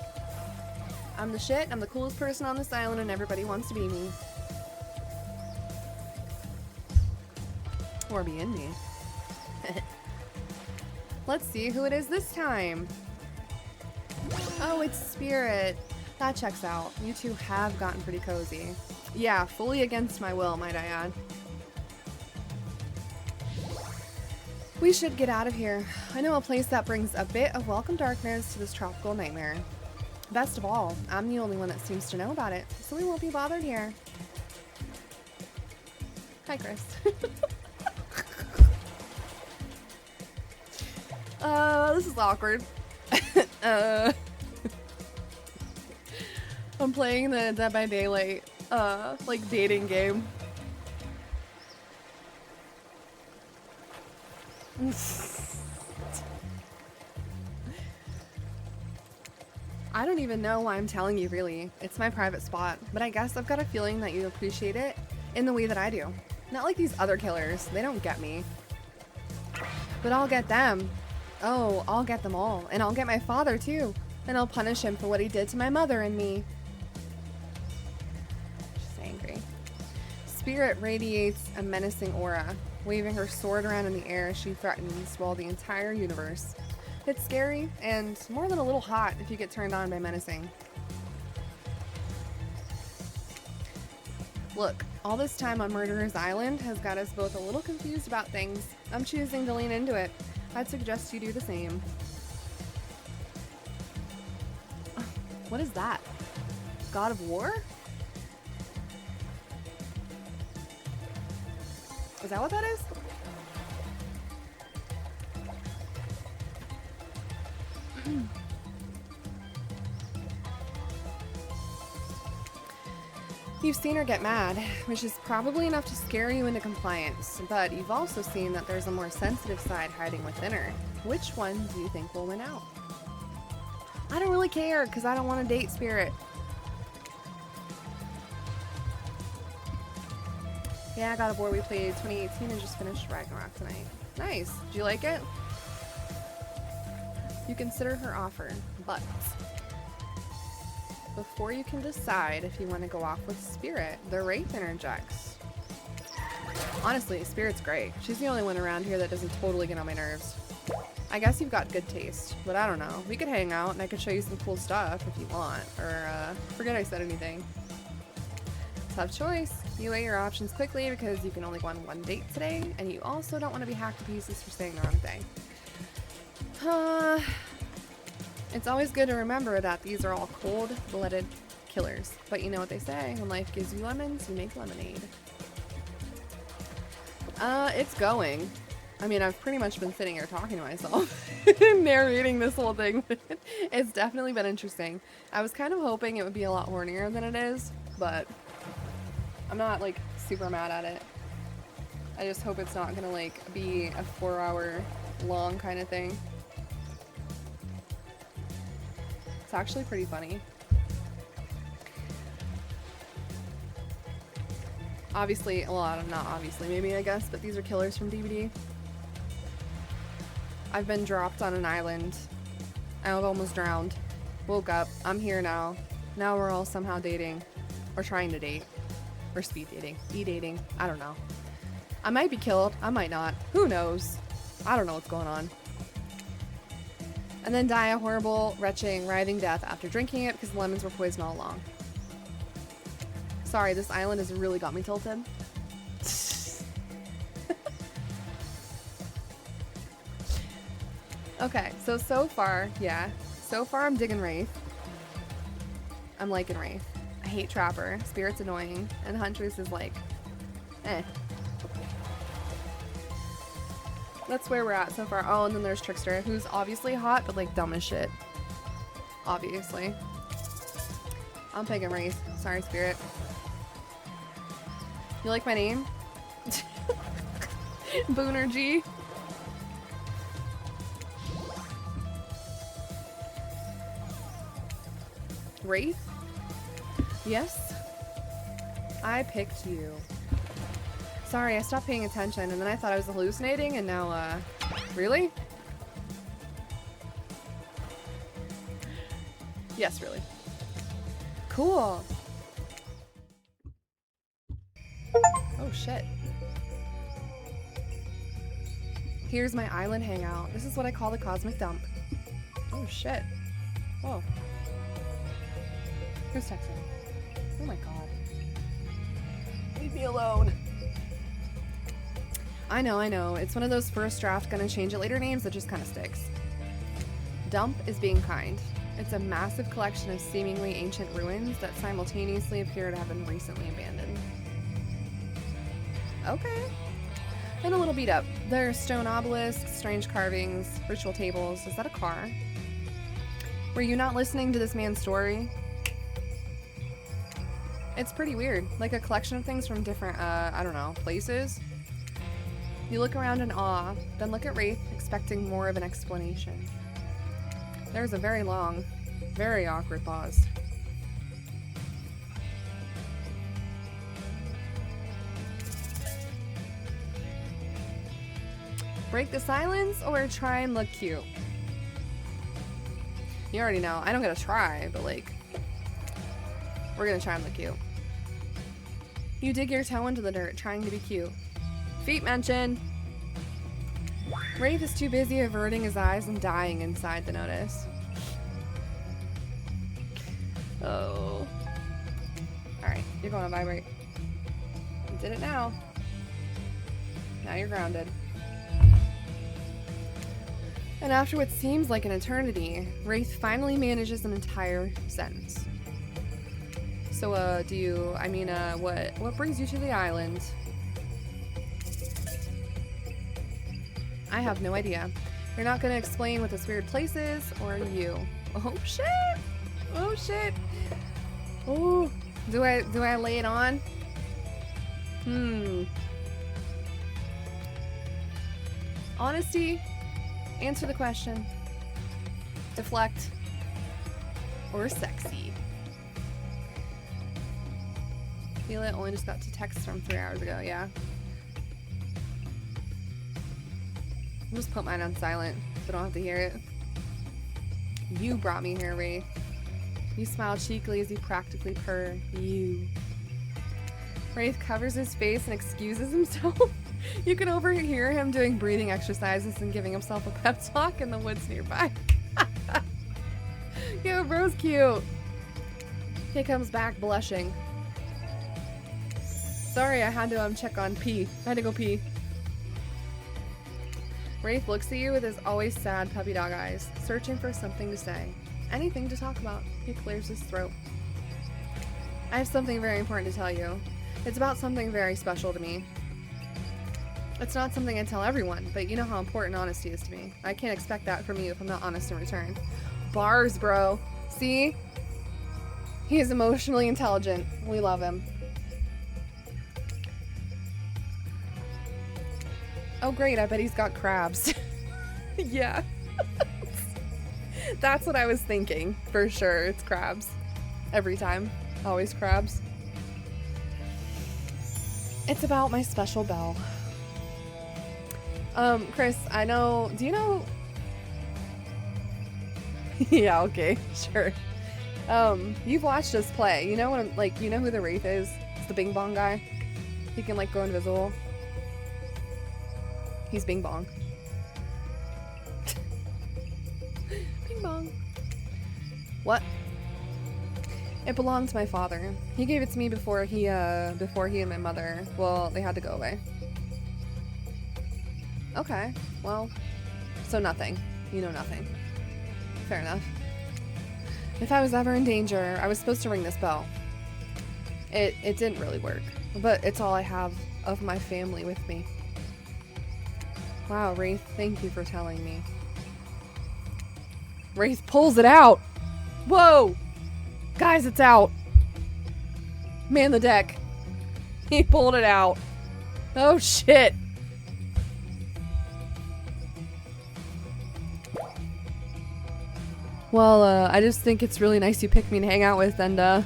I'm the shit, I'm the coolest person on this island, and everybody wants to be me. Or be in me. Let's see who it is this time. Oh, it's Spirit. That checks out. You two have gotten pretty cozy. Yeah, fully against my will, might I add. We should get out of here. I know a place that brings a bit of welcome darkness to this tropical nightmare. Best of all, I'm the only one that seems to know about it, so we won't be bothered here. Hi, Chris. This is awkward. I'm playing the Dead by Daylight, like dating game. I don't even know why I'm telling you, really. It's my private spot, but I guess I've got a feeling that you appreciate it in the way that I do. Not like these other killers. They don't get me. But I'll get them. Oh, I'll get them all. And I'll get my father, too. And I'll punish him for what he did to my mother and me. She's angry. Spirit radiates a menacing aura, waving her sword around in the air as she threatens while the entire universe. It's scary, and more than a little hot if you get turned on by menacing. Look, all this time on Murderer's Island has got us both a little confused about things. I'm choosing to lean into it. I'd suggest you do the same. What is that? God of War? Is that what that is? You've seen her get mad, which is probably enough to scare you into compliance, but you've also seen that there's a more sensitive side hiding within her. Which one do you think will win out? I don't really care, because I don't want to date Spirit. Yeah, God of War we played 2018 and just finished Ragnarok tonight. Nice. Did you like it? You consider her offer, but before you can decide if you want to go off with Spirit, the Wraith interjects. Honestly, Spirit's great. She's the only one around here that doesn't totally get on my nerves. I guess you've got good taste, but I don't know. We could hang out and I could show you some cool stuff if you want, or forget I said anything. Tough choice. You weigh your options quickly because you can only go on one date today, and you also don't want to be hacked to pieces for saying the wrong thing. It's always good to remember that these are all cold-blooded killers. But you know what they say, when life gives you lemons, you make lemonade. It's going. I mean, I've pretty much been sitting here talking to myself, narrating this whole thing. It's definitely been interesting. I was kind of hoping it would be a lot hornier than it is, but I'm not, like, super mad at it. I just hope it's not gonna, like, be a 4-hour long kind of thing. It's actually pretty funny. Obviously, well, not obviously, maybe I guess, but these are killers from DVD. I've been dropped on an island. I've almost drowned. Woke up. I'm here now. Now we're all somehow dating. Or trying to date. Or speed dating. E-dating. I don't know. I might be killed. I might not. Who knows? I don't know what's going on. And then die a horrible, retching, writhing death after drinking it because the lemons were poisoned all along. Sorry, this island has really got me tilted. Okay, so far, yeah. So far I'm digging Wraith. I'm liking Wraith. I hate Trapper. Spirit's annoying. And Huntress is like, eh. That's where we're at so far. Oh, and then there's Trickster, who's obviously hot, but like dumb as shit. Obviously. I'm picking Wraith. Sorry, Spirit. You like my name? Booner G. Wraith? Yes? I picked you. Sorry, I stopped paying attention and then I thought I was hallucinating and now, really? Yes, really. Cool. Oh, shit. Here's my island hangout. This is what I call the cosmic dump. Oh, shit. Whoa. Who's texting? Oh my god. Leave me alone. I know. It's one of those first draft gonna change it later names that just kind of sticks. Dump is being kind. It's a massive collection of seemingly ancient ruins that simultaneously appear to have been recently abandoned. Okay. And a little beat up. There are stone obelisks, strange carvings, ritual tables. Is that a car? Were you not listening to this man's story? It's pretty weird. Like a collection of things from different, I don't know, places. You look around in awe, then look at Wraith, expecting more of an explanation. There's a very long, very awkward pause. Break the silence or try and look cute? You already know. I don't gotta try, but like, we're gonna try and look cute. You dig your toe into the dirt, trying to be cute. Feet mentioned. Wraith is too busy averting his eyes and dying inside the notice. Oh. Alright, you're going to vibrate. You did it now. Now you're grounded. And after what seems like an eternity, Wraith finally manages an entire sentence. So, what brings you to the island? I have no idea. You're not gonna explain what this weird place is, or you? Oh shit! Oh shit! Oh, do I lay it on? Honesty. Answer the question. Deflect. Or sexy. Feel it? Only just got to text from 3 hours ago. Yeah. I'll just put mine on silent so I don't have to hear it. You brought me here, Wraith. You smile cheekily as you practically purr. You. Wraith covers his face and excuses himself. You can overhear him doing breathing exercises and giving himself a pep talk in the woods nearby. Yo, bro's cute. He comes back blushing. Sorry, I had to check on pee. I had to go pee. Wraith looks at you with his always sad puppy dog eyes, searching for something to say. Anything to talk about. He clears his throat. I have something very important to tell you. It's about something very special to me. It's not something I tell everyone, but you know how important honesty is to me. I can't expect that from you if I'm not honest in return. Bars, bro. See? He is emotionally intelligent. We love him. Oh great, I bet he's got crabs. Yeah. That's what I was thinking. For sure, it's crabs. Every time. Always crabs. It's about my special bell. Chris, I know... Do you know... Yeah, okay, sure. You've watched us play. You know when, like, you know who the Wraith is? It's the Bing Bong guy. He can, like, go invisible. He's Bing Bong. Bing Bong. What? It belonged to my father. He gave it to me before he and my mother, well, they had to go away. Okay, well, so nothing. You know nothing. Fair enough. If I was ever in danger, I was supposed to ring this bell. It didn't really work, but it's all I have of my family with me. Wow, Wraith, thank you for telling me. Wraith pulls it out! Whoa! Guys, it's out! Man the deck. He pulled it out. Oh shit! Well, I just think it's really nice you picked me to hang out with, and,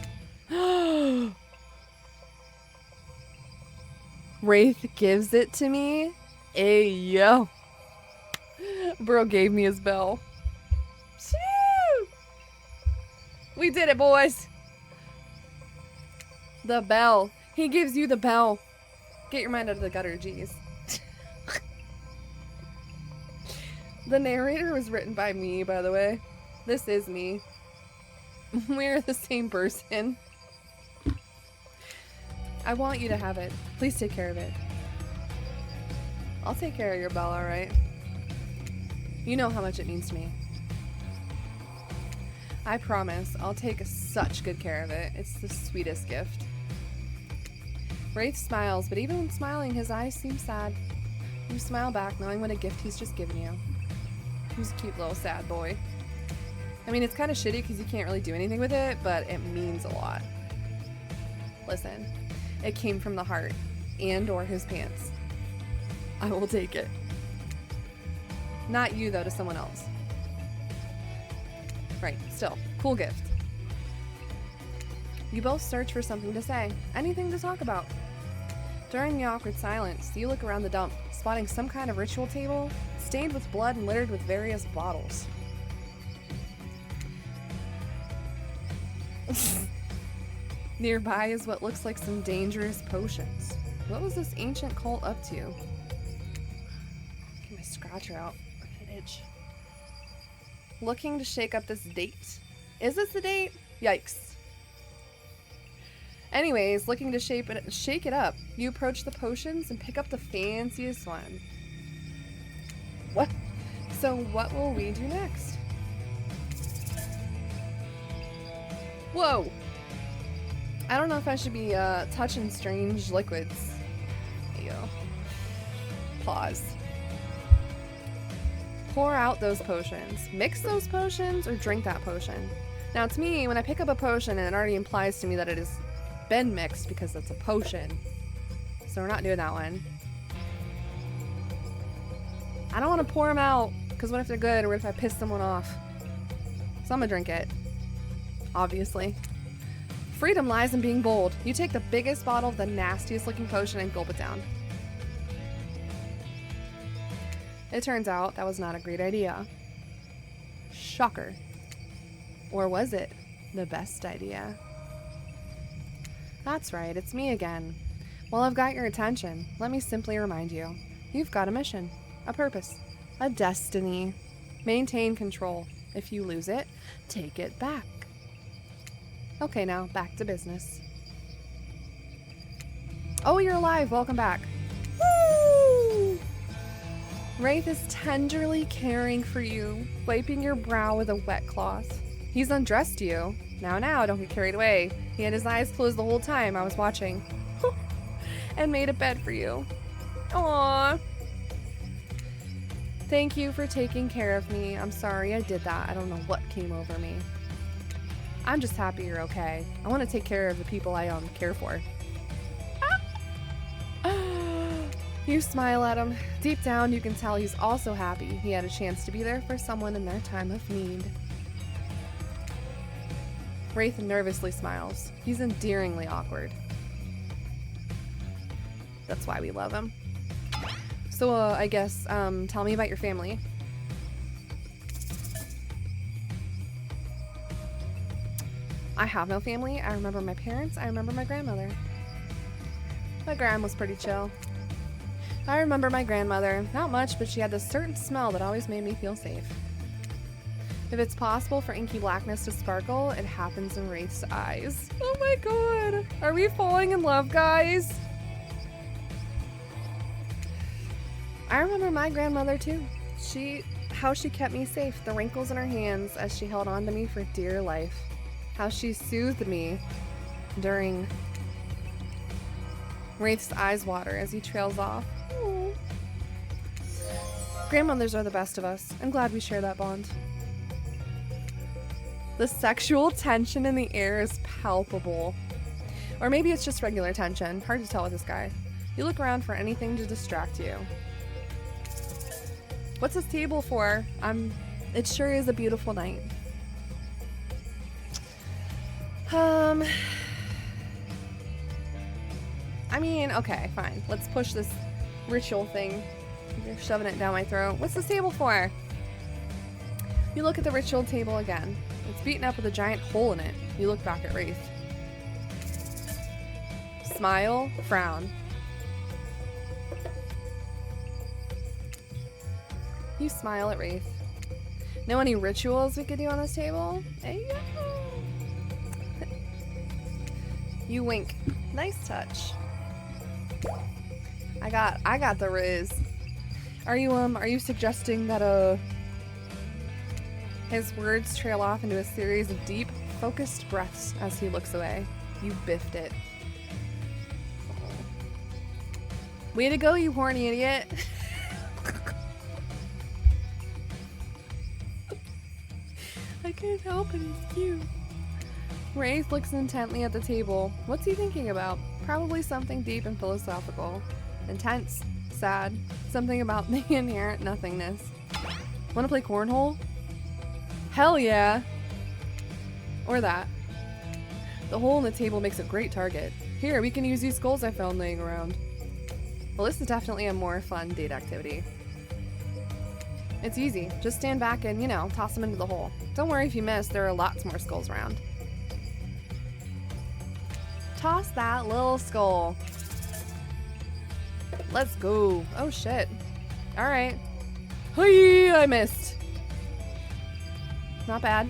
Wraith gives it to me? Hey, yo. Bro gave me his bell. Shoo! We did it, boys. The bell. He gives you the bell. Get your mind out of the gutter, jeez. The narrator was written by me, by the way. This is me. We're the same person. I want you to have it. Please take care of it. I'll take care of your bell, alright? You know how much it means to me. I promise, I'll take such good care of it. It's the sweetest gift. Wraith smiles, but even when smiling, his eyes seem sad. You smile back, knowing what a gift he's just given you. He's a cute little sad boy. I mean, it's kind of shitty because you can't really do anything with it, but it means a lot. Listen, it came from the heart and or his pants. I will take it. Not you, though, to someone else. Right, still, cool gift. You both search for something to say, anything to talk about. During the awkward silence, you look around the dump, spotting some kind of ritual table, stained with blood and littered with various bottles. Nearby is what looks like some dangerous potions. What was this ancient cult up to? Get my scratcher out. An itch. Looking to shake up this date. Is this the date? Yikes. Anyways, looking to shake it up, you approach the potions and pick up the fanciest one. What? So what will we do next? Whoa! I don't know if I should be touching strange liquids. Ew. Pause. Pour out those potions. Mix those potions or drink that potion. Now to me, when I pick up a potion, and it already implies to me that it has been mixed because it's a potion. So we're not doing that one. I don't want to pour them out because what if they're good or what if I piss someone off? So I'm gonna drink it. Obviously. Freedom lies in being bold. You take the biggest bottle of the nastiest looking potion and gulp it down. It turns out that was not a great idea. Shocker. Or was it the best idea? That's right, it's me again. Well, I've got your attention. Let me simply remind you. You've got a mission, a purpose, a destiny. Maintain control. If you lose it, take it back. Okay, now, back to business. Oh, you're alive. Welcome back. Woo! Wraith is tenderly caring for you, wiping your brow with a wet cloth. He's undressed you. Now, don't get carried away. He had his eyes closed the whole time I was watching. And made a bed for you. Aww. Thank you for taking care of me. I'm sorry I did that. I don't know what came over me. I'm just happy you're okay. I want to take care of the people I care for. You smile at him. Deep down, you can tell he's also happy he had a chance to be there for someone in their time of need. Wraith nervously smiles. He's endearingly awkward. That's why we love him. So, I guess, tell me about your family. I have no family. I remember my parents. I remember my grandmother. My gran was pretty chill. I remember my grandmother. Not much, but she had this certain smell that always made me feel safe. If it's possible for inky blackness to sparkle, it happens in Wraith's eyes. Oh my god. Are we falling in love, guys? I remember my grandmother too. How she kept me safe, the wrinkles in her hands as she held on to me for dear life. How she soothed me during Wraith's eyes water as he trails off. Aww. Grandmothers are the best of us. I'm glad we share that bond. The sexual tension in the air is palpable. Or maybe it's just regular tension. Hard to tell with this guy. You look around for anything to distract you. What's this table for? It sure is a beautiful night. I mean, okay, fine. Let's push this ritual thing. You're shoving it down my throat. What's this table for? You look at the ritual table again. It's beaten up with a giant hole in it. You look back at Wraith. Smile, frown. You smile at Wraith. Know any rituals we could do on this table? Hey, you wink. Nice touch. I got the riz. Are you suggesting that his words trail off into a series of deep, focused breaths as he looks away. You biffed it. Way to go, you horny idiot. I can't help it, he's cute. Wraith looks intently at the table. What's he thinking about? Probably something deep and philosophical. Intense. Sad. Something about the inherent nothingness. Wanna play cornhole? Hell yeah! Or that. The hole in the table makes a great target. Here, we can use these skulls I found laying around. Well, this is definitely a more fun date activity. It's easy. Just stand back and, you know, toss them into the hole. Don't worry if you miss, there are lots more skulls around. Toss that little skull. Let's go. Oh shit. Alright. Hey, I missed. Not bad.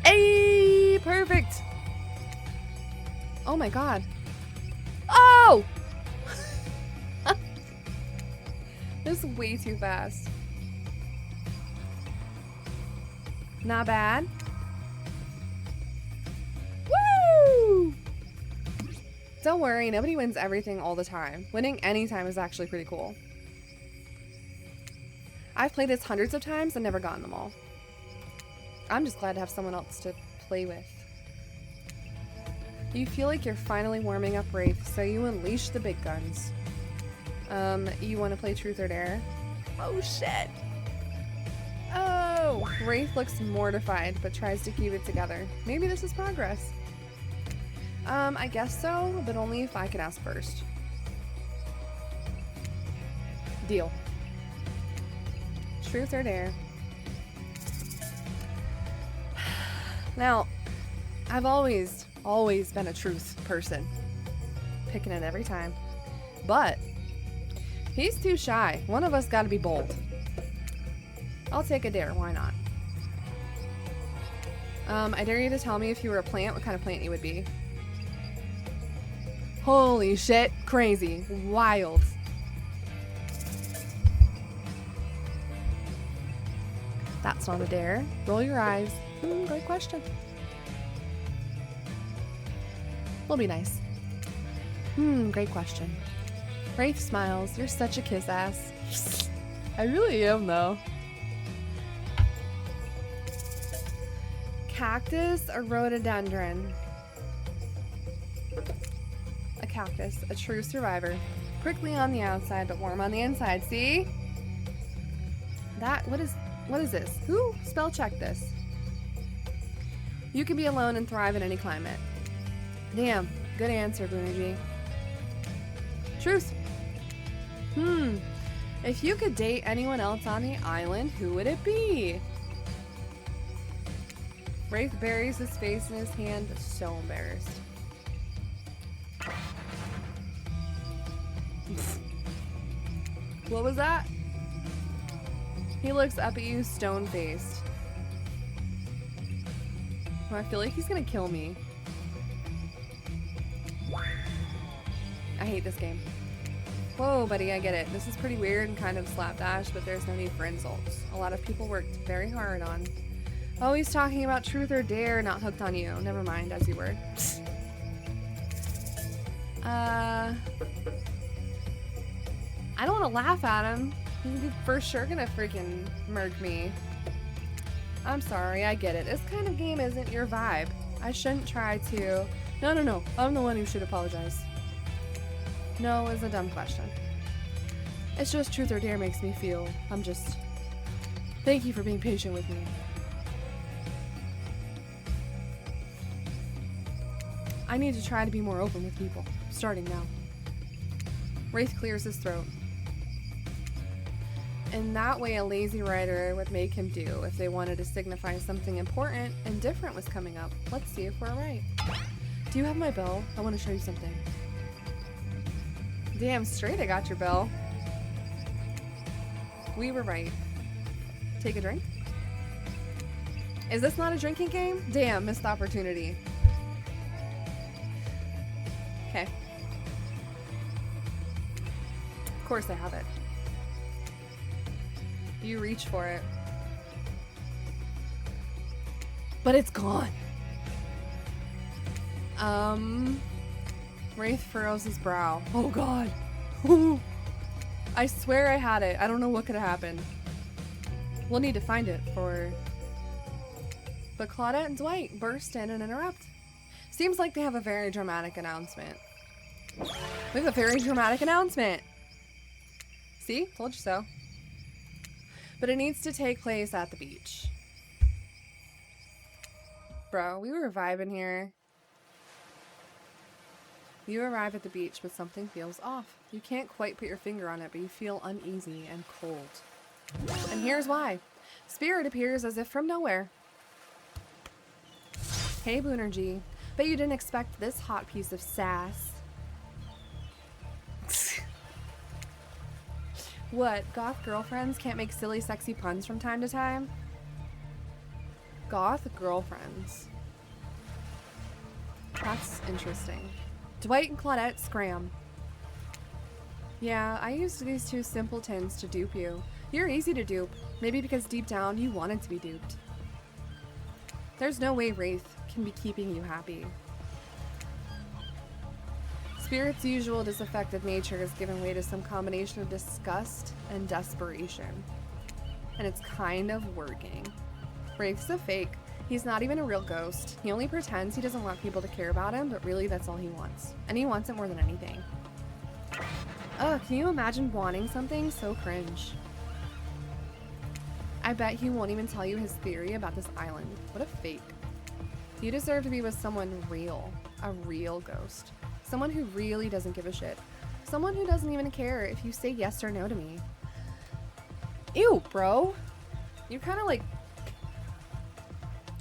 Hey, perfect. Oh my god. Oh! This is way too fast. Not bad. Woo! Don't worry, nobody wins everything all the time. Winning anytime is actually pretty cool. I've played this hundreds of times and never gotten them all. I'm just glad to have someone else to play with. You feel like you're finally warming up Wraith, so you unleash the big guns. You want to play Truth or Dare? Oh shit! Oh! Wraith looks mortified, but tries to keep it together. Maybe this is progress. I guess so, but only if I can ask first. Deal. Truth or Dare? Now, I've always been a truth person. Picking it every time. But he's too shy. One of us gotta be bold. I'll take a dare, why not? I dare you to tell me if you were a plant, what kind of plant you would be. Holy shit, crazy, wild. That's not a dare. Roll your eyes. Great question. We'll be nice. Great question. Wraith smiles. You're such a kiss ass. I really am, though. Cactus or rhododendron? A cactus, a true survivor. Prickly on the outside, but warm on the inside. See? What is this? Who spell checked this? You can be alone and thrive in any climate. Damn, good answer, Boonergy. Truth. If you could date anyone else on the island, who would it be? Wraith buries his face in his hand, so embarrassed. What was that? He looks up at you, stone-faced. Oh, I feel like he's gonna kill me. I hate this game. Whoa, buddy, I get it. This is pretty weird and kind of slapdash, but there's no need for insults. A lot of people worked very hard on... Oh, he's talking about Truth or Dare, not hooked on you. Never mind, as you were. I don't want to laugh at him. He's for sure gonna freaking murk me. I'm sorry, I get it. This kind of game isn't your vibe. I shouldn't try to... No. I'm the one who should apologize. No is a dumb question. It's just Truth or Dare makes me feel... Thank you for being patient with me. I need to try to be more open with people. Starting now. Wraith clears his throat. In that way, a lazy writer would make him do if they wanted to signify something important and different was coming up. Let's see if we're right. Do you have my bell? I want to show you something. Damn straight I got your bell. We were right. Take a drink? Is this not a drinking game? Damn, missed opportunity. Okay. Of course I have it. You reach for it. But it's gone. Wraith furrows his brow. Oh god. I swear I had it. I don't know what could have happened. We'll need to find it for... But Claudette and Dwight burst in and interrupt. Seems like they have a very dramatic announcement. We have a very dramatic announcement. See? Told you so. But it needs to take place at the beach. Bro, we were vibing here. You arrive at the beach, but something feels off. You can't quite put your finger on it, but you feel uneasy and cold. And here's why. Spirit appears as if from nowhere. Hey, Boonergy. Bet you didn't expect this hot piece of sass. What, goth girlfriends can't make silly, sexy puns from time to time? Goth girlfriends. That's interesting. Dwight and Claudette scram. Yeah, I used these two simpletons to dupe you. You're easy to dupe. Maybe because deep down you wanted to be duped. There's no way Wraith can be keeping you happy. Spirit's usual disaffected nature has given way to some combination of disgust and desperation. And it's kind of working. Wraith's a fake. He's not even a real ghost. He only pretends he doesn't want people to care about him, but really that's all he wants. And he wants it more than anything. Ugh, can you imagine wanting something so cringe? I bet he won't even tell you his theory about this island. What a fake. You deserve to be with someone real. A real ghost. Someone who really doesn't give a shit. Someone who doesn't even care if you say yes or no to me. Ew, bro. You're kind of like...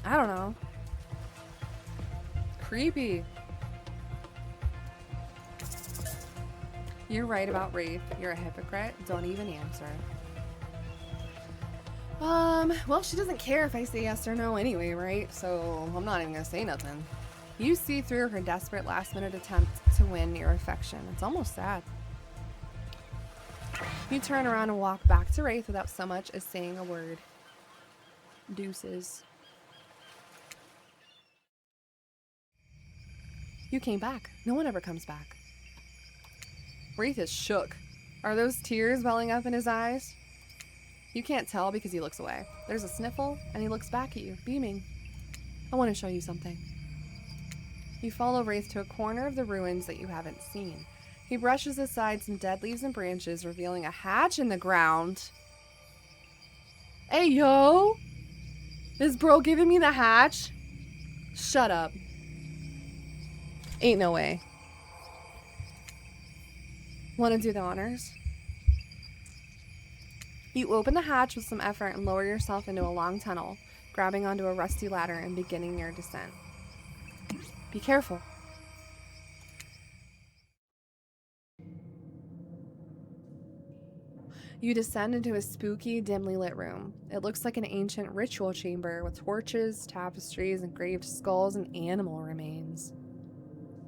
I don't know. Creepy. You're right about Wraith. You're a hypocrite. Don't even answer. Well, she doesn't care if I say yes or no anyway, right? So I'm not even gonna say nothing. You see through her desperate last-minute attempt to win your affection. It's almost sad. You turn around and walk back to Wraith without so much as saying a word. Deuces. You came back. No one ever comes back. Wraith is shook. Are those tears welling up in his eyes? You can't tell because he looks away. There's a sniffle, and he looks back at you, beaming. I want to show you something. You follow Wraith to a corner of the ruins that you haven't seen. He brushes aside some dead leaves and branches, revealing a hatch in the ground. Hey, yo! Is bro giving me the hatch? Shut up. Ain't no way. Want to do the honors? You open the hatch with some effort and lower yourself into a long tunnel, grabbing onto a rusty ladder and beginning your descent. Be careful. You descend into a spooky, dimly lit room. It looks like an ancient ritual chamber with torches, tapestries, engraved skulls, and animal remains.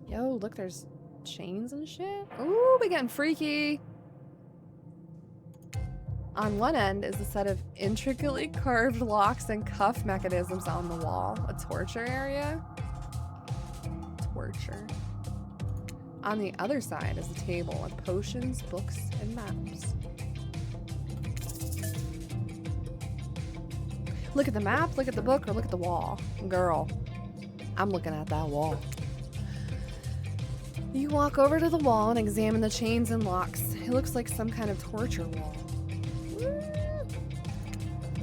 Yo, look, there's chains and shit. Ooh, we getting freaky. On one end is a set of intricately carved locks and cuff mechanisms on the wall. A torture area. Torture. On the other side is a table with potions, books, and maps. Look at the map, look at the book, or look at the wall. Girl, I'm looking at that wall. You walk over to the wall and examine the chains and locks. It looks like some kind of torture wall.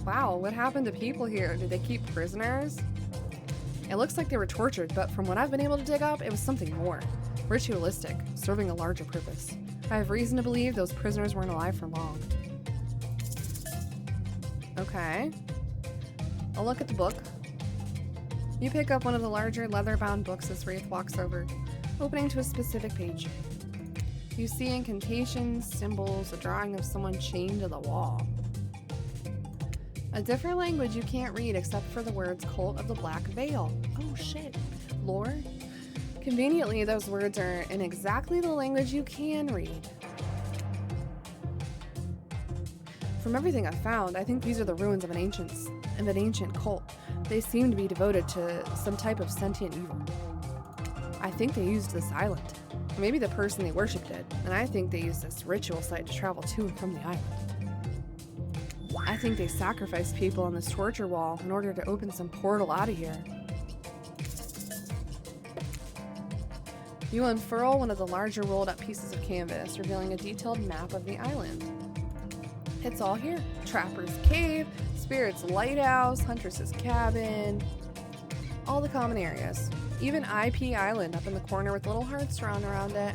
Wow, what happened to people here? Did they keep prisoners? It looks like they were tortured, but from what I've been able to dig up, it was something more. Ritualistic, serving a larger purpose. I have reason to believe those prisoners weren't alive for long. Okay. I'll look at the book. You pick up one of the larger leather-bound books as Wraith walks over, opening to a specific page. You see incantations, symbols, a drawing of someone chained to the wall. A different language you can't read except for the words Cult of the Black Veil. Oh shit. Lore? Conveniently, those words are in exactly the language you can read. From everything I've found, I think these are the ruins of an ancient cult. They seem to be devoted to some type of sentient evil. I think they used this island. Maybe the person they worshipped did, and I think they used this ritual site to travel to and from the island. I think they sacrificed people on this torture wall in order to open some portal out of here. You unfurl one of the larger rolled up pieces of canvas, revealing a detailed map of the island. It's all here. Trapper's Cave, Spirit's Lighthouse, Huntress's Cabin, all the common areas. Even IP Island up in the corner with little hearts drawn around it.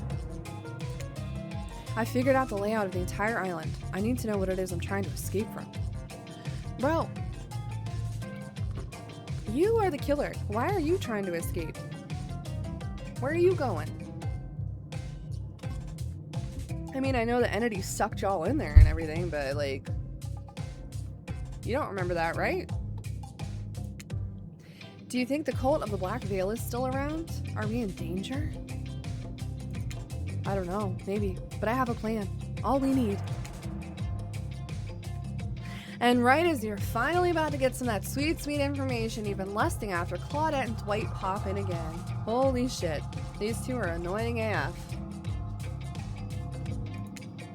I figured out the layout of the entire island. I need to know what it is I'm trying to escape from. Bro, you are the killer. Why are you trying to escape? Where are you going? I mean, I know the entity sucked y'all in there and everything, but like, you don't remember that, right? Do you think the cult of the Black Veil is still around? Are we in danger? I don't know, maybe, but I have a plan. All we need. And right as you're finally about to get some of that sweet, sweet information, you've been lusting after Claudette and Dwight pop in again. Holy shit, these two are annoying AF.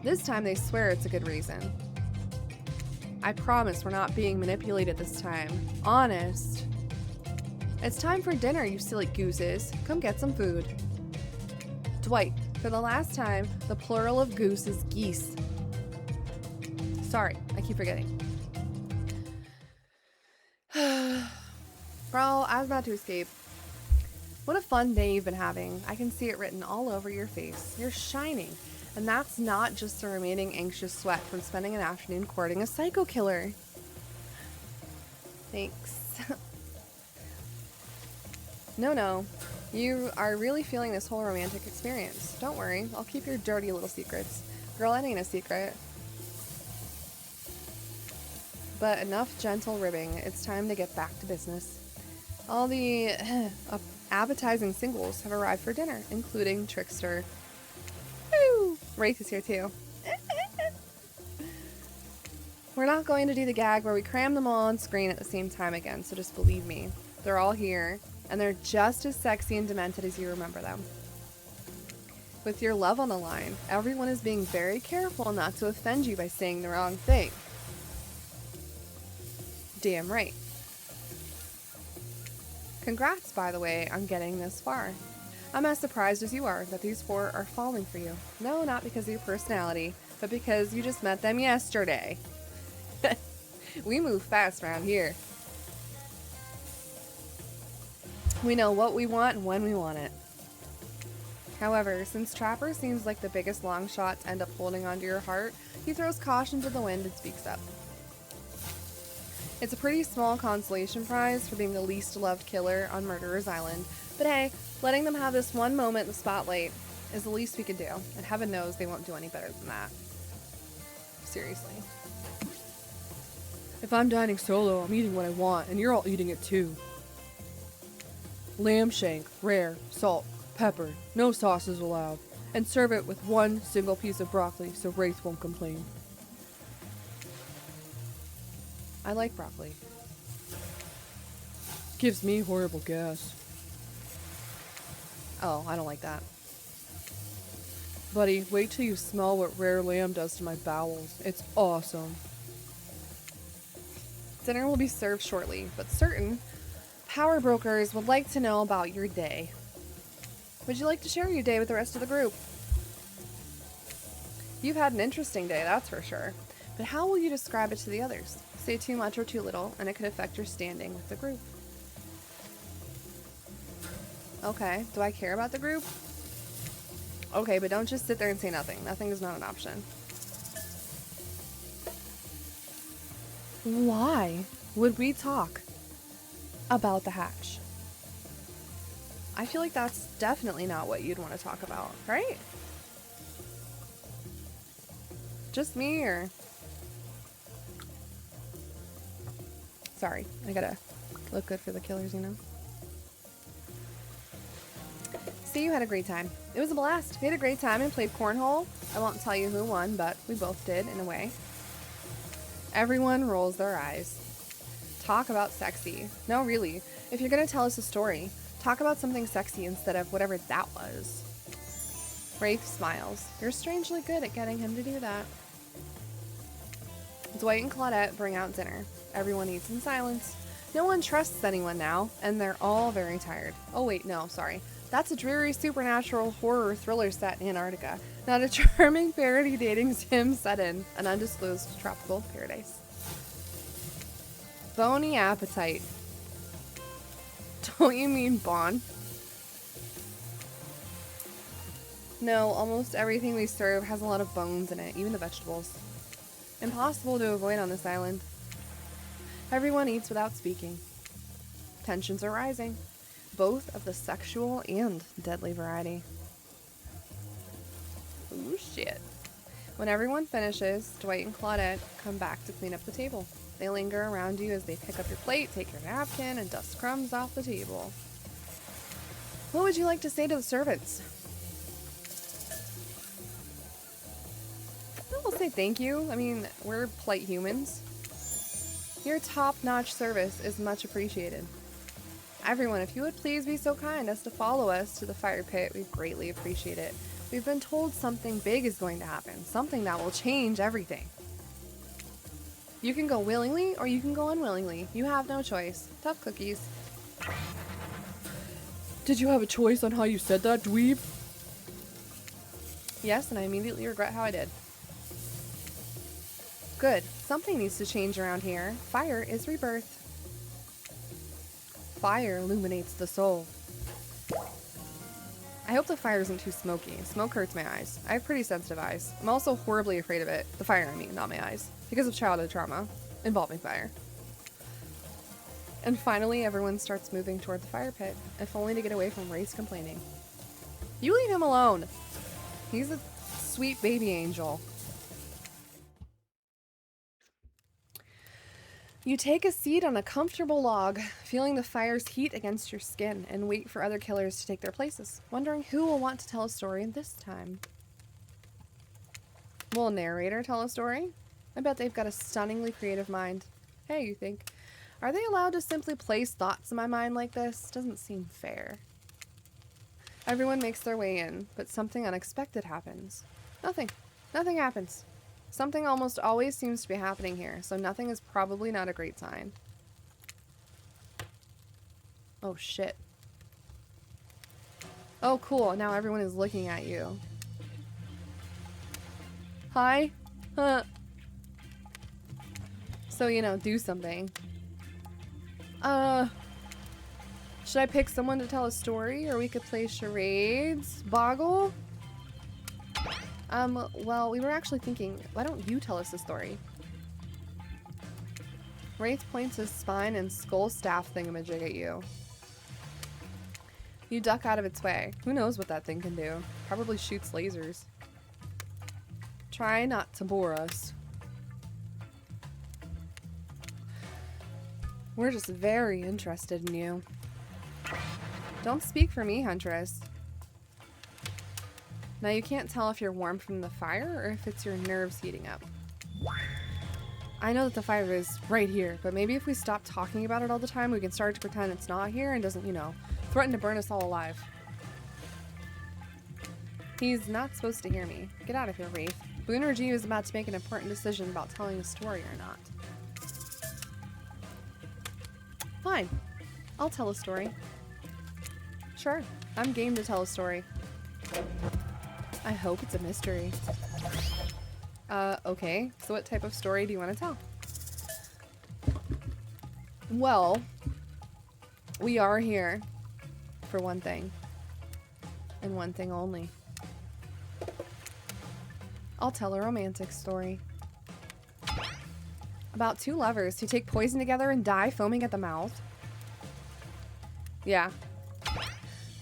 This time they swear it's a good reason. I promise we're not being manipulated this time. Honest. It's time for dinner, you silly gooses. Come get some food. Dwight, for the last time, the plural of goose is geese. Sorry, I keep forgetting. Bro, I was about to escape. What a fun day you've been having. I can see it written all over your face. You're shining. And that's not just the remaining anxious sweat from spending an afternoon courting a psycho killer. Thanks. No. You are really feeling this whole romantic experience. Don't worry, I'll keep your dirty little secrets. Girl, it ain't a secret. But enough gentle ribbing. It's time to get back to business. All the appetizing singles have arrived for dinner, including Trickster. Woo! Wraith is here too. We're not going to do the gag where we cram them all on screen at the same time again, so just believe me. They're all here, and they're just as sexy and demented as you remember them. With your love on the line, everyone is being very careful not to offend you by saying the wrong thing. Damn right. Congrats, by the way, on getting this far. I'm as surprised as you are that these four are falling for you. No, not because of your personality, but because you just met them yesterday. We move fast around here. We know what we want and when we want it. However, since Trapper seems like the biggest long shot to end up holding onto your heart, he throws caution to the wind and speaks up. It's a pretty small consolation prize for being the least loved killer on Murderer's Island, but hey, letting them have this one moment in the spotlight is the least we can do, and heaven knows they won't do any better than that. Seriously. If I'm dining solo, I'm eating what I want, and you're all eating it too. Lamb shank, rare, salt, pepper, no sauces allowed, and serve it with one single piece of broccoli so Wraith won't complain. I like broccoli. Gives me horrible gas. Oh, I don't like that. Buddy, wait till you smell what rare lamb does to my bowels. It's awesome. Dinner will be served shortly, but certain power brokers would like to know about your day. Would you like to share your day with the rest of the group? You've had an interesting day, that's for sure. But how will you describe it to the others? Say too much or too little, and it could affect your standing with the group. Okay, do I care about the group? Okay, but don't just sit there and say nothing. Nothing is not an option. Why would we talk about the hatch? I feel like that's definitely not what you'd want to talk about, right? Just me, or... Sorry, I gotta look good for the killers, you know? See, you had a great time. It was a blast. We had a great time and played cornhole. I won't tell you who won, but we both did, in a way. Everyone rolls their eyes. Talk about sexy. No, really. If you're gonna tell us a story, Talk about something sexy instead of whatever that was. Rafe smiles. You're strangely good at getting him to do that. Dwight and Claudette bring out dinner. Everyone eats in silence. No one trusts anyone now, and they're all very tired. Oh wait, no, sorry. That's a dreary supernatural horror thriller set in Antarctica, not a charming parody dating sim set in an undisclosed tropical paradise. Bony appetite. Don't you mean Bon? No, almost everything we serve has a lot of bones in it, even the vegetables. Impossible to avoid on this island. Everyone eats without speaking. Tensions are rising, both of the sexual and deadly variety. Ooh, shit. When everyone finishes, Dwight and Claudette come back to clean up the table. They linger around you as they pick up your plate, take your napkin, and dust crumbs off the table. What would you like to say to the servants? We'll say thank you. I mean, we're polite humans. Your top-notch service is much appreciated. Everyone, if you would please be so kind as to follow us to the fire pit, we'd greatly appreciate it. We've been told something big is going to happen, something that will change everything. You can go willingly or you can go unwillingly. You have no choice. Tough cookies. Did you have a choice on how you said that, dweeb? Yes, and I immediately regret how I did. Good. Something needs to change around here. Fire is rebirth. Fire illuminates the soul. I hope the fire isn't too smoky. Smoke hurts my eyes. I have pretty sensitive eyes. I'm also horribly afraid of it. The fire, I mean, not my eyes. Because of childhood trauma involving fire. And finally, everyone starts moving toward the fire pit, if only to get away from Race complaining. You leave him alone! He's a sweet baby angel. You take a seat on a comfortable log, feeling the fire's heat against your skin, and wait for other killers to take their places, wondering who will want to tell a story this time. Will a narrator tell a story? I bet they've got a stunningly creative mind. Hey, you think, are they allowed to simply place thoughts in my mind like this? Doesn't seem fair. Everyone makes their way in, but something unexpected happens. Nothing. Nothing happens. Something almost always seems to be happening here, so nothing is probably not a great sign. Oh, shit. Oh, cool. Now everyone is looking at you. Hi? Huh. So, you know, do something. Should I pick someone to tell a story, or we could play charades? Boggle? Well, we were actually thinking, why don't you tell us a story? Wraith points his spine and skull staff thingamajig at you. You duck out of its way. Who knows what that thing can do? Probably shoots lasers. Try not to bore us. We're just very interested in you. Don't speak for me, Huntress. Now you can't tell if you're warm from the fire or if it's your nerves heating up. I know that the fire is right here, but maybe if we stop talking about it all the time, we can start to pretend it's not here and doesn't, you know, threaten to burn us all alive. He's not supposed to hear me. Get out of here, Wraith. Boonergy is about to make an important decision about telling a story or not. Fine. I'll tell a story. Sure. I'm game to tell a story. I hope it's a mystery. Okay. So what type of story do you want to tell? Well, we are here for one thing. And one thing only. I'll tell a romantic story. About two lovers who take poison together and die foaming at the mouth. Yeah.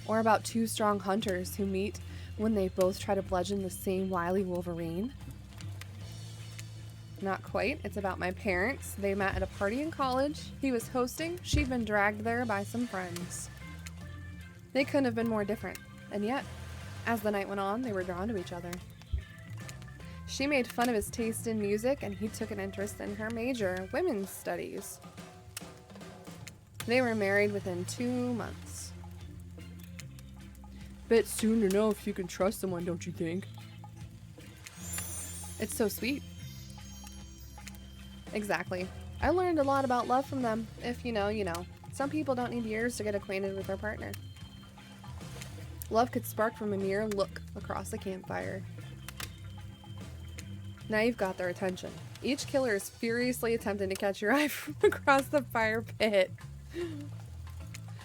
Or about two strong hunters who meet when they both try to bludgeon the same wily wolverine. Not quite. It's about my parents. They met at a party in college. He was hosting. She'd been dragged there by some friends. They couldn't have been more different. And yet, as the night went on, they were drawn to each other. She made fun of his taste in music, and he took an interest in her major, women's studies. They were married within 2 months. Bet soon to know if you can trust someone, don't you think? It's so sweet. Exactly. I learned a lot about love from them. If you know, you know. Some people don't need years to get acquainted with their partner. Love could spark from a mere look across a campfire. Now you've got their attention. Each killer is furiously attempting to catch your eye from across the fire pit.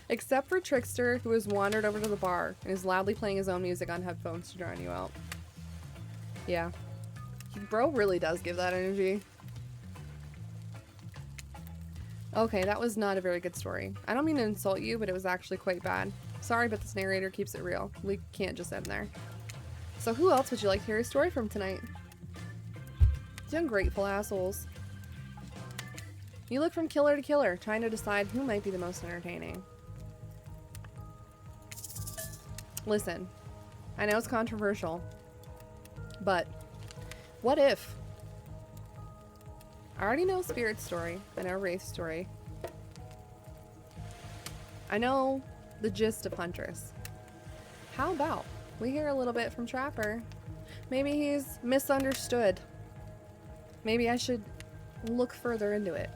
Except for Trickster, who has wandered over to the bar and is loudly playing his own music on headphones to drown you out. Yeah. Bro really does give that energy. Okay, that was not a very good story. I don't mean to insult you, but it was actually quite bad. Sorry, but this narrator keeps it real. We can't just end there. So who else would you like to hear a story from tonight? You ungrateful assholes. You look from killer to killer, trying to decide who might be the most entertaining. Listen, I know it's controversial, but what if? I already know Spirit's story. I know Wraith's story. I know the gist of Huntress. How about we hear a little bit from Trapper? Maybe he's misunderstood. Maybe I should look further into it.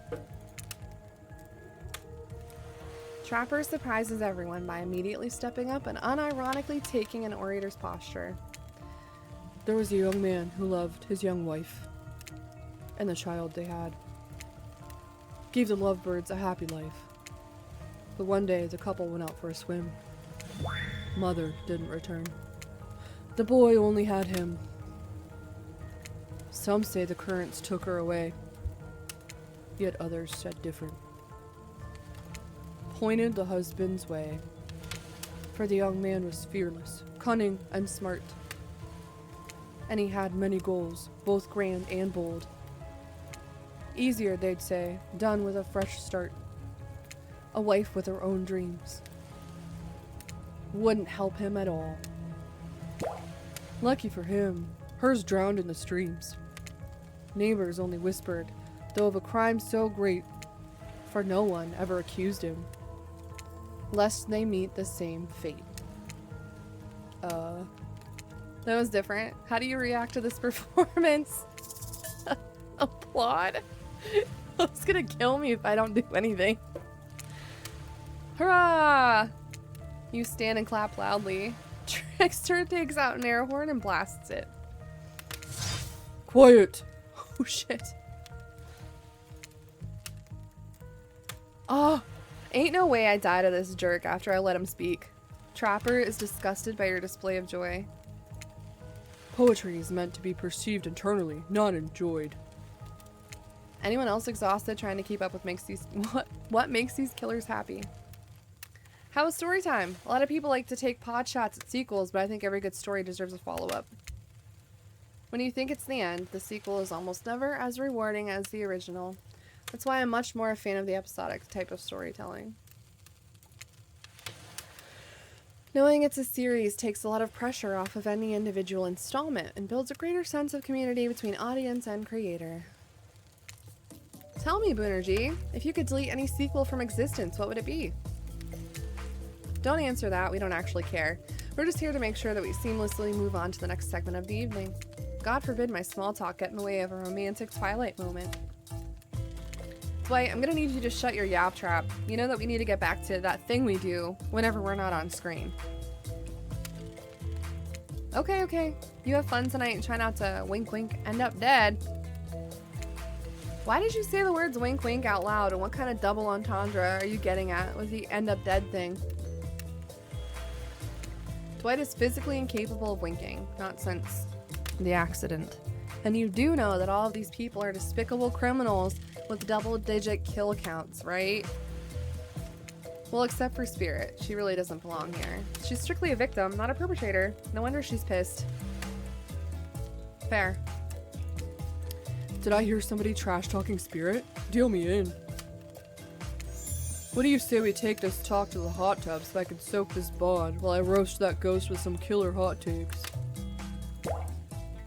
Trapper surprises everyone by immediately stepping up and unironically taking an orator's posture. There was a young man who loved his young wife and the child they had. Gave the lovebirds a happy life. But one day the couple went out for a swim. Mother didn't return. The boy only had him. Some say the currents took her away, yet others said different. Pointed the husband's way, for the young man was fearless, cunning, and smart. And he had many goals, both grand and bold. Easier, they'd say, done with a fresh start. A wife with her own dreams. Wouldn't help him at all. Lucky for him, hers drowned in the streams. Neighbors only whispered, though of a crime so great, for no one ever accused him, lest they meet the same fate. That was different. How do you react to this performance? Applaud? It's gonna kill me if I don't do anything. Hurrah! You stand and clap loudly. Trickster takes out an air horn and blasts it. Quiet! Oh shit. Oh, ain't no way I die to this jerk after I let him speak. Trapper is disgusted by your display of joy. Poetry is meant to be perceived internally, not enjoyed. Anyone else exhausted trying to keep up with what makes these killers happy? How was story time? A lot of people like to take pot shots at sequels, but I think every good story deserves a follow-up. When you think it's the end, the sequel is almost never as rewarding as the original. That's why I'm much more a fan of the episodic type of storytelling. Knowing it's a series takes a lot of pressure off of any individual installment and builds a greater sense of community between audience and creator. Tell me, Boonergy, if you could delete any sequel from existence, what would it be? Don't answer that, we don't actually care. We're just here to make sure that we seamlessly move on to the next segment of the evening. God forbid my small talk get in the way of a romantic Twilight moment. Dwight, I'm gonna need you to shut your yap trap. You know that we need to get back to that thing we do whenever we're not on screen. Okay. You have fun tonight and try not to wink wink end up dead. Why did you say the words wink wink out loud, and what kind of double entendre are you getting at with the end up dead thing? Dwight is physically incapable of winking, not since the accident. And you do know that all of these people are despicable criminals with double-digit kill counts, right? Well, except for Spirit. She really doesn't belong here. She's strictly a victim, not a perpetrator. No wonder she's pissed. Fair. Did I hear somebody trash-talking Spirit? Deal me in. What do you say we take this talk to the hot tub so I can soak this bod while I roast that ghost with some killer hot takes?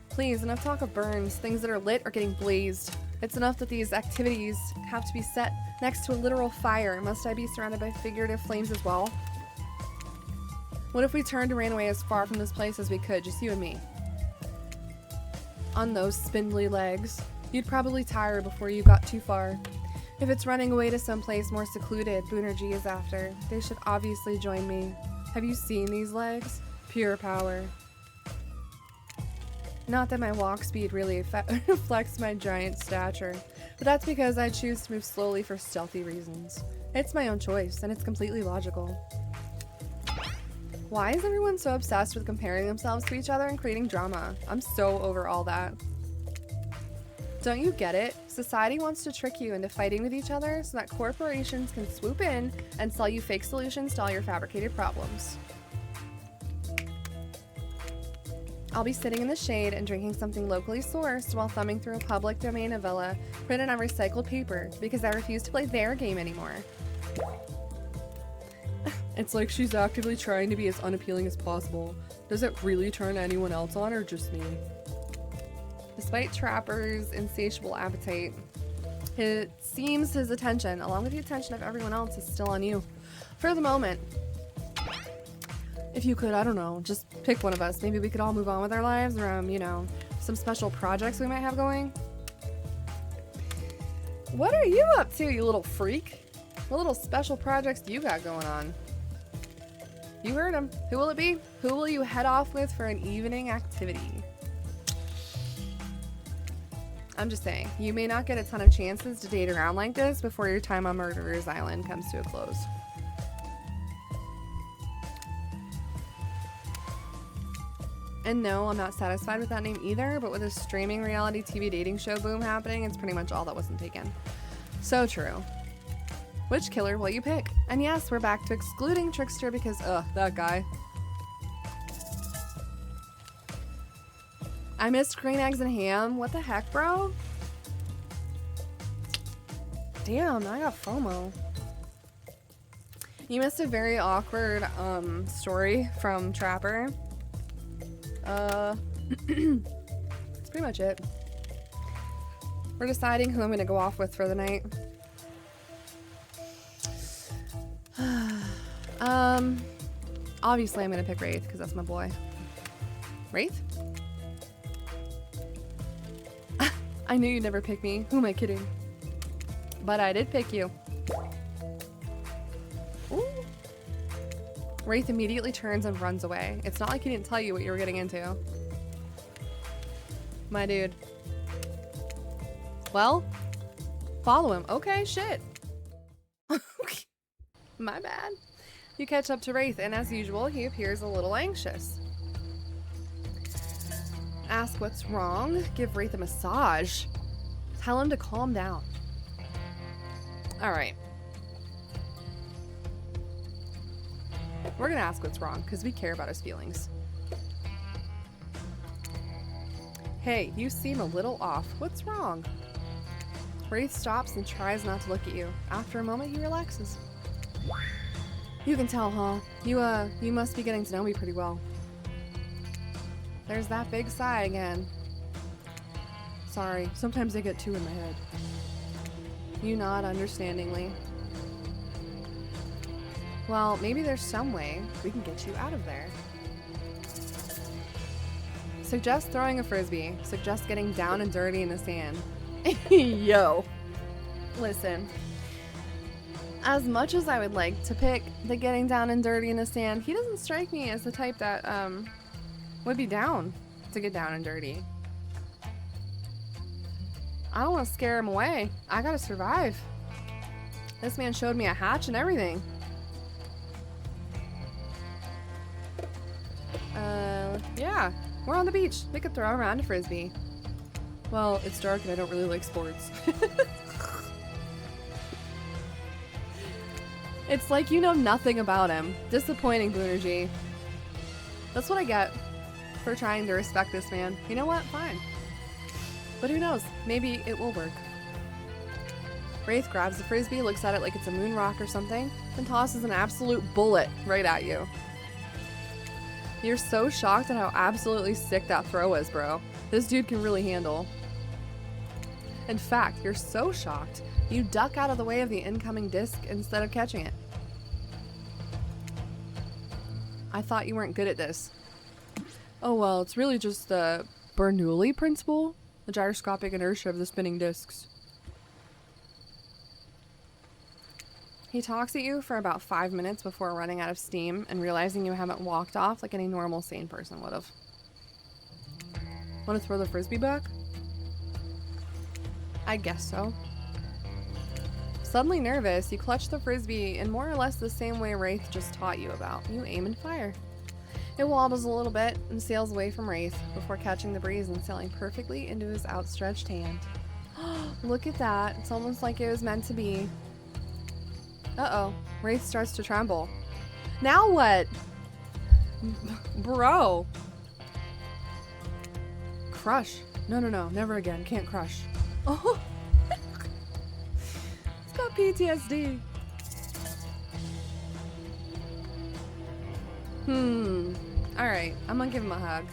Please, enough talk of burns. Things that are lit are getting blazed. It's enough that these activities have to be set next to a literal fire. Must I be surrounded by figurative flames as well? What if we turned and ran away as far from this place as we could, just you and me? On those spindly legs, you'd probably tire before you got too far. If it's running away to someplace more secluded Boonergy is after, they should obviously join me. Have you seen these legs? Pure power. Not that my walk speed really reflects my giant stature, but that's because I choose to move slowly for stealthy reasons. It's my own choice, and it's completely logical. Why is everyone so obsessed with comparing themselves to each other and creating drama? I'm so over all that. Don't you get it? Society wants to trick you into fighting with each other so that corporations can swoop in and sell you fake solutions to all your fabricated problems. I'll be sitting in the shade and drinking something locally sourced while thumbing through a public domain novella printed on recycled paper because I refuse to play their game anymore. It's like she's actively trying to be as unappealing as possible. Does it really turn anyone else on or just me? Despite Trapper's insatiable appetite, it seems his attention, along with the attention of everyone else, is still on you. For the moment. If you could, I don't know, just pick one of us. Maybe we could all move on with our lives or, you know, some special projects we might have going. What are you up to, you little freak? What little special projects do you got going on? You heard him. Who will it be? Who will you head off with for an evening activity? I'm just saying, you may not get a ton of chances to date around like this before your time on Murderer's Island comes to a close. And no, I'm not satisfied with that name either, but with a streaming reality TV dating show boom happening, it's pretty much all that wasn't taken. So true. Which killer will you pick? And yes, we're back to excluding Trickster because, that guy. I missed green eggs and ham. What the heck, bro? Damn, I got FOMO. You missed a very awkward story from Trapper. That's pretty much it. We're deciding who I'm gonna go off with for the night. Obviously I'm gonna pick Wraith because that's my boy. Wraith? I knew you'd never pick me. Who am I kidding? But I did pick you. Ooh. Wraith immediately turns and runs away. It's not like he didn't tell you what you were getting into. My dude. Well, follow him. Okay, shit. My bad. You catch up to Wraith, and as usual, he appears a little anxious. Ask what's wrong. Give Wraith a massage. Tell him to calm down. Alright. We're gonna ask what's wrong, because we care about his feelings. Hey, you seem a little off. What's wrong? Wraith stops and tries not to look at you. After a moment, he relaxes. You can tell, huh? You must be getting to know me pretty well. There's that big sigh again. Sorry, sometimes I get two in my head. You nod understandingly. Well, maybe there's some way we can get you out of there. Suggest throwing a frisbee. Suggest getting down and dirty in the sand. Yo. Listen. As much as I would like to pick the getting down and dirty in the sand, he doesn't strike me as the type that, would be down to get down and dirty. I don't want to scare him away. I gotta survive. This man showed me a hatch and everything. Yeah. We're on the beach. We could throw around a frisbee. Well, it's dark and I don't really like sports. It's like you know nothing about him. Disappointing, Boonergy. That's what I get for trying to respect this man. You know what? Fine. But who knows? Maybe it will work. Wraith grabs the frisbee, looks at it like it's a moon rock or something, and tosses an absolute bullet right at you. You're so shocked at how absolutely sick that throw was, bro. This dude can really handle. In fact, you're so shocked, you duck out of the way of the incoming disc instead of catching it. I thought you weren't good at this. Oh well, it's really just the Bernoulli principle, the gyroscopic inertia of the spinning discs. He talks at you for about 5 minutes before running out of steam and realizing you haven't walked off like any normal sane person would have. Want to throw the frisbee back? I guess so. Suddenly nervous, you clutch the frisbee in more or less the same way Wraith just taught you about. You aim and fire. It wobbles a little bit and sails away from Wraith before catching the breeze and sailing perfectly into his outstretched hand. Look at that. It's almost like it was meant to be. Uh-oh. Wraith starts to tremble. Now what? Bro. Crush. No, never again. Can't crush. Oh. It's got PTSD. Alright, I'm gonna give him a hug.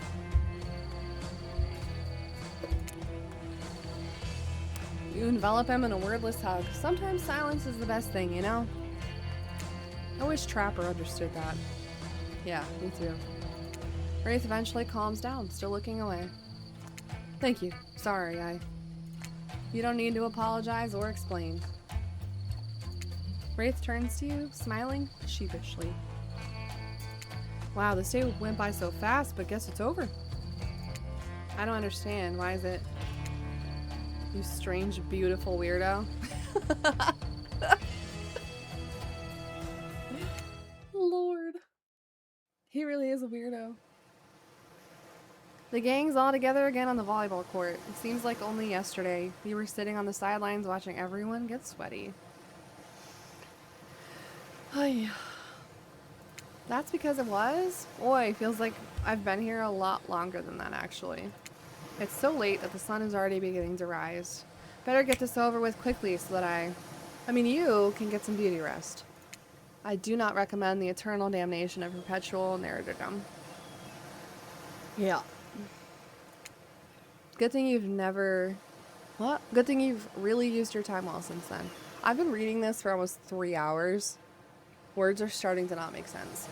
You envelop him in a wordless hug. Sometimes silence is the best thing, you know? I wish Trapper understood that. Yeah, me too. Wraith eventually calms down, still looking away. Thank you. Sorry, You don't need to apologize or explain. Wraith turns to you, smiling sheepishly. Wow, this day went by so fast, but guess it's over. I don't understand. Why is it? You strange, beautiful weirdo. Lord. He really is a weirdo. The gang's all together again on the volleyball court. It seems like only yesterday you were sitting on the sidelines watching everyone get sweaty. Ay. That's because it was? Boy, feels like I've been here a lot longer than that, actually. It's so late that the sun is already beginning to rise. Better get this over with quickly so that you can get some beauty rest. I do not recommend the eternal damnation of perpetual narratordom. Yeah. Good thing you've never... What? Good thing you've really used your time well since then. I've been reading this for almost 3 hours. Words are starting to not make sense.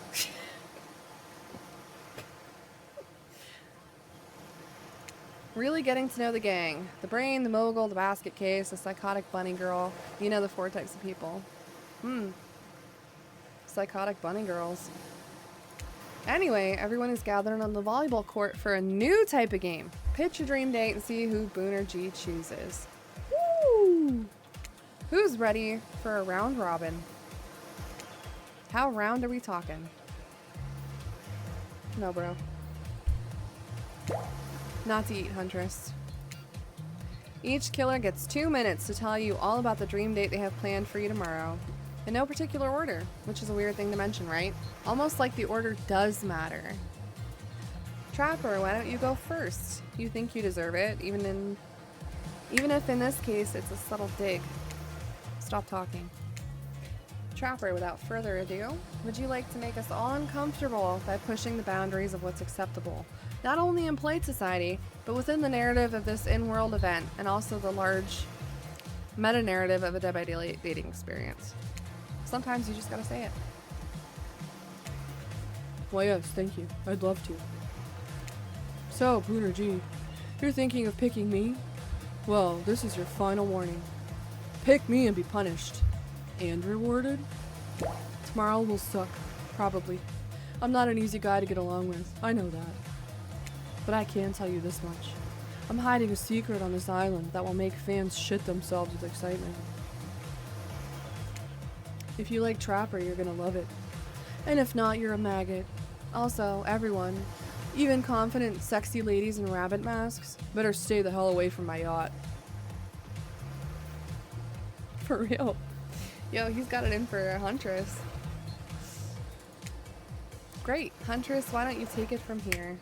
Really getting to know the gang. The brain, the mogul, the basket case, the psychotic bunny girl. You know the 4 types of people. Psychotic bunny girls. Anyway, everyone is gathered on the volleyball court for a new type of game. Pitch your dream date and see who Boone or G chooses. Woo! Who's ready for a round robin? How round are we talking? No, bro. Not to eat, Huntress. Each killer gets 2 minutes to tell you all about the dream date they have planned for you tomorrow. In no particular order, which is a weird thing to mention, right? Almost like the order does matter. Trapper, why don't you go first? You think you deserve it, even if in this case it's a subtle dig. Stop talking. Trapper, without further ado, would you like to make us all uncomfortable by pushing the boundaries of what's acceptable? Not only in polite society, but within the narrative of this in-world event, and also the large meta-narrative of a Dead by Daylight dating experience. Sometimes you just gotta say it. Well, yes, thank you. I'd love to. So, Boone or G, you're thinking of picking me? Well, this is your final warning. Pick me and be punished. And rewarded? Tomorrow will suck. Probably. I'm not an easy guy to get along with. I know that. But I can tell you this much. I'm hiding a secret on this island that will make fans shit themselves with excitement. If you like Trapper, you're gonna love it. And if not, you're a maggot. Also, everyone, even confident, sexy ladies in rabbit masks, better stay the hell away from my yacht. For real. Yo, he's got it in for Huntress. Great. Huntress, why don't you take it from here?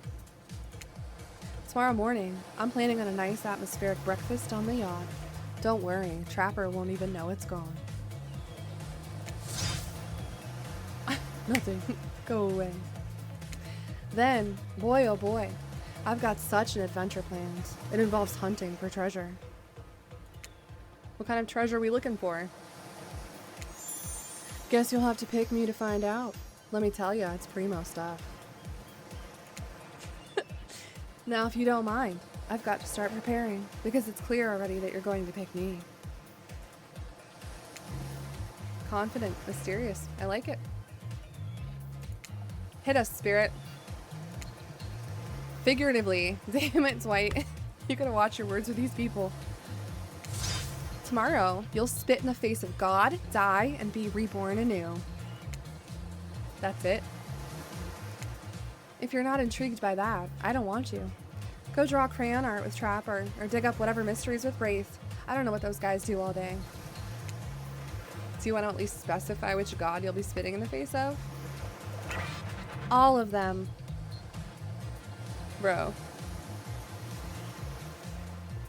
Tomorrow morning, I'm planning on a nice atmospheric breakfast on the yacht. Don't worry, Trapper won't even know it's gone. Nothing. Go away. Then, boy oh boy, I've got such an adventure planned. It involves hunting for treasure. What kind of treasure are we looking for? Guess you'll have to pick me to find out. Let me tell you, it's primo stuff. Now, if you don't mind, I've got to start preparing, because it's clear already that you're going to pick me. Confident, mysterious. I like it. Hit us, Spirit. Figuratively. Damn it, Dwight. You gotta watch your words with these people. Tomorrow, you'll spit in the face of God, die, and be reborn anew. That's it. If you're not intrigued by that, I don't want you. Go draw crayon art with Trapper, or dig up whatever mysteries with Wraith. I don't know what those guys do all day. Do you want to at least specify which god you'll be spitting in the face of? All of them. Bro.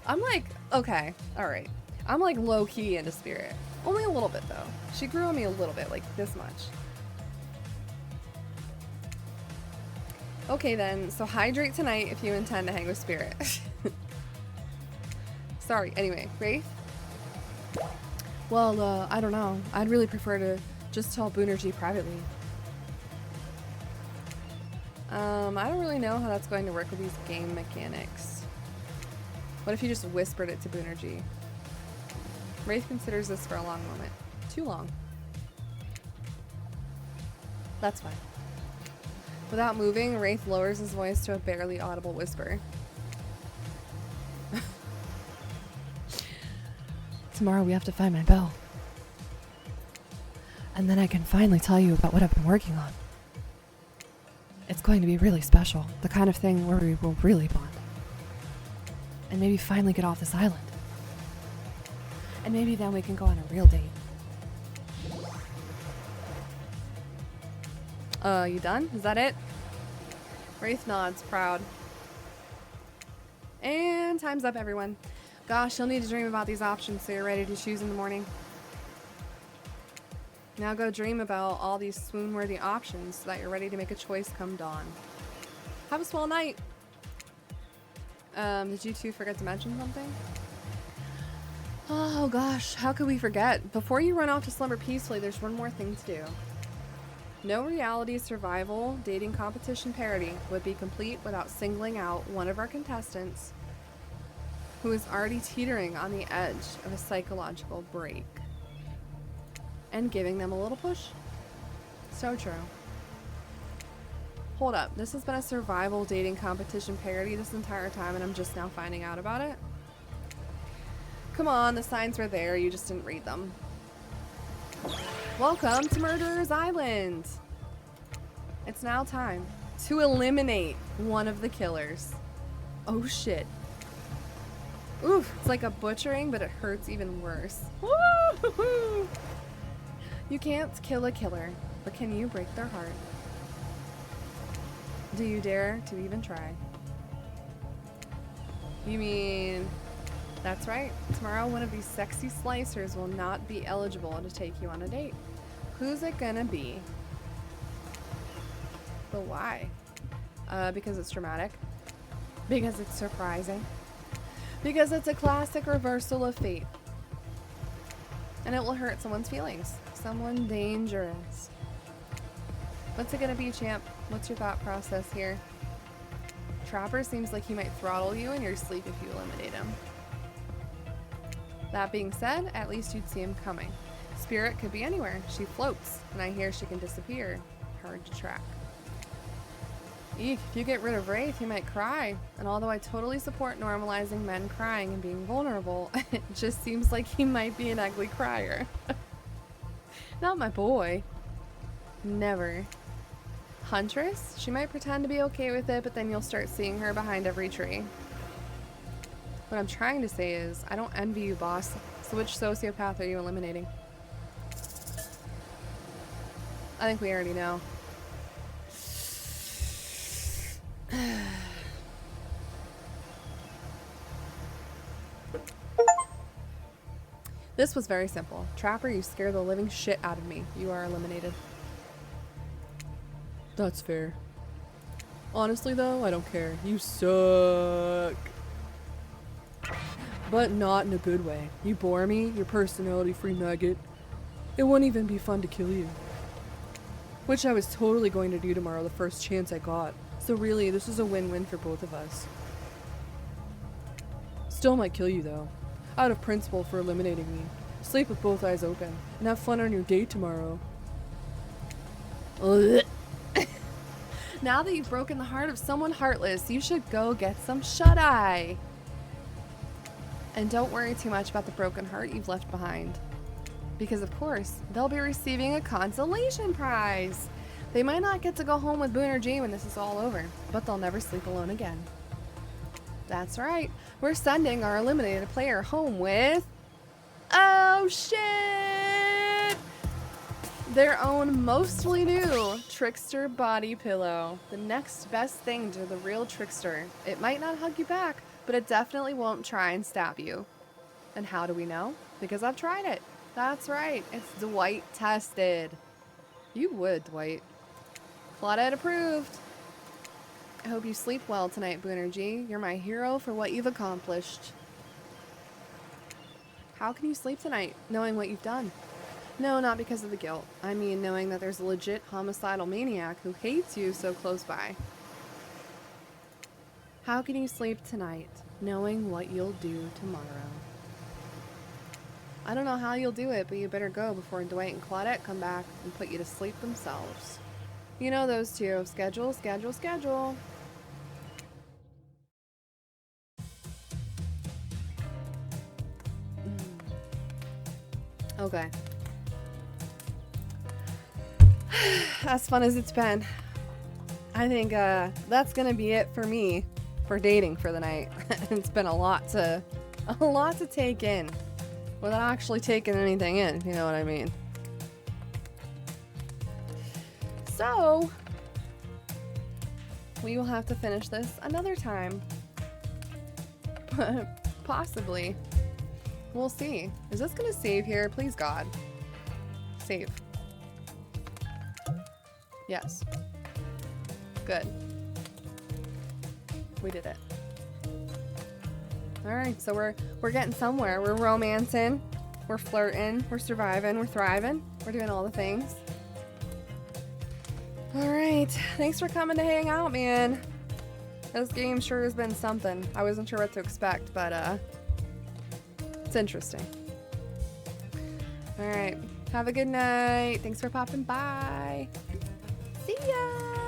I'm like, okay, alright. I'm like low-key into Spirit. Only a little bit though. She grew on me a little bit, like this much. Okay then, so hydrate tonight if you intend to hang with Spirit. Sorry, anyway, Wraith? Well, I don't know. I'd really prefer to just tell Boonergy privately. I don't really know how that's going to work with these game mechanics. What if you just whispered it to Boonergy? Wraith considers this for a long moment. Too long. That's fine. Without moving, Wraith lowers his voice to a barely audible whisper. Tomorrow we have to find my bell. And then I can finally tell you about what I've been working on. It's going to be really special. The kind of thing where we will really bond. And maybe finally get off this island. And maybe then we can go on a real date. You done? Is that it? Wraith nods, proud. And time's up, everyone. Gosh, you'll need to dream about these options so you're ready to choose in the morning. Now go dream about all these swoon-worthy options so that you're ready to make a choice come dawn. Have a swell night. Did you two forget to mention something? Oh gosh, how could we forget? Before you run off to slumber peacefully, there's one more thing to do. No reality survival dating competition parody would be complete without singling out one of our contestants who is already teetering on the edge of a psychological break and giving them a little push. So true. Hold up, this has been a survival dating competition parody this entire time and I'm just now finding out about it? Come on, the signs were there, you just didn't read them. Welcome to Murderer's Island! It's now time to eliminate one of the killers. Oh shit. Oof, it's like a butchering, but it hurts even worse. Woo-hoo-hoo! You can't kill a killer, but can you break their heart? Do you dare to even try? You mean... That's right. Tomorrow, one of these sexy slicers will not be eligible to take you on a date. Who's it gonna be? But why? Because it's dramatic. Because it's surprising. Because it's a classic reversal of fate. And it will hurt someone's feelings. Someone dangerous. What's it gonna be, champ? What's your thought process here? Trapper seems like he might throttle you in your sleep if you eliminate him. That being said, at least you'd see him coming. Spirit could be anywhere. She floats, and I hear she can disappear. Hard to track. Eek, if you get rid of Wraith, he might cry. And although I totally support normalizing men crying and being vulnerable, it just seems like he might be an ugly crier. Not my boy. Never. Huntress? She might pretend to be okay with it, but then you'll start seeing her behind every tree. What I'm trying to say is, I don't envy you, boss. So which sociopath are you eliminating? I think we already know. This was very simple. Trapper, you scare the living shit out of me. You are eliminated. That's fair. Honestly though, I don't care. You suck. But not in a good way. You bore me, your personality free maggot. It wouldn't even be fun to kill you. Which I was totally going to do tomorrow the first chance I got. So really, this is a win-win for both of us. Still might kill you though. Out of principle for eliminating me. Sleep with both eyes open and have fun on your date tomorrow. Now that you've broken the heart of someone heartless, you should go get some shut-eye. And don't worry too much about the broken heart you've left behind. Because of course, they'll be receiving a consolation prize. They might not get to go home with Booner G when this is all over, but they'll never sleep alone again. That's right, we're sending our eliminated player home with... oh shit! Their own mostly new Trickster body pillow. The next best thing to the real Trickster. It might not hug you back, but it definitely won't try and stab you. And how do we know? Because I've tried it. That's right, it's Dwight tested. You would, Dwight. Claudette approved. I hope you sleep well tonight, Booner G. You're my hero for what you've accomplished. How can you sleep tonight, knowing what you've done? No, not because of the guilt. I mean, knowing that there's a legit homicidal maniac who hates you so close by. How can you sleep tonight, knowing what you'll do tomorrow? I don't know how you'll do it, but you better go before Dwight and Claudette come back and put you to sleep themselves. You know those two. Schedule, schedule, schedule. Okay. As fun as it's been, I think that's gonna be it for me for dating for the night. It's been a lot to take in without actually taking anything in, if you know what I mean. So we will have to finish this another time. Possibly. We'll see. Is this gonna save here? Please God. Save. Yes. Good. We did it. Alright, so we're getting somewhere. We're romancing. We're flirting. We're surviving. We're thriving. We're doing all the things. Alright. Thanks for coming to hang out, man. This game sure has been something. I wasn't sure what to expect, but it's interesting. Alright. Have a good night. Thanks for popping by. See ya!